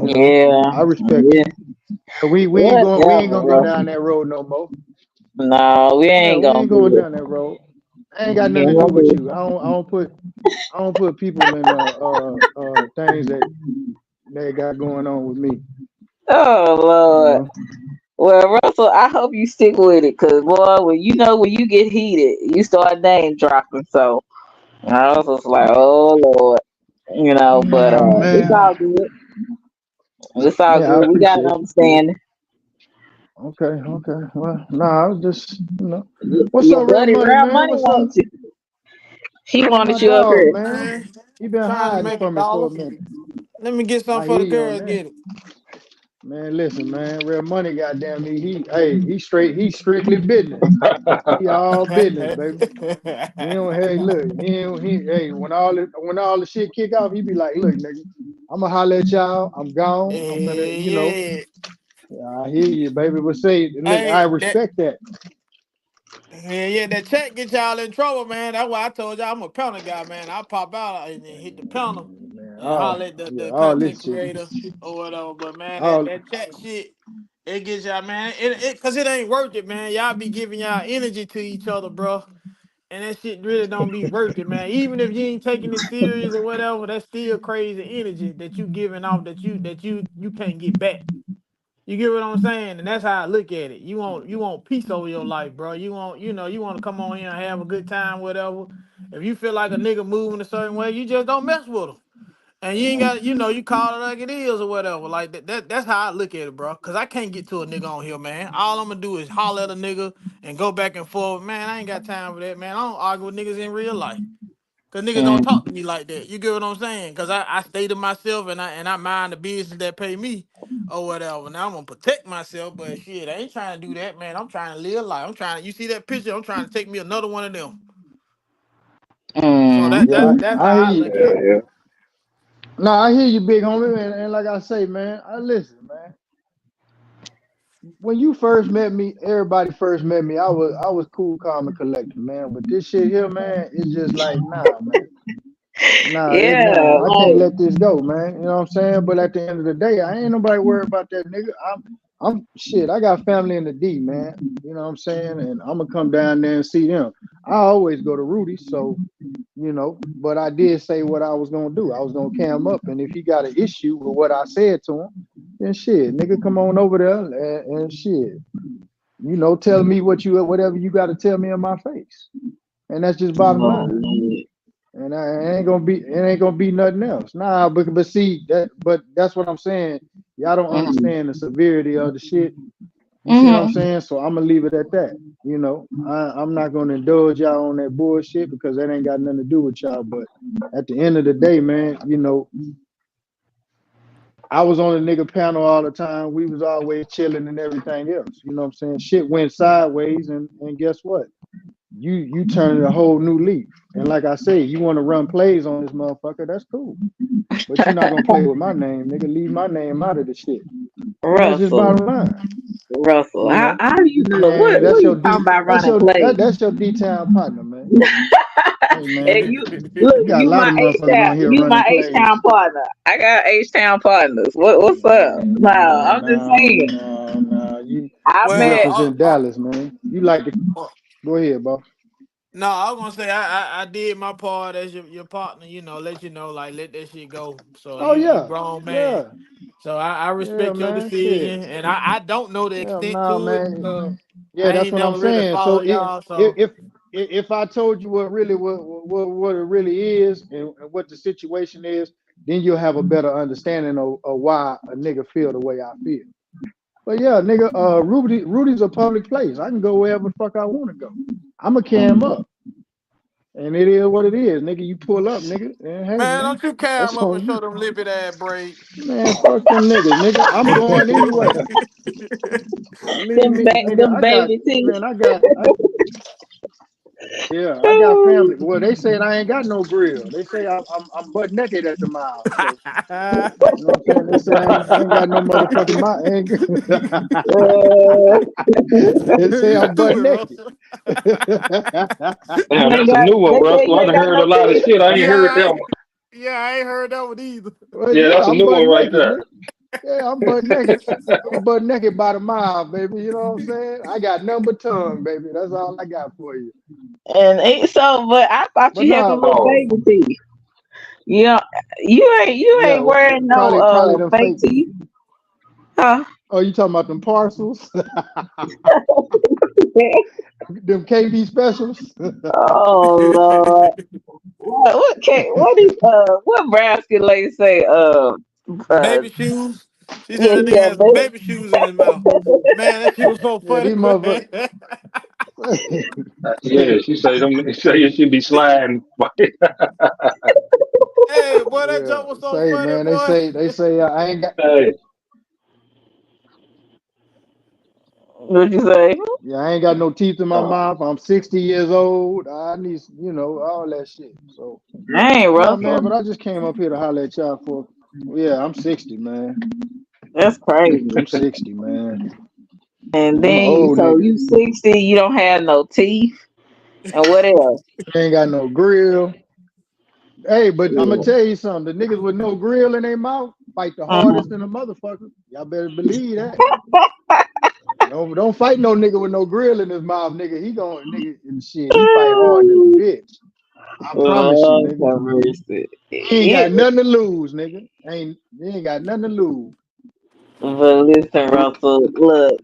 yeah, I respect yeah. you. Yeah, we ain't gonna go Whatever. down that road no more. No, we Yeah, ain't we gonna ain't do going it. down that road. I ain't got We nothing to ain't do gonna with do you. it. I don't put people in things that they got going on with me. Oh You Lord. know. Well, Russell, I hope you stick with it, cause boy, when you get heated, you start name dropping. So I was just like, oh Lord, But Oh it's man. all good. It's all Yeah, I good. We got an appreciate it. understanding. Okay, okay. Well, nah, I was just, what's Your up, real buddy, money, Rare man? Money, What's up? wants you. He That's my wanted you up dog, here. man. Man, He been trying to hiding make a from me for dollar. a minute. Let me get something I for hear the you on girls. that. Get it. Man, listen, man. Real money, goddamn me. He straight. He's strictly business. He all business, baby. He don't. Hey, look. Hey, when all the shit kick off, he be like, look, nigga, I'm gonna holler at y'all. I'm gone. I'm finna, Yeah. I hear you, baby. But say, look, I Hey, respect that. that check get y'all in trouble, man. That's why I told y'all I'm a penalty guy, man. I pop out and then hit the penalty Man, and holler at yeah, the all this content shit. creator or whatever. But man, that All that chat shit, it gets y'all, man. It cause it ain't worth it, man. Y'all be giving y'all energy to each other, bro. And that shit really don't be worth it, man. Even if you ain't taking it serious or whatever, that's still crazy energy that you giving off that you can't get back. You get what I'm saying? And that's how I look at it. You want peace over your life, bro. You want to come on here and have a good time, whatever. If you feel like a nigga moving a certain way, you just don't mess with him. And you ain't got, you call it like it is or whatever. Like that's how I look at it, bro. Cause I can't get to a nigga on here, man. All I'm gonna do is holler at a nigga and go back and forth. Man, I ain't got time for that, man. I don't argue with niggas in real life. Cause niggas don't Mm, talk to me like that. You get what I'm saying? Cause I stay to myself and I mind the business that pay me or whatever. Now I'm gonna protect myself, but shit, I ain't trying to do that, man. I'm trying to live life. I'm trying to, you see that picture? I'm trying to take me another one of them. So mm, Yeah, that's I how hear I you. look at Yeah, it. yeah. No, I hear you, big homie, and like I say, man, I listen, man. When you first met me, everybody first met me, I was cool, calm, and collected, man. But this shit here, man, it's just like, nah, man. yeah, Nah, I can't like, let this go, man. You know what I'm saying? But at the end of the day, I ain't nobody worried about that nigga. I'm shit. I got family in the D, man. You know what I'm saying? And I'm gonna come down there and see them. I always go to Rudy, so But I did say what I was gonna do. I was gonna cam up, and if he got an issue with what I said to him, then shit, nigga, come on over there and shit. Tell me whatever you got to tell me in my face, and that's just bottom oh, line. Lord. And it ain't gonna be nothing else. Nah, but see but that's what I'm saying. Y'all don't Mm, understand the severity of the shit. You see what I'm mm, saying? So I'm gonna leave it at that. I'm not gonna indulge y'all on that bullshit because that ain't got nothing to do with y'all. But at the end of the day, man, I was on the nigga panel all the time. We was always chilling and everything else. You know what I'm saying? Shit went sideways, and guess what? You turn a whole new leaf. And like I say, you want to run plays on this motherfucker, that's cool. But you're not gonna play with my name, nigga. Leave my name out of the shit. And that's just Russell, bottom line. Russell, You know, how do you know man, what that's are your you talking D about that's running your plays? that's your D town partner, man. Hey And man. you look, You got a you lot my of H motherfuckers town, on here you running my H town plays. partner. I got H town partners. What's up? No, I'm just saying. Nah. I You Well, met. represent Dallas, man. You like to go ahead, boss. no, I was gonna say I did my part as your partner. Let you know, like let that shit go. So Oh you yeah. grown man. Yeah. So I Yeah, respect your man. Shit. decision, and I don't know the Yeah, extent nah, to it man. because Yeah, I that's ain't what I'm never really saying. So followed y'all. So if I told you what it really is and what the situation is, then you'll have a better understanding of why a nigga feel the way I feel. But yeah, nigga, Rudy's a public place. I can go wherever the fuck I want to go. I'm a cam up, and it is what it is, nigga. You pull up, nigga, and hey, man, man, don't you cam that's up and on show you, them lippy ass braids. man. Fuck them niggas, nigga. I'm going anywhere. Leave me, nigga. Them I got, baby teeth. man. Yeah, I got family. Well, they said I ain't got no grill. They say I'm butt naked at the mile. So you know what I'm saying? They say I ain't got no motherfucking mile. Uh, They say You I'm butt stupid, naked. Russell. you Damn, ain't that's a got. new one, They say Russell. you I ain't done got heard a no lot of teeth. shit. I ain't Yeah, heard that one. I ain't heard that one either. Well, Yeah, yeah, that's a I'm new butt one right naked, there. nigga. Yeah, I'm butt naked. I'm butt naked by the mile, baby. You know what I'm saying? I got number tongue, baby. That's all I got for you. But I thought But you had them nah, little Oh, baby teeth. Yeah, you ain't yeah, wearing no probably them fake fake. teeth, huh? Oh, you talking about them parcels? Them KB specials? Oh Lord, what basket lady say? Uh, Baby shoes. She said yeah, that he nigga had had some baby shoes in his mouth. Man, that shit was so Yeah, funny, these man. motherfuckers. yeah. She say them. Say it should be sliding. Hey, boy, that Yeah, joke was so say funny, man, they boy. say they say I ain't got. Hey, what you say? Yeah, I ain't got no teeth in my oh, mouth. I'm 60 years old. I need, all that shit. So, Dang, nah, Russell, man, but I just came up here to holler at y'all for. Yeah, I'm 60, man. that's crazy. I'm 60, man. And I'm an then, old so nigga. you 60, you don't have no teeth, and what else? Ain't got no grill. Hey, but I'm gonna Yeah. tell you something. The niggas with no grill in their mouth fight the hardest Mhm. in the motherfucker. Y'all better believe that. Don't fight no nigga with no grill in his mouth, nigga. He gon' nigga and shit. He fight hard than a bitch. I promise you, Lord nigga. have mercy. He ain't got nothing to lose, nigga. He ain't got nothing to lose. But listen, Russell, look,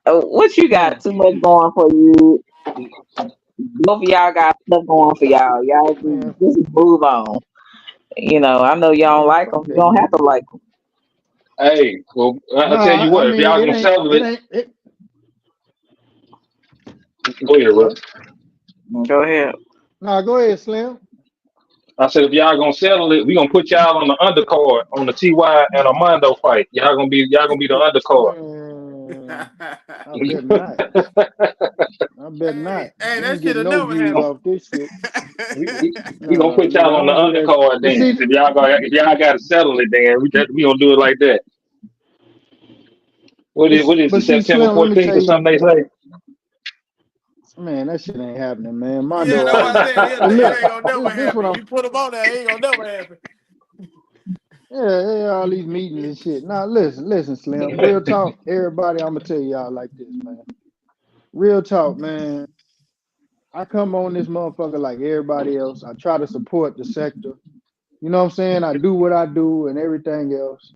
what you Hmm. got too much going for you. Both of y'all got stuff going for y'all. Y'all Man, just move on. I know y'all don't man, like fuck them. You that don't have nigga. to like hey. Well, I'll tell Nah, you I what. If mean y'all it gonna ain't settle it it, ain't it. go ahead, What? Russ. them. Go ahead. Nah, go ahead, Slim. I said if y'all gonna settle it, we gonna put y'all on the undercard on the TY and Armando fight. Y'all gonna be the undercard. I bet not. I bet not. Hey, hey, We that ain't should getting have no never views happened. off this shit. We gonna Nah, put nigga, y'all I on the don't do that. undercard But then. see, If y'all gotta settle it, then we gonna do it like that. What is it? but see, September Slim, let me 14th tell or you, something they say? man, that shit ain't happening, man. Yeah, Mondo that's what I already. said. It But ain't look, gonna never this what happen. I'm. You put them on there, it ain't gonna never happen. Yeah, all these meetings and shit. Now, listen, Slim. Real talk, everybody. I'm gonna tell y'all like this, man. Real talk, man. I come on this motherfucker like everybody else. I try to support the sector. You know what I'm saying? I do what I do and everything else.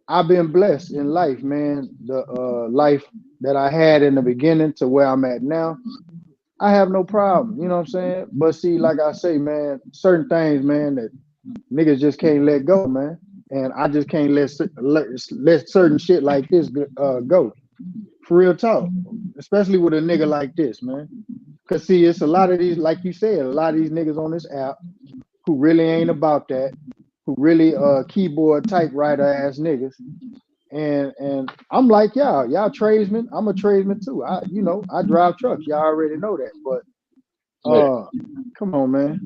I've been blessed in life, man. The life that I had in the beginning to where I'm at now, I have no problem. You know what I'm saying? But see, like I say, man, certain things, man, that niggas just can't let go, man. And I just can't let certain shit like this go. For real talk, especially with a nigga like this, man. Cause see, it's a lot of these, like you said, a lot of these niggas on this app who really ain't about that, who really keyboard typewriter ass niggas. And I'm like y'all tradesmen. I'm a tradesman too. I drive trucks. Y'all already know that. But Yeah. come on, man.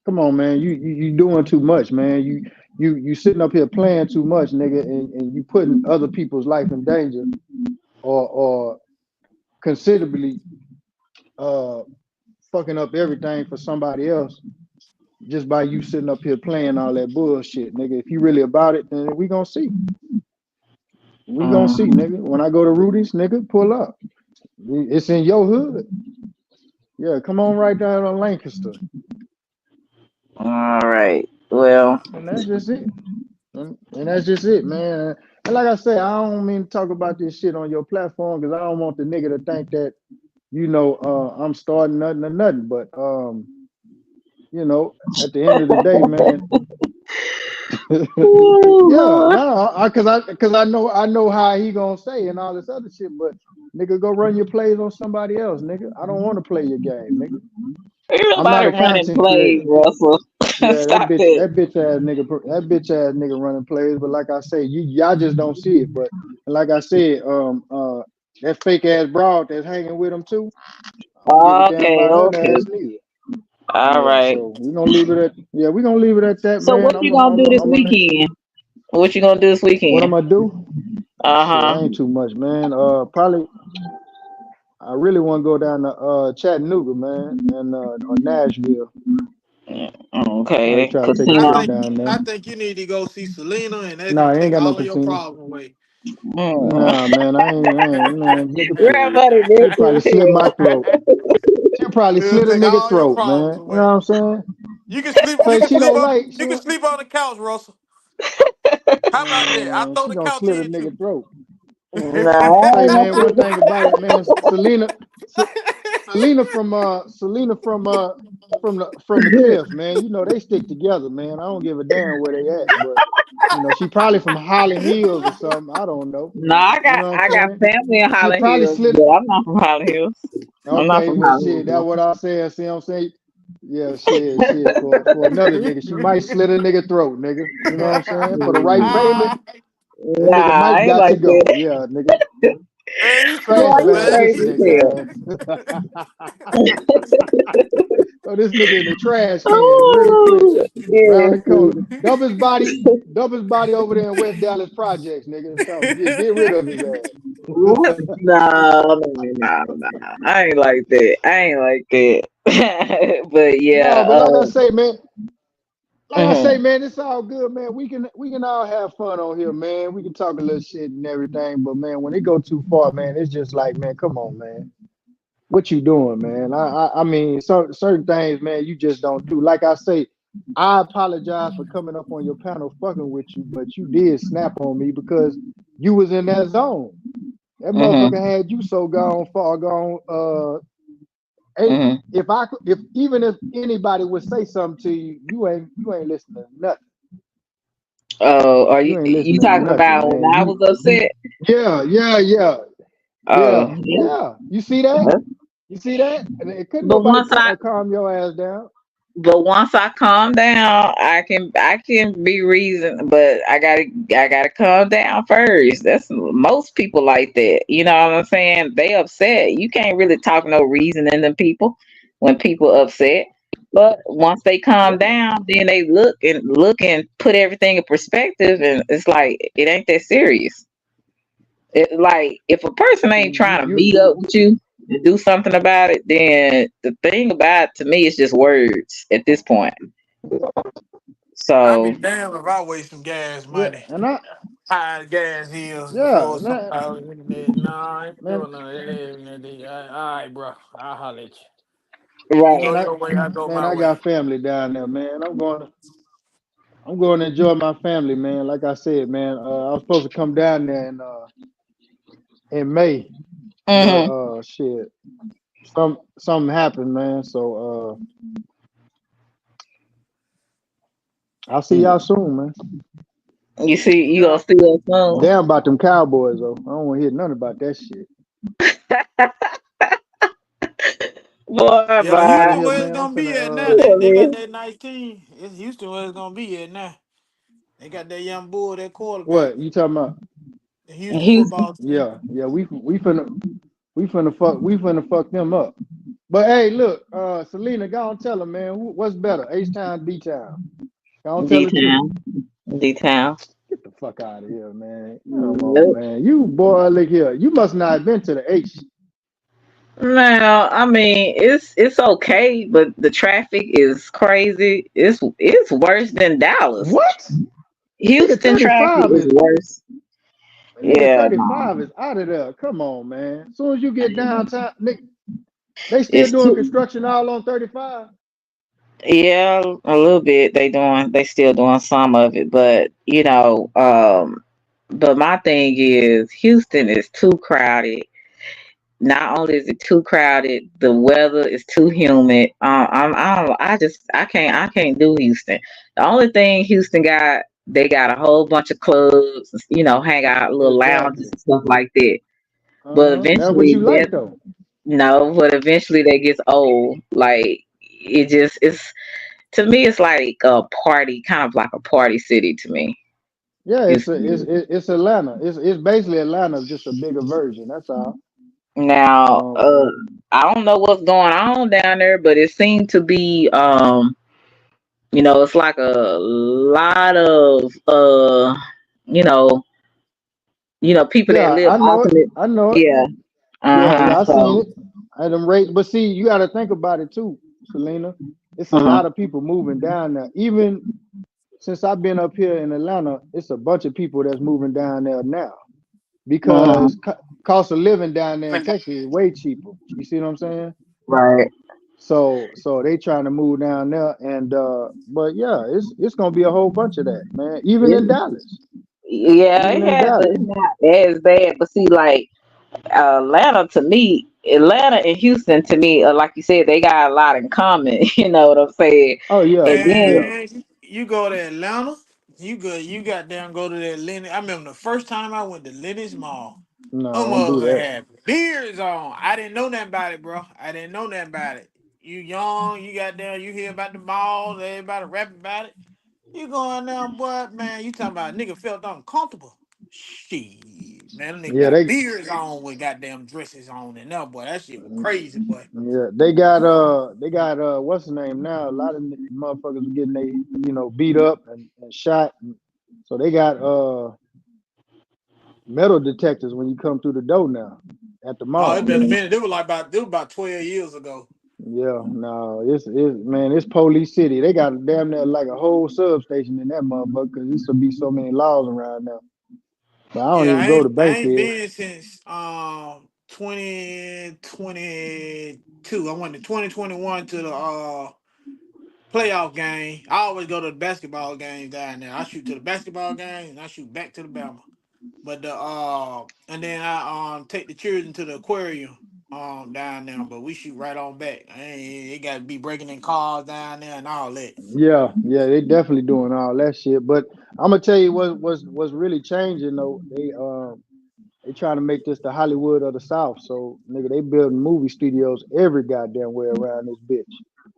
Come on, man. You doing too much, man. You sitting up here playing too much, nigga, and you putting other people's life in danger or considerably uh fucking up everything for somebody else just by you sitting up here playing all that bullshit, nigga. If you really about it, then we gonna see. We gonna see, Mhm. nigga. When I go to Rudy's, nigga, pull up. It's in your hood. Yeah, come on right down on Lancaster. All right. Well, And that's just it. And that's just it, man. And like I said, I don't mean to talk about this shit on your platform because I don't want the nigga to think that, I'm starting nothing or nothing. But at the end of the day, man, oh yeah, Lord. no, I know how he gonna say and all this other shit, but nigga, go run your plays on somebody else, nigga. I don't want to play your game, nigga. Ain't I'm not nobody a running content plays, creator. Russell. Yeah, that Stop bitch, it. that bitch ass nigga running plays. But like I say, y'all just don't see it. But like I said, that fake ass broad that's hanging with him too. I don't give a damn Okay, about her okay. ass neither. All Yeah, right. so we gonna leave it at that, So man. what you gonna do this weekend? What you gonna do this What I'm weekend? gonna do? Shit, Uh-huh. ain't too much, man. Probably I really want to go down to Chattanooga, man, and or Nashville. Probably Okay. try to take a I trip Casino. think down there. I think you need to go see Selena, and that's Nah, gonna I ain't take got no all of your casino. problems away. Mm. Nah, man, man, nigga, please. Everybody She'll probably slit my throat. She'll probably It'll slit a take nigga all your throat, problems man. You know what away. I'm saying? You can sleep. You Say can she sleep don't on. like, You can sleep on the couch, Russell. How about that? I man, throw she the gonna couch slit a in nigga too. throat. No, Say, I ain't man, gonna one do thing about it, man, Selena from the cliff, man. You know they stick together, man. I don't give a damn where they at, but she probably from Holly Hills or something. I don't know. No, You know what I'm I got saying? family in She'll Holland probably Hills, slit but it. I'm not from Holland Hills. I'm not Okay, from well, Holland shit, that's Hills. what I said. See what I'm saying? Yeah, shit. For another nigga, she might slit a nigga throat, nigga. You know what I'm saying? For the right payment, that nigga Nah, I might ain't got to like go. that. Yeah, nigga. Man, you Boy, Tragic stupid, you ass, man. this crazy as hell. nigga, man. So this nigga in the trash can real quick, Oh, round yes. the corner. Dump his body over there in West Dallas Projects, nigga. Come get rid of his No, ass. no. I ain't like that. I ain't like that. But No, yeah, but like I say, man, it's all good, man. We can all have fun on here, man. We can talk a little shit and everything, but man, when it go too far, man, it's just like, man, come on, man. What you doing, man? I mean, certain things, man, you just don't do. Like I say, I apologize for coming up on your panel fucking with you, but you did snap on me because you was in that zone. That hmm motherfucker had you so gone, far gone. Hey, hmm if even if anybody would say something to you, you ain't listening to nothing. Oh, are You ain't you listening to talking nothing, about when man. I was upset? Yeah, Oh, yeah. You see that? You see that? And it couldn't But nobody once I calm your ass down. But once I calm down, I can be reason, but I gotta calm down first. That's most people like that. You know what I'm saying? They upset. You can't really talk no reason in them people when people upset. But once they calm Yeah. down, then they look and put everything in perspective, and it's like it ain't that serious. It, like if a person See, ain't trying to meet you up with you and do something about it, then the thing about it to me is just words at this point. I'd be So damned if I waste some gas yeah, money. and I High gas hills yeah, before somebody internet. No, I ain't man, doing none of that. All right, bro. I'll holler at you. You right. go man, your way, I go my I way. got family down there, man. I'm going to enjoy my family, man. Like I said, man, I was supposed to come down there in May, but Hmm. shit, something happened, man. So I'll see y'all soon, man. You see, you gonna Yeah. see us soon. Damn about them Cowboys though. I don't want to hear nothing about that shit. Boy, Yeah, I'm out of bye. Houston here, where it's man. I'm gonna be at now. finna They got Yeah, that nice team. It's Houston where it's gonna be at now. They got that young bull, that quarterback. what you talking about? The man. Houston Houston. football team. Yeah, we finna fuck them up. But hey, look, Selena, go on tell them, man, what's better, H Town, B Town? Go on tell D the truth. Town. D Town. Get the fuck out of here, man. Come on, Nope. man. You boy, look here. You must not have been to the H. Now, I mean, it's okay, but the traffic is crazy. It's worse than Dallas. What? Nigga, Houston traffic 35 is is worse. nigga, Yeah, no. 35 is out of there. Come on, man. As soon as you get downtown, nigga, they still It's doing too. construction all on 35. Yeah, a little bit. They still doing some of it, but but my thing is Houston is too crowded. Not only is it too crowded, the weather is too humid. I can't do Houston. The only thing Houston got, they got a whole bunch of clubs, hang out, little lounges Exactly. and stuff like that. But Uh-huh. That's what eventually you that like though. no, but eventually that gets old. Like it's to me, it's like a party, kind of like a party city to me. Yeah, it's a, Houston it's is. it's Atlanta. It's basically Atlanta, just a bigger version. That's all. Now, Um, I don't know what's going on down there, but it seemed to be, it's like a lot of, you know, people that yeah, live I know off it. of it. I know it. Yeah. Yeah, Uh-huh. yeah, I seen So, it. I them rate, but see, you got to think about it too, Selena. It's a uh-huh. lot of people moving down there. Even since I've been up here in Atlanta, it's a bunch of people that's moving down there now Uh-huh. because cost of living down there in Texas is way cheaper. You see what I'm saying? Right. So they trying to move down there, and but yeah, it's gonna be a whole bunch of that, man. Even in It's, Dallas, yeah, even it in has, but Dallas. it's not as bad. But see, like, Atlanta and Houston to me, like you said, they got a lot in common. You know what I'm saying? Oh yeah, And then, yeah. Man, you go to Atlanta, you got down go to that Lennox. I remember the first time I went to Lennox Mall. No, Them don't do motherfuckers that. had beards on. I didn't know nothing about it, bro. I didn't know nothing about it. You young, you got down, you hear about the malls, everybody rapping about it. You going down, boy, man, you talking about nigga felt uncomfortable. Shit, man, them nigga Yeah, got they beards on with goddamn dresses on and now, boy, that shit was crazy, boy. yeah they got what's the name now? A lot of motherfuckers are getting they beat up and shot. So they got metal detectors when you come through the door now at the Oh, it mall. been a minute. It was about 12 years ago. Yeah, no, it's man, it's police city. They got damn near like a whole substation in that motherfucker because there used to be so many laws around now. But I don't Yeah, even go to I ain't Bankhead. been since 2022. I went to 2021 to the playoff game. I always go to the basketball games down there. I shoot to the basketball game and I shoot back to the Bama. But the and then I take the children to the aquarium down there, but we shoot right on back. It got to be breaking in cars down there and all that. Yeah, they definitely doing all that shit. But I'm gonna tell you what's really changing though. They they trying to make this the Hollywood of the South. So nigga, they building movie studios every goddamn way around this bitch.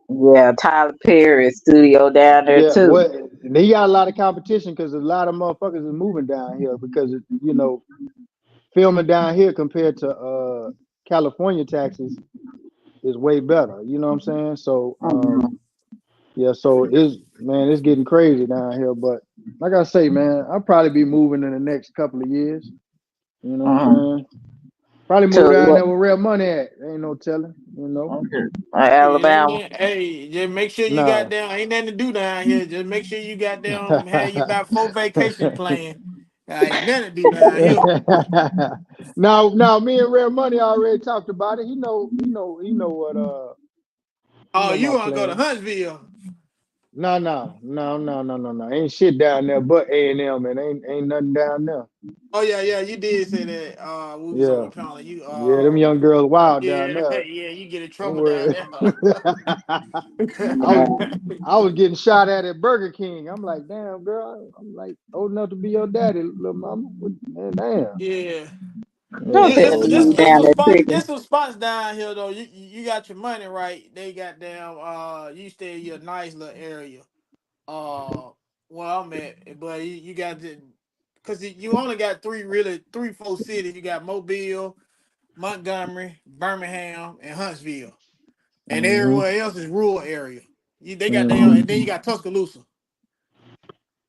Yeah, Tyler Perry studio down there Yeah, too. what they got a lot of competition because a lot of motherfuckers is moving down here because filming down here compared to California taxes is way better. You know what I'm saying? So Mhm. yeah, so it's getting crazy down here. But like I say, man, I'll probably be moving in the next couple of years. You know what I'm Mhm. saying? Probably move To down what? there where real money at. Ain't no telling, you know. Okay. Shit, ain't Alabama. that, hey, just make sure you got Nah. down. Ain't nothing to do down here. Just make sure you got down. Have you about 4 vacation planned. Ain't nothing to do down here. now, me and Real Money already talked about it. He Oh, know you my want to go to plan. Huntsville? No. Ain't shit down there but A&M, and ain't nothing down there. Oh yeah, yeah. You did say that. We was on Yeah, the panel. You yeah, them young girls wild down yeah, there. yeah. You get in Don't trouble down worry. there. I was Mhm. I was getting shot at Burger King. I'm like, damn girl, I'm like old enough to be your daddy, little mama. Man, damn. Yeah. Don't Yeah, It, tell it's me so you it's was it's down some there spots. tricking. It's some spots down here though. You got your money right. They got down. You stay in your nice little area. Uh, where I'm at, but you got to, because you only got three, four cities. You got Mobile, Montgomery, Birmingham, and Huntsville, and hmm everywhere else is rural area. They got their own, hmm and then you got Tuscaloosa,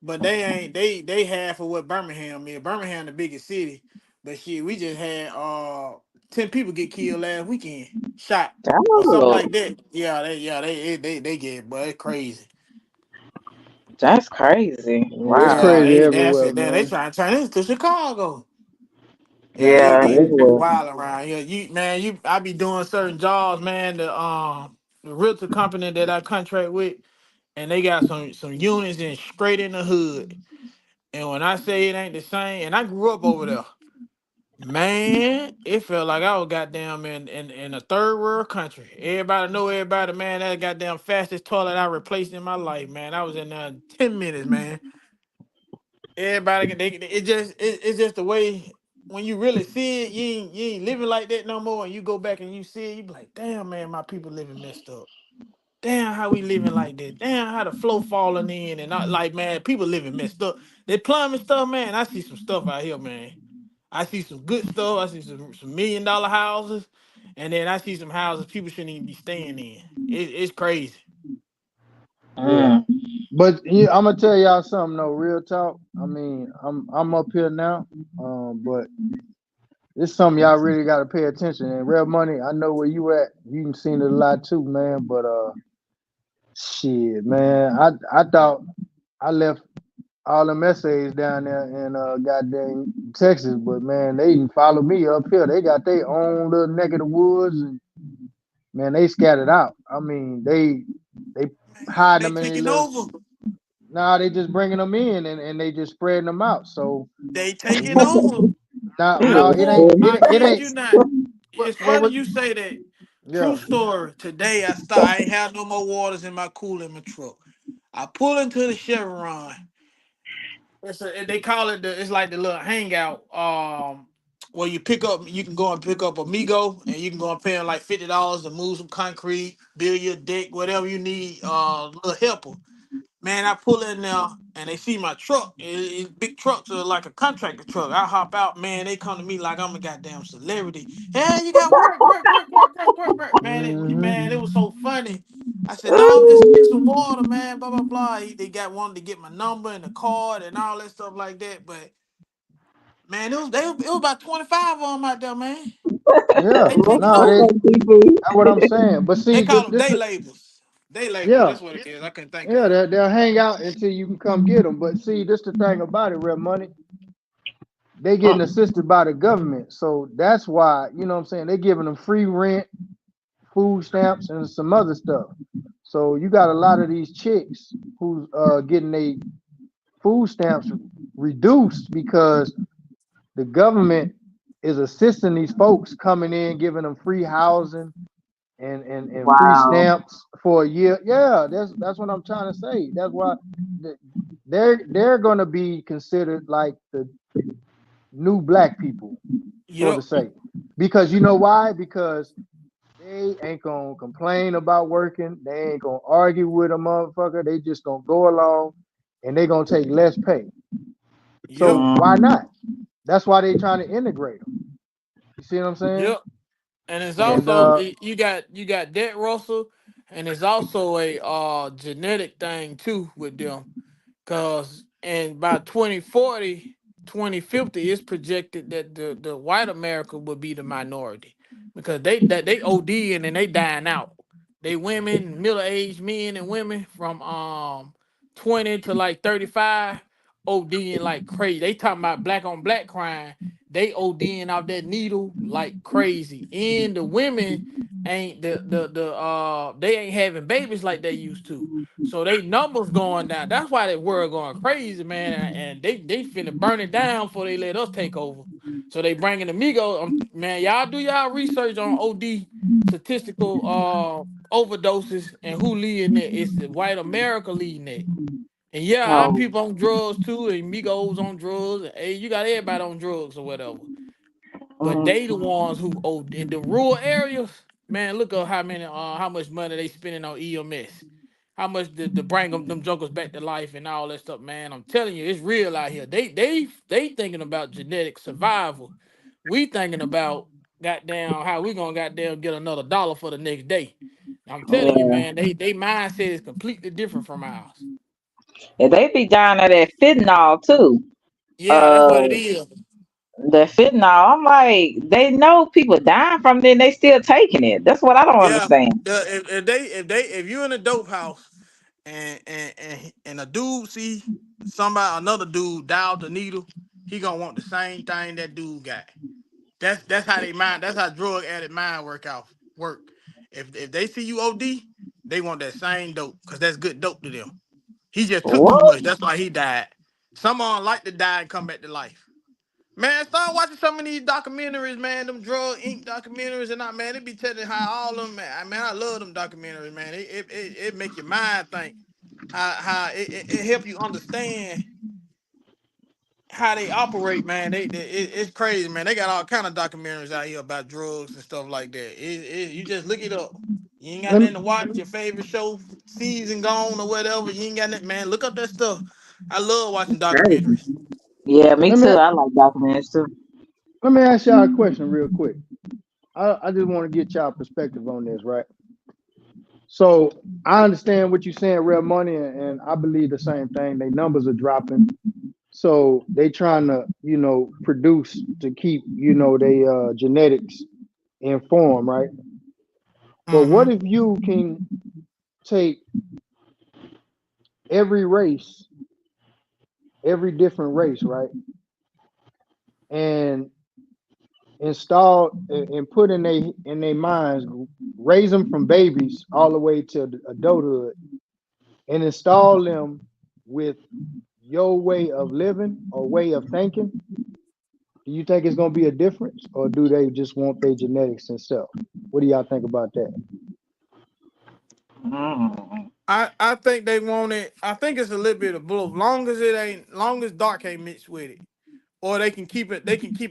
but they ain't they half of what Birmingham is. Birmingham the biggest city, but shit, we just had 10 people get killed last weekend, shot or something Oh, like that. They get, but it's crazy. that's crazy. Yeah, it's Wow. Yeah, crazy that's everywhere, it. They man. trying to turn this to Chicago. Yeah, Yeah, they it was. wild around here. I be doing certain jobs, man. The realtor company that I contract with, and they got some units in straight in the hood. And when I say it ain't the same, and I grew up over there, man, it felt like I was goddamn in a third world country. Everybody know everybody, man. That goddamn fastest toilet I replaced in my life, man. I was in there in 10 minutes, man. Everybody can it's just the way when you really see it, you ain't living like that no more. And you go back and you see it, you be like, damn man, my people living messed up. Damn how we living like this. Damn how the flow falling in and not like man, people living messed up. They plumbing stuff, man. I see some stuff out here, man. I see some good stuff. I see some $1 million houses, and then I see some houses people shouldn't even be staying in. It's crazy. Yeah. Mm. But yeah, I'm gonna tell y'all something though, real talk. I mean, I'm up here now, but it's something y'all really gotta pay attention. And Real Money, I know where you at. You done seen it a lot too, man. But shit, man, I thought I left all them essays down there in goddamn Texas, but man, they didn't follow me up here. They got their own little neck of the woods, and man, they scattered out. I mean, they Man, hide they them in their taking little. over. Now they just bringing them in and they just spreading them out. So They you taking know, over. now He I now was it ain't pull. scared. I it kid ain't. you not. It's Well, funny you say that. True yeah. story. Today I ain't have no more waters in my cooler in my truck. I pull into the Chevron. They call it it's like the little hangout. Where you can go and pick up Amigo, and you can go and pay them like $50 to move some concrete, build your deck, whatever you need. Little helper. Man, I pull in there and they see my truck. It's big trucks are like a contractor truck. I hop out, man. They come to me like I'm a goddamn celebrity. Hey, you got work. Man, hmm it was so funny. I said, no, I'm just getting some water, man. Blah blah blah. They got wanted to get my number and the card and all that stuff like that. But man, it was about 25 of them out there, man. Yeah. They taking No, over. that's what I'm saying. But They see, call them this day the labels. Day labels. yeah That's what it is. I couldn't think of yeah it. they'll hang out until you can come get them. But see, this the thing about it, Real Money. They getting assisted by the government, so that's why you know what I'm saying. They giving them free rent, food stamps, and some other stuff. So you got a lot of these chicks who's getting their food stamps reduced because the government is assisting these folks coming in, giving them free housing and free Wow. stamps for a year. Yeah, that's what I'm trying to say. That's why they're gonna be considered like the new black people. for the Yep. sake. Because you know why? Because they ain't gonna complain about working. They ain't gonna argue with a motherfucker. They just gonna go along and they gonna take less pay. Yep. So why Mm-hmm. not? That's why they trying to integrate them. You see what I'm saying? Yep. And it's And also you got that Russell, and it's also a genetic thing too with them. Cause and by 2040, 2050, it's projected that the white America will be the minority. Because they ODing and they dying out. They women, middle-aged men and women from 20 to like 35 ODing like crazy. They talking about black on black crime. They ODing off that needle like crazy. And the women ain't they ain't having babies like they used to. So they numbers going down. That's why that world going crazy, man. And they finna burn it down before they let us take over. So they bringing the Migos. Man, y'all do y'all research on OD statistical overdoses and who leading it. It's the white America leading it. And yeah, our Oh, people on drugs too, and Migos on drugs. And, hey, you got everybody on drugs or whatever. But they the mm-hmm. ones who in the rural areas, man, look up how much money they spending on EMS. How much to bring them jokers back to life and all that stuff, man. I'm telling you, it's real out here. They thinking about genetic survival. We thinking about goddamn how we gonna goddamn get another dollar for the next day. I'm telling you, Yeah. man, they mindset is completely different from ours. And they be down at that fentanyl too. Yeah, that's Uh, what it is. the fentanyl. I'm like, they know people dying from it, and they still taking it. That's what I don't Yeah, understand. if you in a dope house and a dude see another dude dial the needle, he gonna want the same thing that dude got. That's how they mind. That's how drug addict mind work. If they see you OD, they want that same dope because that's good dope to them. He just took too What? much. That's why he died. Some of them like to die and come back to life. Man, start watching some of these documentaries, man. Them drug ink documentaries and that, man. It be telling how all of them, man. I love them documentaries, man. It make your mind think. How it help you understand how they operate, man. It's crazy, man. They got all kind of documentaries out here about drugs and stuff like that. You just look it up. You ain't got Let me, nothing to watch. Your favorite show, season gone or whatever. You ain't got nothing, man. Look up that stuff. I love watching Crazy. documentaries. Yeah, me let me too. I like documentaries too. let me ask y'all a question real quick. I just want to get y'all perspective on this, right? So I understand what you're saying, real money, and I believe the same thing. They numbers are dropping. So they trying to, produce to keep, they genetics in form, right? But Mm-hmm. what if you can take every race, every different race, right, and install and put in their minds, raise them from babies all the way to adulthood, and install them with your way of living or way of thinking? Do you think it's gonna be a difference, or do they just want their genetics and stuff? What do y'all think about that? Mm. I think they want it. I think it's a little bit of both. Long as dark ain't mixed with it, or they can keep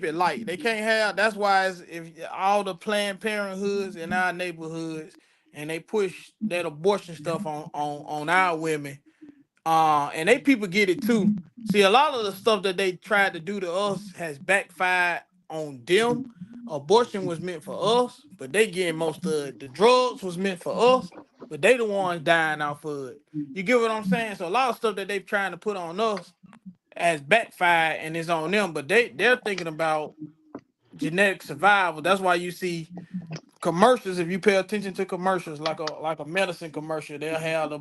it light. They can't have. That's why if all the Planned Parenthoods in our neighborhoods and they push that abortion stuff on our women. And they people get it too. See, a lot of the stuff that they tried to do to us has backfired on them. Abortion was meant for us, but they getting most of it. The drugs was meant for us, but they the ones dying off of it. You get what I'm saying? So a lot of stuff that they trying to put on us has backfired and it's on them, but they're thinking about genetic survival. That's why you see commercials. If you pay attention to commercials, like a medicine commercial, they'll have a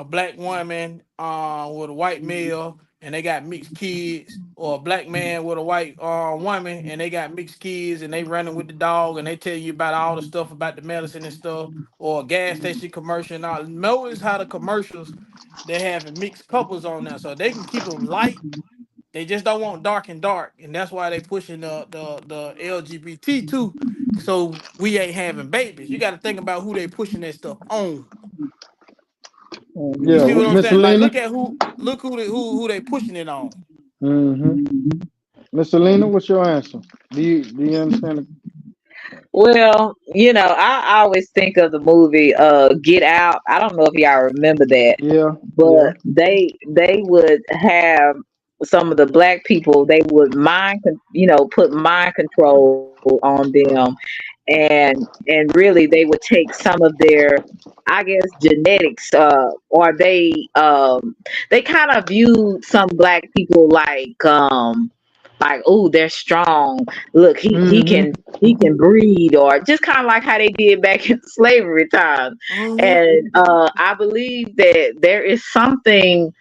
black woman with a white male and they got mixed kids, or a black man with a white woman and they got mixed kids and they running with the dog and they tell you about all the stuff about the medicine and stuff, or a gas station commercial and all. Notice how the commercials they having mixed couples on there so they can keep them light. They just don't want dark and dark, and that's why they pushing the LGBT too. So we ain't having babies. You got to think about who they pushing that stuff on. You Yeah, see what I'm Miss saying? Like, Selena. look who they pushing it on. Mm-hmm. Miss Selena, what's your answer? Do you understand? Well, I always think of the movie Get Out. I don't know if y'all remember that, Yeah, yeah. but they would have some of the black people, they would put mind control on them, and really they would take some of their, I guess, genetics, or they kind of viewed some black people like, oh, they're strong, look, Mm-hmm. he can breed, or just kind of like how they did back in slavery times. Mm-hmm. And I believe that there is something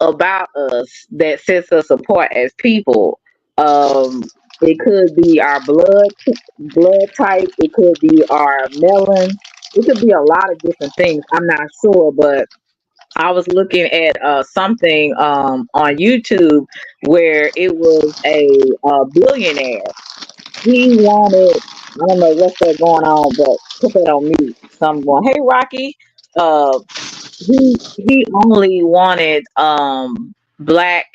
about us that sets us apart as people. Um, it could be our blood type. It could be our melon. It could be a lot of different things. I'm not sure, but I was looking at something on YouTube where it was a billionaire. He wanted, I don't know what's that going on, but put that on mute. Someone, hey Rocky, uh, he only wanted black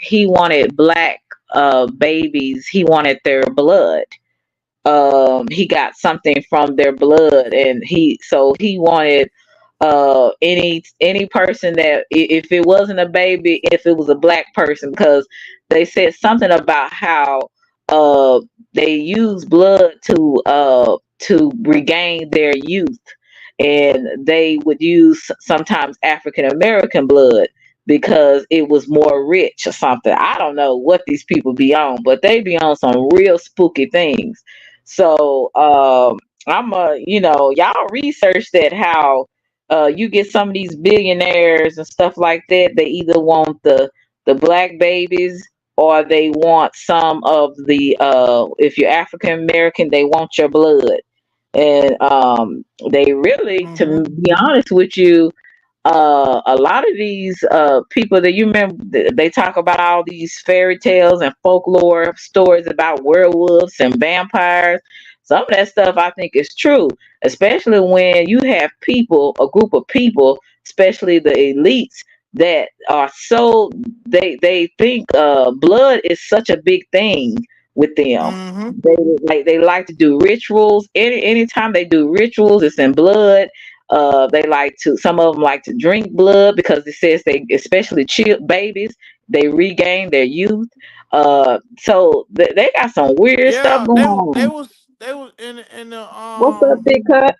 babies. He wanted their blood. He got something from their blood, and he wanted any person that, if it wasn't a baby, if it was a black person, because they said something about how uh they use blood to regain their youth, and they would use sometimes African American blood because it was more rich or something. I don't know what these people be on, but they be on some real spooky things. So I'm y'all research that, how you get some of these billionaires and stuff like that. They either want the black babies, or they want some of the, if you're African American, they want your blood. And they really, Mm-hmm. to be honest with you, a lot of these people that you remember, they talk about all these fairy tales and folklore stories about werewolves and vampires. Some of that stuff I think is true, especially when you have people, a group of people, especially the elites, that are so, they think blood is such a big thing with them. Mm-hmm. They like to do rituals. Anytime they do rituals, it's in blood. Some of them like to drink blood because it says they, especially babies, they regain their youth. So they got some weird stuff Yeah, going on. they was in the What's up, Big Cut?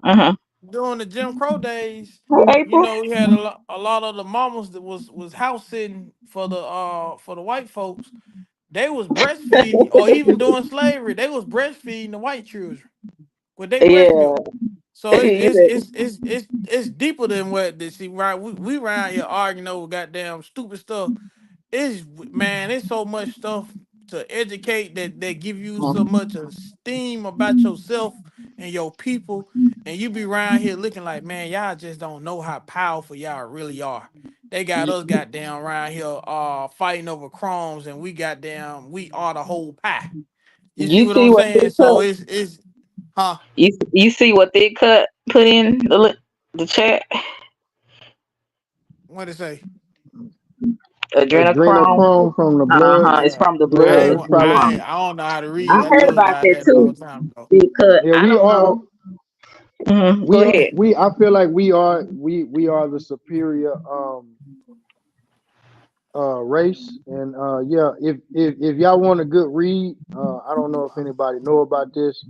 Uh-huh. during the Jim Crow days. Hey, You April. know, we had a lot of the mamas that was house sitting for the white folks. They was breastfeeding, or even during slavery, they was breastfeeding the white children with their breast Yeah. milk. So it's it's Yeah. it's it's it's, it's deeper than what they see. Right, we around here arguing over goddamn stupid stuff. It's, man, it's so much stuff to educate that give you so much esteem about yourself and your people, and you be around here looking like, man, y'all just don't know how powerful y'all really are. They got us goddamn around here fighting over crumbs, and we are the whole pie. You see You what see I'm what saying? Big So Cut? it's huh? You see what Big Cut put in the chat? What it say? Adrenochrome. Adrenochrome from the blood. Uh-huh. It's Yeah, from the I blood. ain't Yeah, it's wa- probably. I don't know how to I read. I heard told about y'all that that a too long time ago. because Yeah, I we don't are. know. Go ahead. I feel like we are the superior race, and yeah, if y'all want a good read, I don't know if anybody know about this.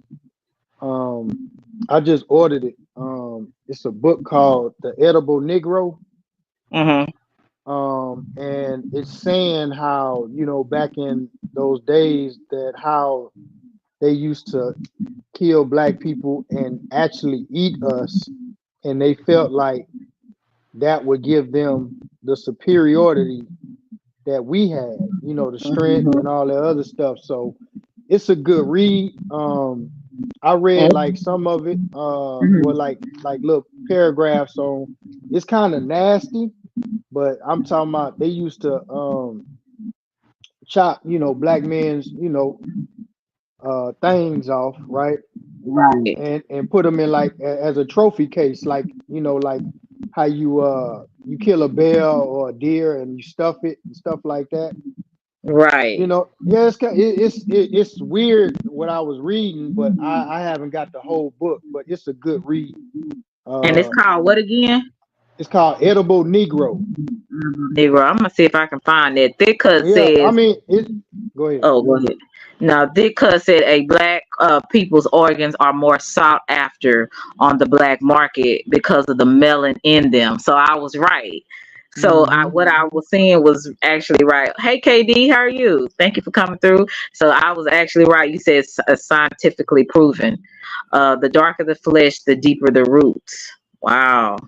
Um, I just ordered it. It's a book called The Edible Negro. Mhm. And it's saying how, back in those days, that how they used to kill black people and actually eat us, and they felt like that would give them the superiority that we had, the strength Mhm. and all that other stuff. So it's a good read. I read like some of it, or Mhm. like little paragraphs on. It's kind of nasty, but I'm talking about they used to chop, black men's, things off, right? Right. And put them in like as a trophy case, like, like how you kill a bear or a deer and you stuff it and stuff like that. Right. Yeah, it's weird what I was reading, but I haven't got the whole book, but it's a good read. And it's Uh, called what again? it's called Edible Negro. Negro. I'm gonna see if I can find that. Thick Cut Yeah, I says, mean it. Go ahead. "Oh, go ahead." Now, Thick Cut said a black people's organs are more sought after on the black market because of the melanin in them. So I was right. So Hmm. what I was saying was actually right. Hey, KD, how are you? Thank you for coming through. So I was actually right. You said it's scientifically proven. The darker the flesh, the deeper the roots. Wow,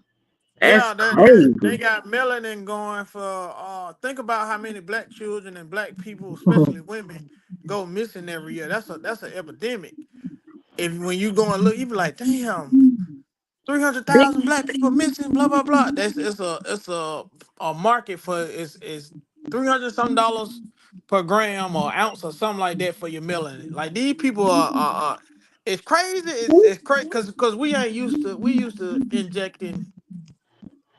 that's Yeah, they crazy. got melanin going for think about how many black children and black people, especially women, go missing every year. That's an epidemic. If when you go and look, you be like, damn, three hundred Big, thousand black people missing, blah blah blah. That's it's a market for it's $300 something dollars per gram or ounce or something like that for your melanin. Like these people are it's crazy. It's crazy because we used to injecting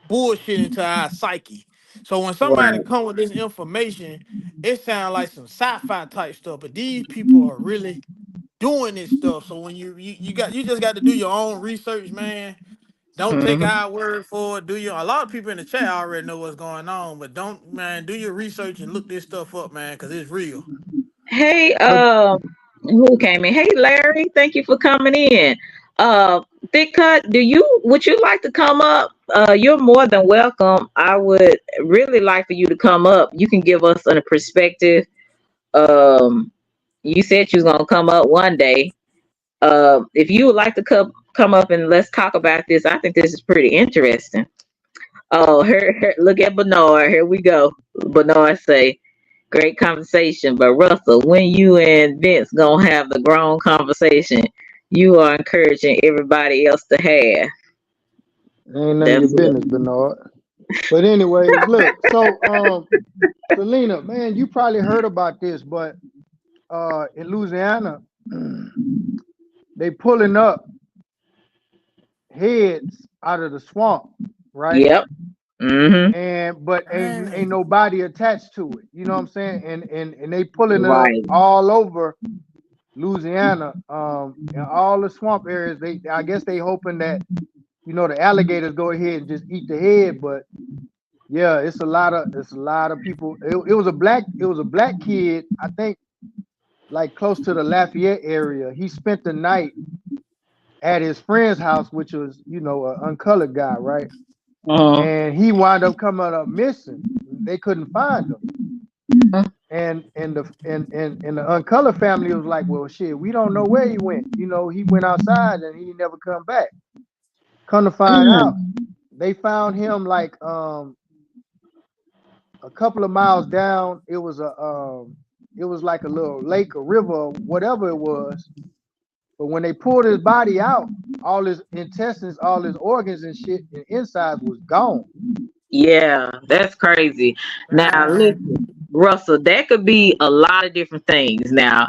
bullshit into our psyche. So when somebody right. come with this information, it sounds like some sci-fi type stuff. But these people are really doing this stuff. So when you just got to do your own research, man. Don't take Mhm. our word for it. Do your a lot of people in the chat already know what's going on, but don't man do your research and look this stuff up, man, because it's real. Hey, But who came in? Hey, Larry, thank you for coming in. Uh, Thick Cut, would you like to come up? You're more than welcome. I would really like for you to come up. You can give us a perspective. Um, you said you was gonna come up one day. If you would like to come up and let's talk about this, I think this is pretty interesting. Oh, look at Bernard. Here we go. Bernard say, great conversation. But Russell, when you and Vince gonna have the grown conversation you are encouraging everybody else to have? ain't none of your That's what. business, Bernard. But anyways, look. So Selena, man, you probably heard about this, but in Louisiana, they pulling up heads out of the swamp, right? Yep. Mm-hmm. And but ain't Dang. nobody attached to it. You know what I'm saying? And they pulling it up Right. all over Louisiana, and all the swamp areas. They I guess they hoping that the alligators go ahead and just eat the head, but yeah, it's a lot of people. It was a black kid, I think, like close to the Lafayette area. He spent the night at his friend's house, which was an uncolored guy, right? Uh-huh. And he wound up coming up missing. They couldn't find him. And the uncolored family was like, well, shit, we don't know where he went. He went outside and he never come back. Come to find out, Mm. they found him like a couple of miles down. It was like a little lake or river or whatever it was. But when they pulled his body out, all his intestines, all his organs and shit and insides was gone. Yeah, that's crazy. Now, Dang. listen, Russell, that could be a lot of different things. Now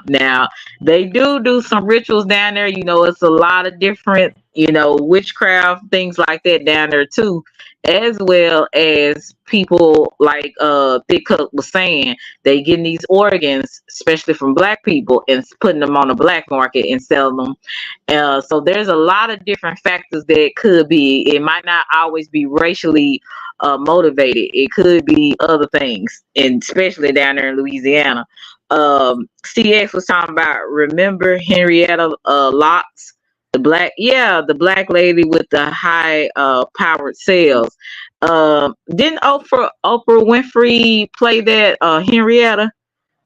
they do some rituals down there. It's a lot of different, witchcraft things like that down there too, as well as people like Thick Cook was saying, they getting these organs, especially from black people, and putting them on the black market and selling them. So there's a lot of different factors that could be. It might not always be racially motivated. It could be other things, and especially down there in Louisiana. CX was talking about, remember Henrietta Locks, the black lady with the high powered cells. Didn't Oprah Winfrey play that Henrietta?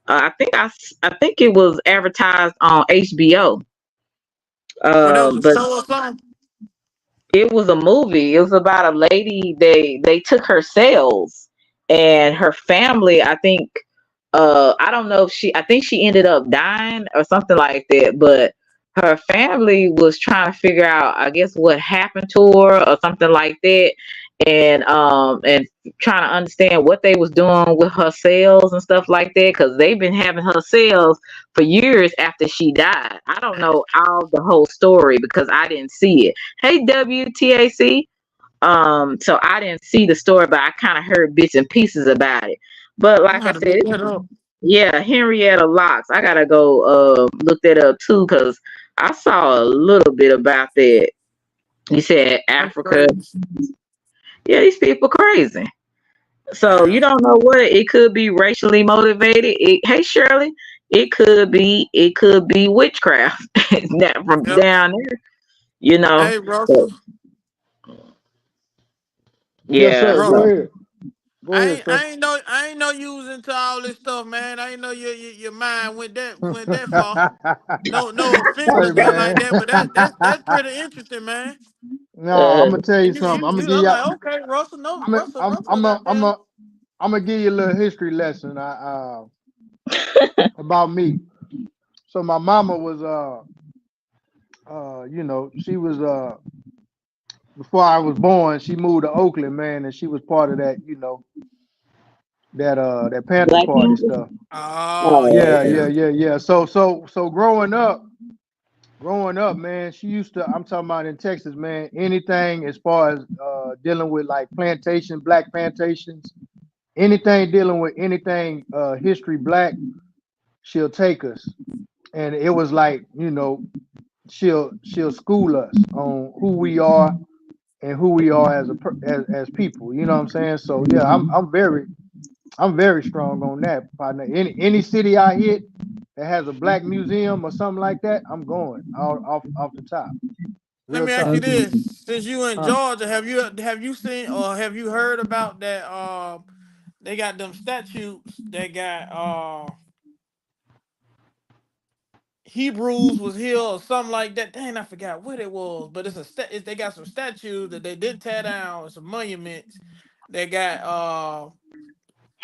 I think it was advertised on HBO. Well, that was a But show or something. it was a movie. It was about a lady. They took her cells and her family. I think. I don't know if she. I think she ended up dying or something like that. But her family was trying to figure out, I guess, what happened to her or something like that, and trying to understand what they was doing with her cells and stuff like that, because they've been having her cells for years after she died. I don't know all the whole story because I didn't see it. Hey, WTAC. So I didn't see the story, but I kind of heard bits and pieces about it. But I'm like gonna I have to look said, that up. Yeah, Henrietta Locks. I gotta go look that up too, cause I saw a little bit about that. You said That's Africa. crazy. Yeah, these people crazy. So you Yeah. don't know what it could be racially motivated. Hey Shirley, it could be witchcraft. Not from Yep. down there, you know. Hey, But Russell. Yes, yeah, sir. Go Russell. so ahead. Go ahead, sir. I ain't know you was into all this stuff, man. I ain't know your mind went that far. No offense or Hey nothing like man. that, but that's pretty interesting, man. No, uh, I'm gonna tell you And something. I'm gonna give I'm you. like, okay, Russell, no, I'm a, Russell, goddamn. I'm gonna give you a little history lesson. About me. So my mama was she was before I was born. She moved to Oakland, man, and she was part of that that Panther Black Party Panther. stuff. Oh Oh, Yeah, okay. yeah, yeah. yeah, yeah. So growing up, man, she used to. I'm talking about in Texas, man. Anything as far as dealing with like plantation, black plantations, anything dealing with anything history black, she'll take us. And it was like, she'll school us on who we are and who we are as people. You know what I'm saying? So yeah, I'm very strong on that, partner. Any city I hit that has a black museum or something like that, I'm going off the top, Let real me ask talk. you Mhm. this: since you in Huh. Georgia, have you seen or have you heard about that? They got them statues. They got Hebrews was here or something like that. Dang, I forgot what it was, but they got some statues that they didn't tear down. Some monuments. They got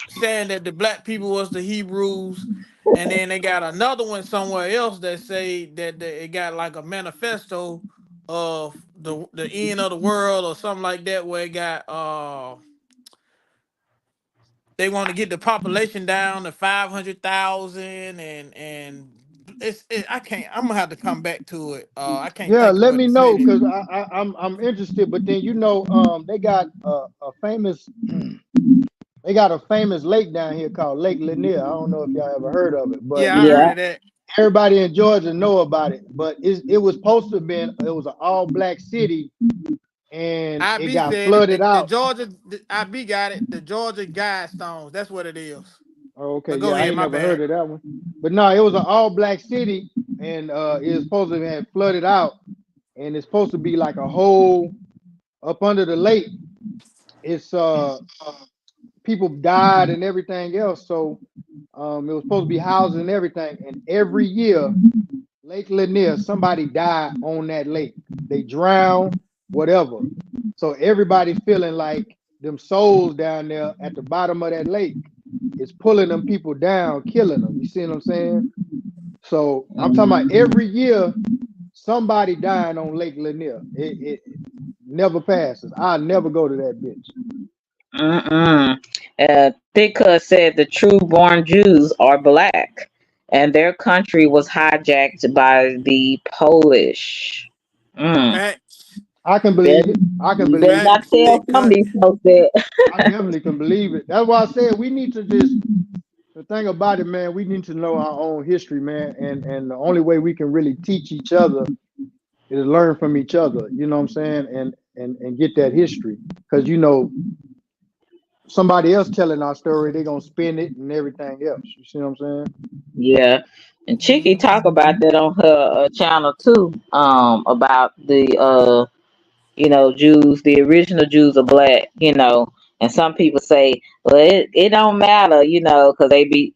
saying that the black people was the Hebrews, and then they got another one somewhere else that say that it got like a manifesto of the end of the world or something like that, where it got they want to get the population down to 500,000 and I can't, I'm gonna have to come back to it. I can't Yeah, think of let what me it know said. because I'm interested. But then they got a famous they got a famous lake down here called Lake Lanier. I don't know if y'all ever heard of it, but Yeah, I heard Yeah. of that. everybody in Georgia know about it. But it was supposed to have been it was an all black city and it IB got said it. flooded The out. Georgia, IB got it. The Georgia Guidestones. That's what it is. Oh, okay, But go yeah, I ahead, ain't my never heard bad. of that one. But no, it was an all black city and it was supposed to have flooded out and it's supposed to be like a hole up under the lake. It's people died and everything else. So it was supposed to be houses and everything. And every year, Lake Lanier, somebody died on that lake. They drowned, whatever. So everybody feeling like them souls down there at the bottom of that lake is pulling them people down, killing them. You see what I'm saying? So I'm talking about Mhm. every year somebody dying on Lake Lanier. It never passes. I'll never go to that bitch. Mm-mm. Thicka said the true born Jews are black, and their country was hijacked by the Polish. Mm. Facts. I can Better, believe it. I can you better believe it. not Facts. tell Big some of cut. these folks that. I definitely can believe it. That's why I said we need to just the thing about it, man. We need to know our own history, man, and the only way we can really teach each other is learn from each other. You know what I'm saying? And get that history because somebody else telling our story, they're gonna spin it and everything else. You see what I'm saying? Yeah, and Chicky Mhm. talk about that on her channel too. About the Jews, the original Jews are black. And some people say, well, it don't matter, because they be,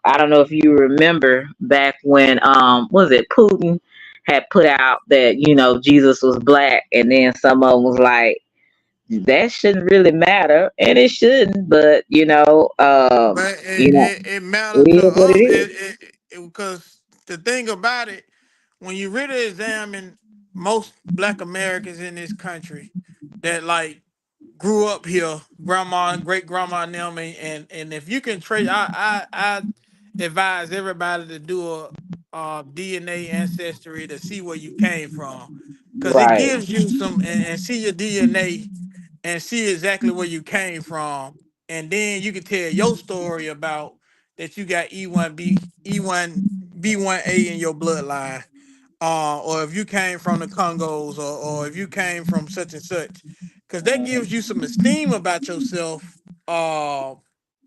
I don't know if you remember back when was it Putin had put out that Jesus was black, and then some of them was like that shouldn't really matter, and it shouldn't, but But it it mattered to is what it us is. because the thing about it, when you really examine most Black Americans in this country that like grew up here, grandma and great grandma and them, and if you can trace, I advise everybody to do a DNA ancestry to see where you came from, because it Right. gives you some and see your DNA and see exactly where you came from, and then you can tell your story about that you got E1B, E1B1A in your bloodline, or if you came from the Congos, or if you came from such and such, because that gives you some esteem about yourself,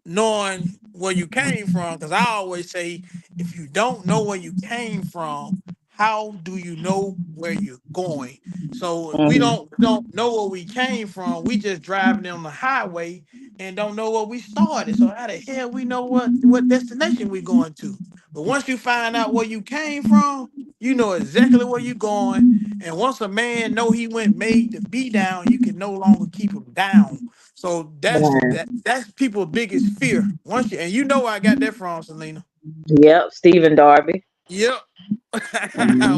knowing where you came from. Because I always say, if you don't know where you came from, how do you know where you're going? So if we Mhm. don't know where we came from, we just driving on the highway and don't know where we started. So how the hell we know what destination we going to? But once you find out where you came from, you know exactly where you're going. And once a man know he went made to be down, you can no longer keep him down. So Right. that's people's biggest fear. Once you, and you know where I got that from, Selena. Yep, Stephen Darby. Yep.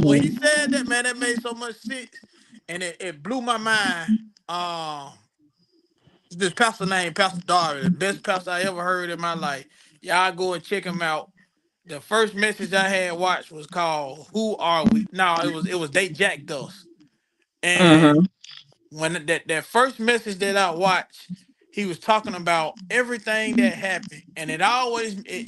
When he Mhm. said that, man, that made so much sense. And it blew my mind. This pastor named Pastor Darby, the best pastor I ever heard in my life. Y'all go and check him out. The first message I had watched was called "Who Are We?" No, it was They Jacked Us. And Mhm. when that first message that I watched, he was talking about everything that happened, and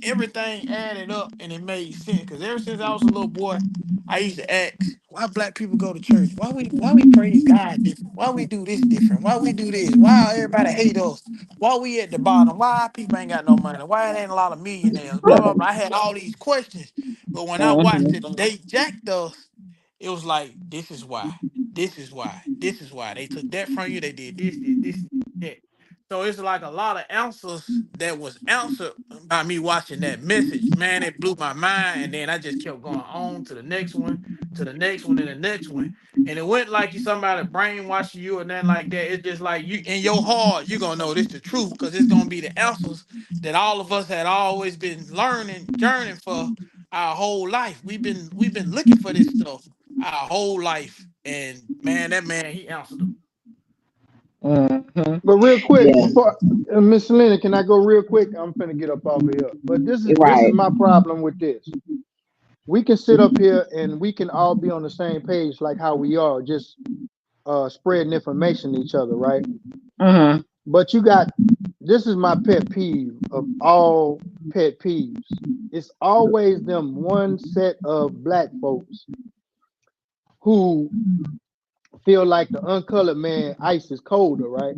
everything added up and it made sense. Because ever since I was a little boy, I used to ask, why black people go to church? Why we praise God different? Why we do this different? Why we do this? Why everybody hate us? Why we at the bottom? Why our people ain't got no money? Why it ain't a lot of millionaires? Blah blah blah. I had all these questions, but when I watched Mhm. it, they jacked us. It was like, this is why. This is why. This is why. They took that from you. They did this, that. So it's like a lot of answers that was answered by me watching that message. Man, it blew my mind. And then I just kept going on to the next one, to the next one, and the next one. And it went like you somebody brainwashing you or nothing like that. It's just like you in your heart, you're gonna know this the truth, because it's gonna be the answers that all of us had always been learning, journeying for our whole life. We've been looking for this stuff our whole life. And man, that man, he answered them. Mhm. But real quick, Yeah. before Miss Selena, can I go real quick? I'm finna get up off of here. But this is Right. my problem with this. We can sit up here and we can all be on the same page like how we are, just spreading information to each other, right? Mhm. But you got this is my pet peeve of all pet peeves. It's always them one set of black folks who feel like the uncolored man ice is colder, right?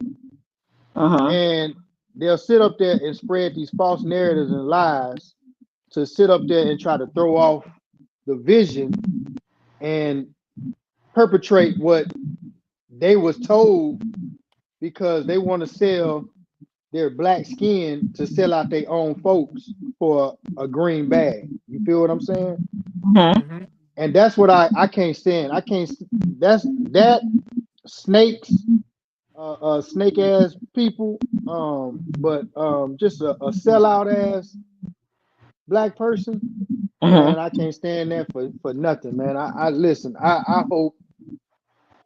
Mhm. And they'll sit up there and spread these false narratives and lies to sit up there and try to throw off the vision and perpetrate what they was told because they want to sell their black skin to sell out their own folks for a green bag. You feel what I'm saying? Mhm. Hmm. And that's what I can't stand. I can't. That's that snakes, snake ass people. But just a sellout ass black person, man. Mhm. I can't stand that for nothing, man. I listen. I hope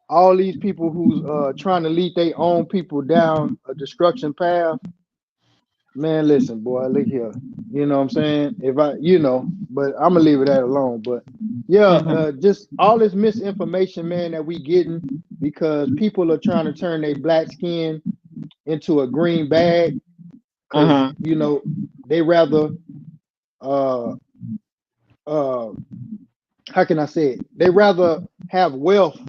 all these people who's trying to lead their own people down a destruction path. Man, listen, boy, look here. You know what I'm saying? If I, but I'm gonna leave it that alone. But yeah, Mhm. just all this misinformation, man, that we getting because people are trying to turn their black skin into a green bag because Mhm. they rather uh uh how can I say it? They rather have wealth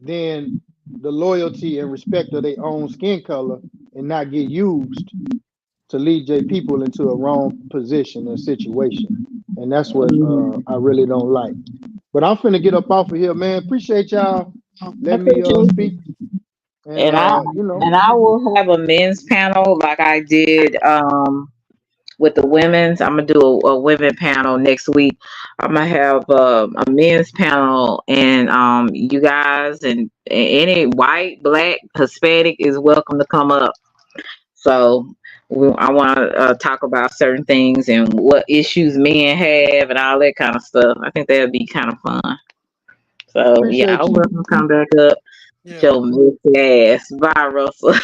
than the loyalty and respect of their own skin color and not get used to lead their people into a wrong position and situation. And that's what Mhm. I really don't like. But I'm finna get up off of here, man. Appreciate y'all I letting me appreciate speak. you. And And I will have a men's panel like I did with the women's. I'm gonna do a women panel next week. I'm gonna have a men's panel, and you guys and any white, black, Hispanic is welcome to come up. So I want to talk about certain things and what issues men have and all that kind of stuff. I think that'd be kind of fun. So yeah, appreciate I'll you. welcome come back up. Yeah. Your messy ass. Bye, Russell.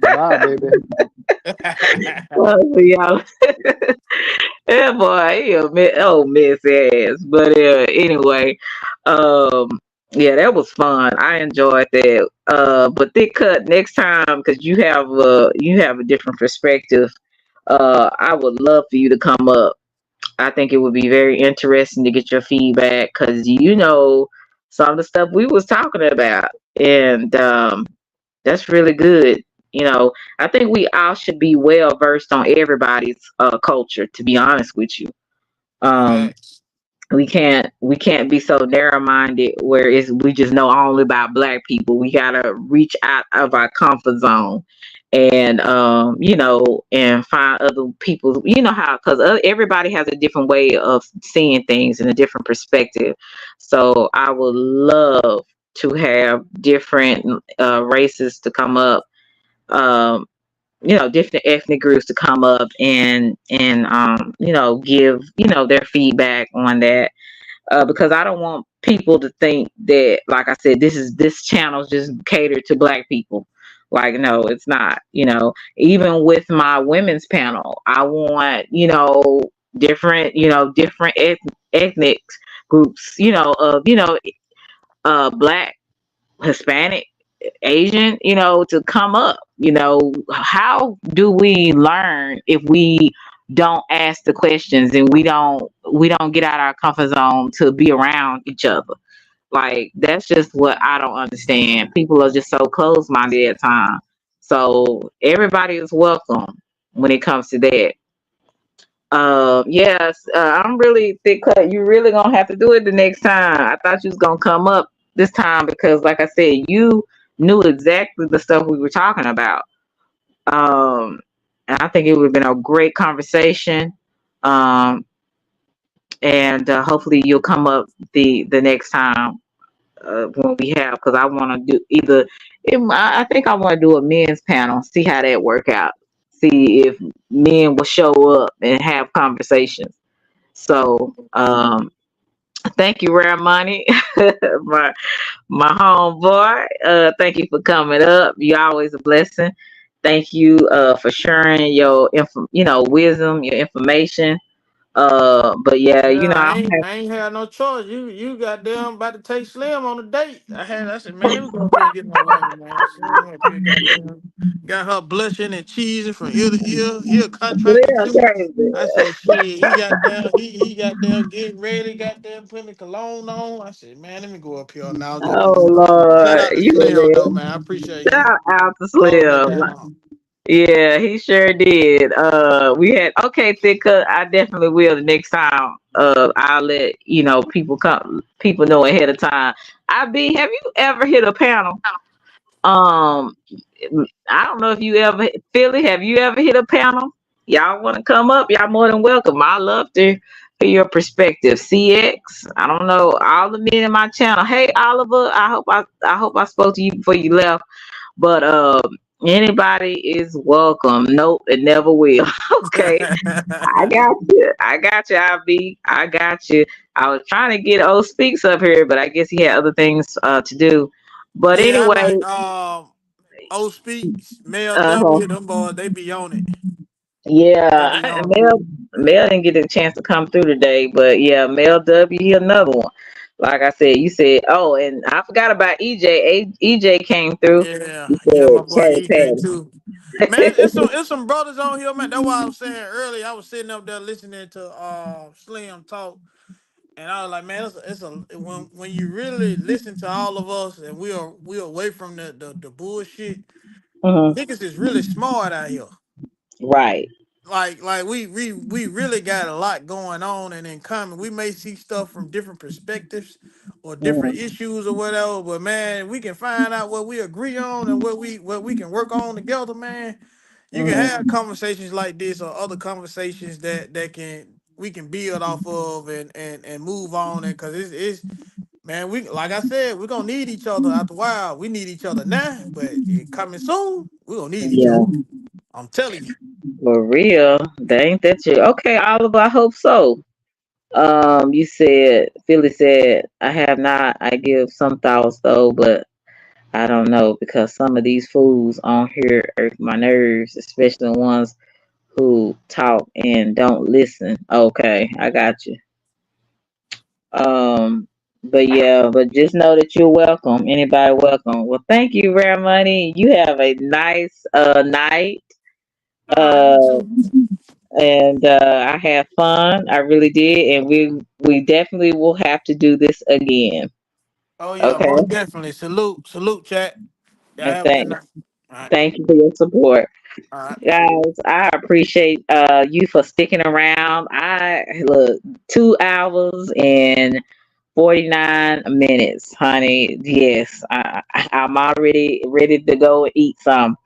Bye, baby. Well, y'all. Yeah, boy, he oh messy ass. But anyway, um, yeah, that was fun. I enjoyed that. But thick cut next time because you have a different perspective I would love for you to come up. I think it would be very interesting to get your feedback because some of the stuff we was talking about, and that's really good. I think we all should be well versed on everybody's culture. To be honest with you, um, Facts. we can't be so narrow minded where we just know only about black people. We gotta reach out of our comfort zone and and find other people, how, because everybody has a different way of seeing things and a different perspective. So I would love to have different races to come up, um different ethnic groups to come up and give their feedback on that, because I don't want people to think that, like I said, this channel's just catered to black people. Like, no, it's not. Even with my women's panel, I want different ethnic groups, of black, Hispanic, Asian, to come up. How do we learn if we don't ask the questions and we don't get out our comfort zone to be around each other? Like, that's just what I don't understand. People are just so close minded at times. So everybody is welcome when it comes to that. Yes, I'm really thick cut. You really gonna have to do it the next time. I thought you was gonna come up this time because, like I said, you knew exactly the stuff we were talking about. Um, and I think it would have been a great conversation. Um, and hopefully you'll come up the next time when we have, because I want to do either. I think I want to do a men's panel, see how that work out. See if men will show up and have conversations. So, thank you, Rare Money, my my homeboy. Thank you for coming up. You're always a blessing. Thank you for sharing your wisdom, your information. But yeah, Yeah, I don't I ain't had no choice. You goddamn about to take Slim on a date. I said, man, let me go up here and get my woman, man. Slim up here goddamn got her blushing and cheesing from ear to ear. He a have contractor Slim too. crazy. I said, shit, he got down getting ready, got down putting the cologne on. I said, man, let me go up here now. Just Oh shout Lord, out to you Slim though, live. man. I appreciate him Shout out to holding it Slim. down. Yeah, he sure did. We had okay, Thicka. I definitely will the next time. I'll let people know ahead of time. Have you ever hit a panel? Um, I don't know if you ever, Philly. Have you ever hit a panel? Y'all want to come up? Y'all more than welcome. I love to hear your perspective. CX. I don't know all the men in my channel. Hey, Oliver. I hope I spoke to you before you left. But anybody is welcome. Nope, it never will. Okay, I got you. I got you, IB. I got you. I was trying to get old Speaks up here, but I guess he had other things to do. But Yeah, I anyway, like O Speaks, Mel uh-huh. W, them boys, they be on it. They Yeah, be on it. Mel didn't get a chance to come through today, but yeah, Mel W, he another one. Like I said, you said, oh, and I forgot about EJ. EJ came through. Yeah, He yeah, my said, boy EJ "Chatty too. Man, it's some brothers on here, man. That's why I was saying earlier. I was sitting up there listening to Slim talk, and I was like, man, when you really listen to all of us, and we are away from the bullshit. Mhm. Niggas is really smart out here. Right. Like we really got a lot going on and in common. We may see stuff from different perspectives or different Mhm. issues or whatever, but man, we can find out what we agree on and what we can work on together, man. You can Mhm. have conversations like this or other conversations that can we can build off of and move on, and because it's man, we like I said, we're gonna need each other after a while. We need each other now, but coming soon, we're gonna need each other. Yeah. I'm telling you. For real. That ain't that you. Okay, Oliver, I hope so. You said Philly said I have not. I give some thoughts though, but I don't know because some of these fools on here irk my nerves, especially the ones who talk and don't listen. Okay, I got you. Um, but yeah, but just know that you're welcome. Anybody welcome. Well, thank you, Rare Money. You have a nice night. You Uh, too. and I had fun. I really did, and we definitely will have to do this again. Oh yeah, Okay, most definitely. Salute, salute, chat. Y'all and have a good night. All right, thank you for your support. all right. Guys, I appreciate you for sticking around. I look 2 hours and 49 minutes, honey. Yes, I'm already ready to go and eat some.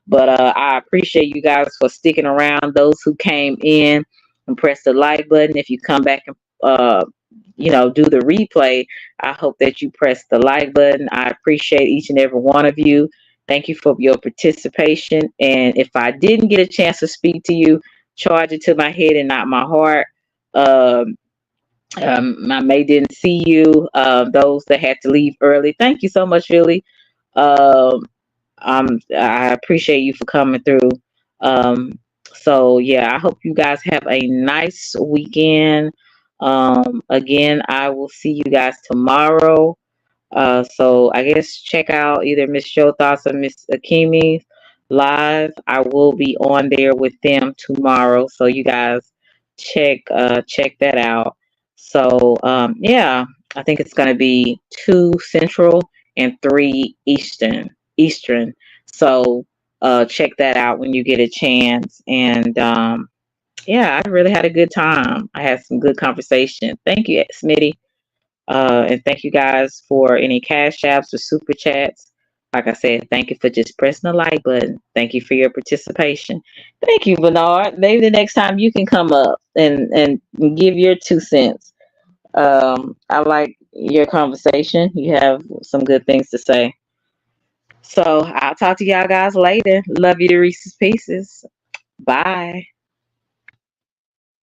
But I appreciate you guys for sticking around. Those who came in and press the like button. If you come back and do the replay, I hope that you press the like button. I appreciate each and every one of you. Thank you for your participation. And if I didn't get a chance to speak to you, charge it to my head and not my heart. Um, I may didn't see you. Those that had to leave early, thank you so much, Philly. Um, I appreciate you for coming through. Um, so yeah, I hope you guys have a nice weekend. Again, I will see you guys tomorrow. So I guess check out either Miss Show Thoughts or Miss Akimi live. I will be on there with them tomorrow. So you guys check that out. So yeah, I think it's gonna be 2 Central and 3 Eastern. So check that out when you get a chance. And yeah, I really had a good time. I had some good conversation. Thank you, Smitty. And thank you guys for any cash apps or super chats. Like I said, thank you for just pressing the like button. Thank you for your participation. Thank you, Bernard. Maybe the next time you can come up and give your 2 cents. I like your conversation. You have some good things to say. So I'll talk to y'all guys later. Love you to Reese's Pieces. Bye.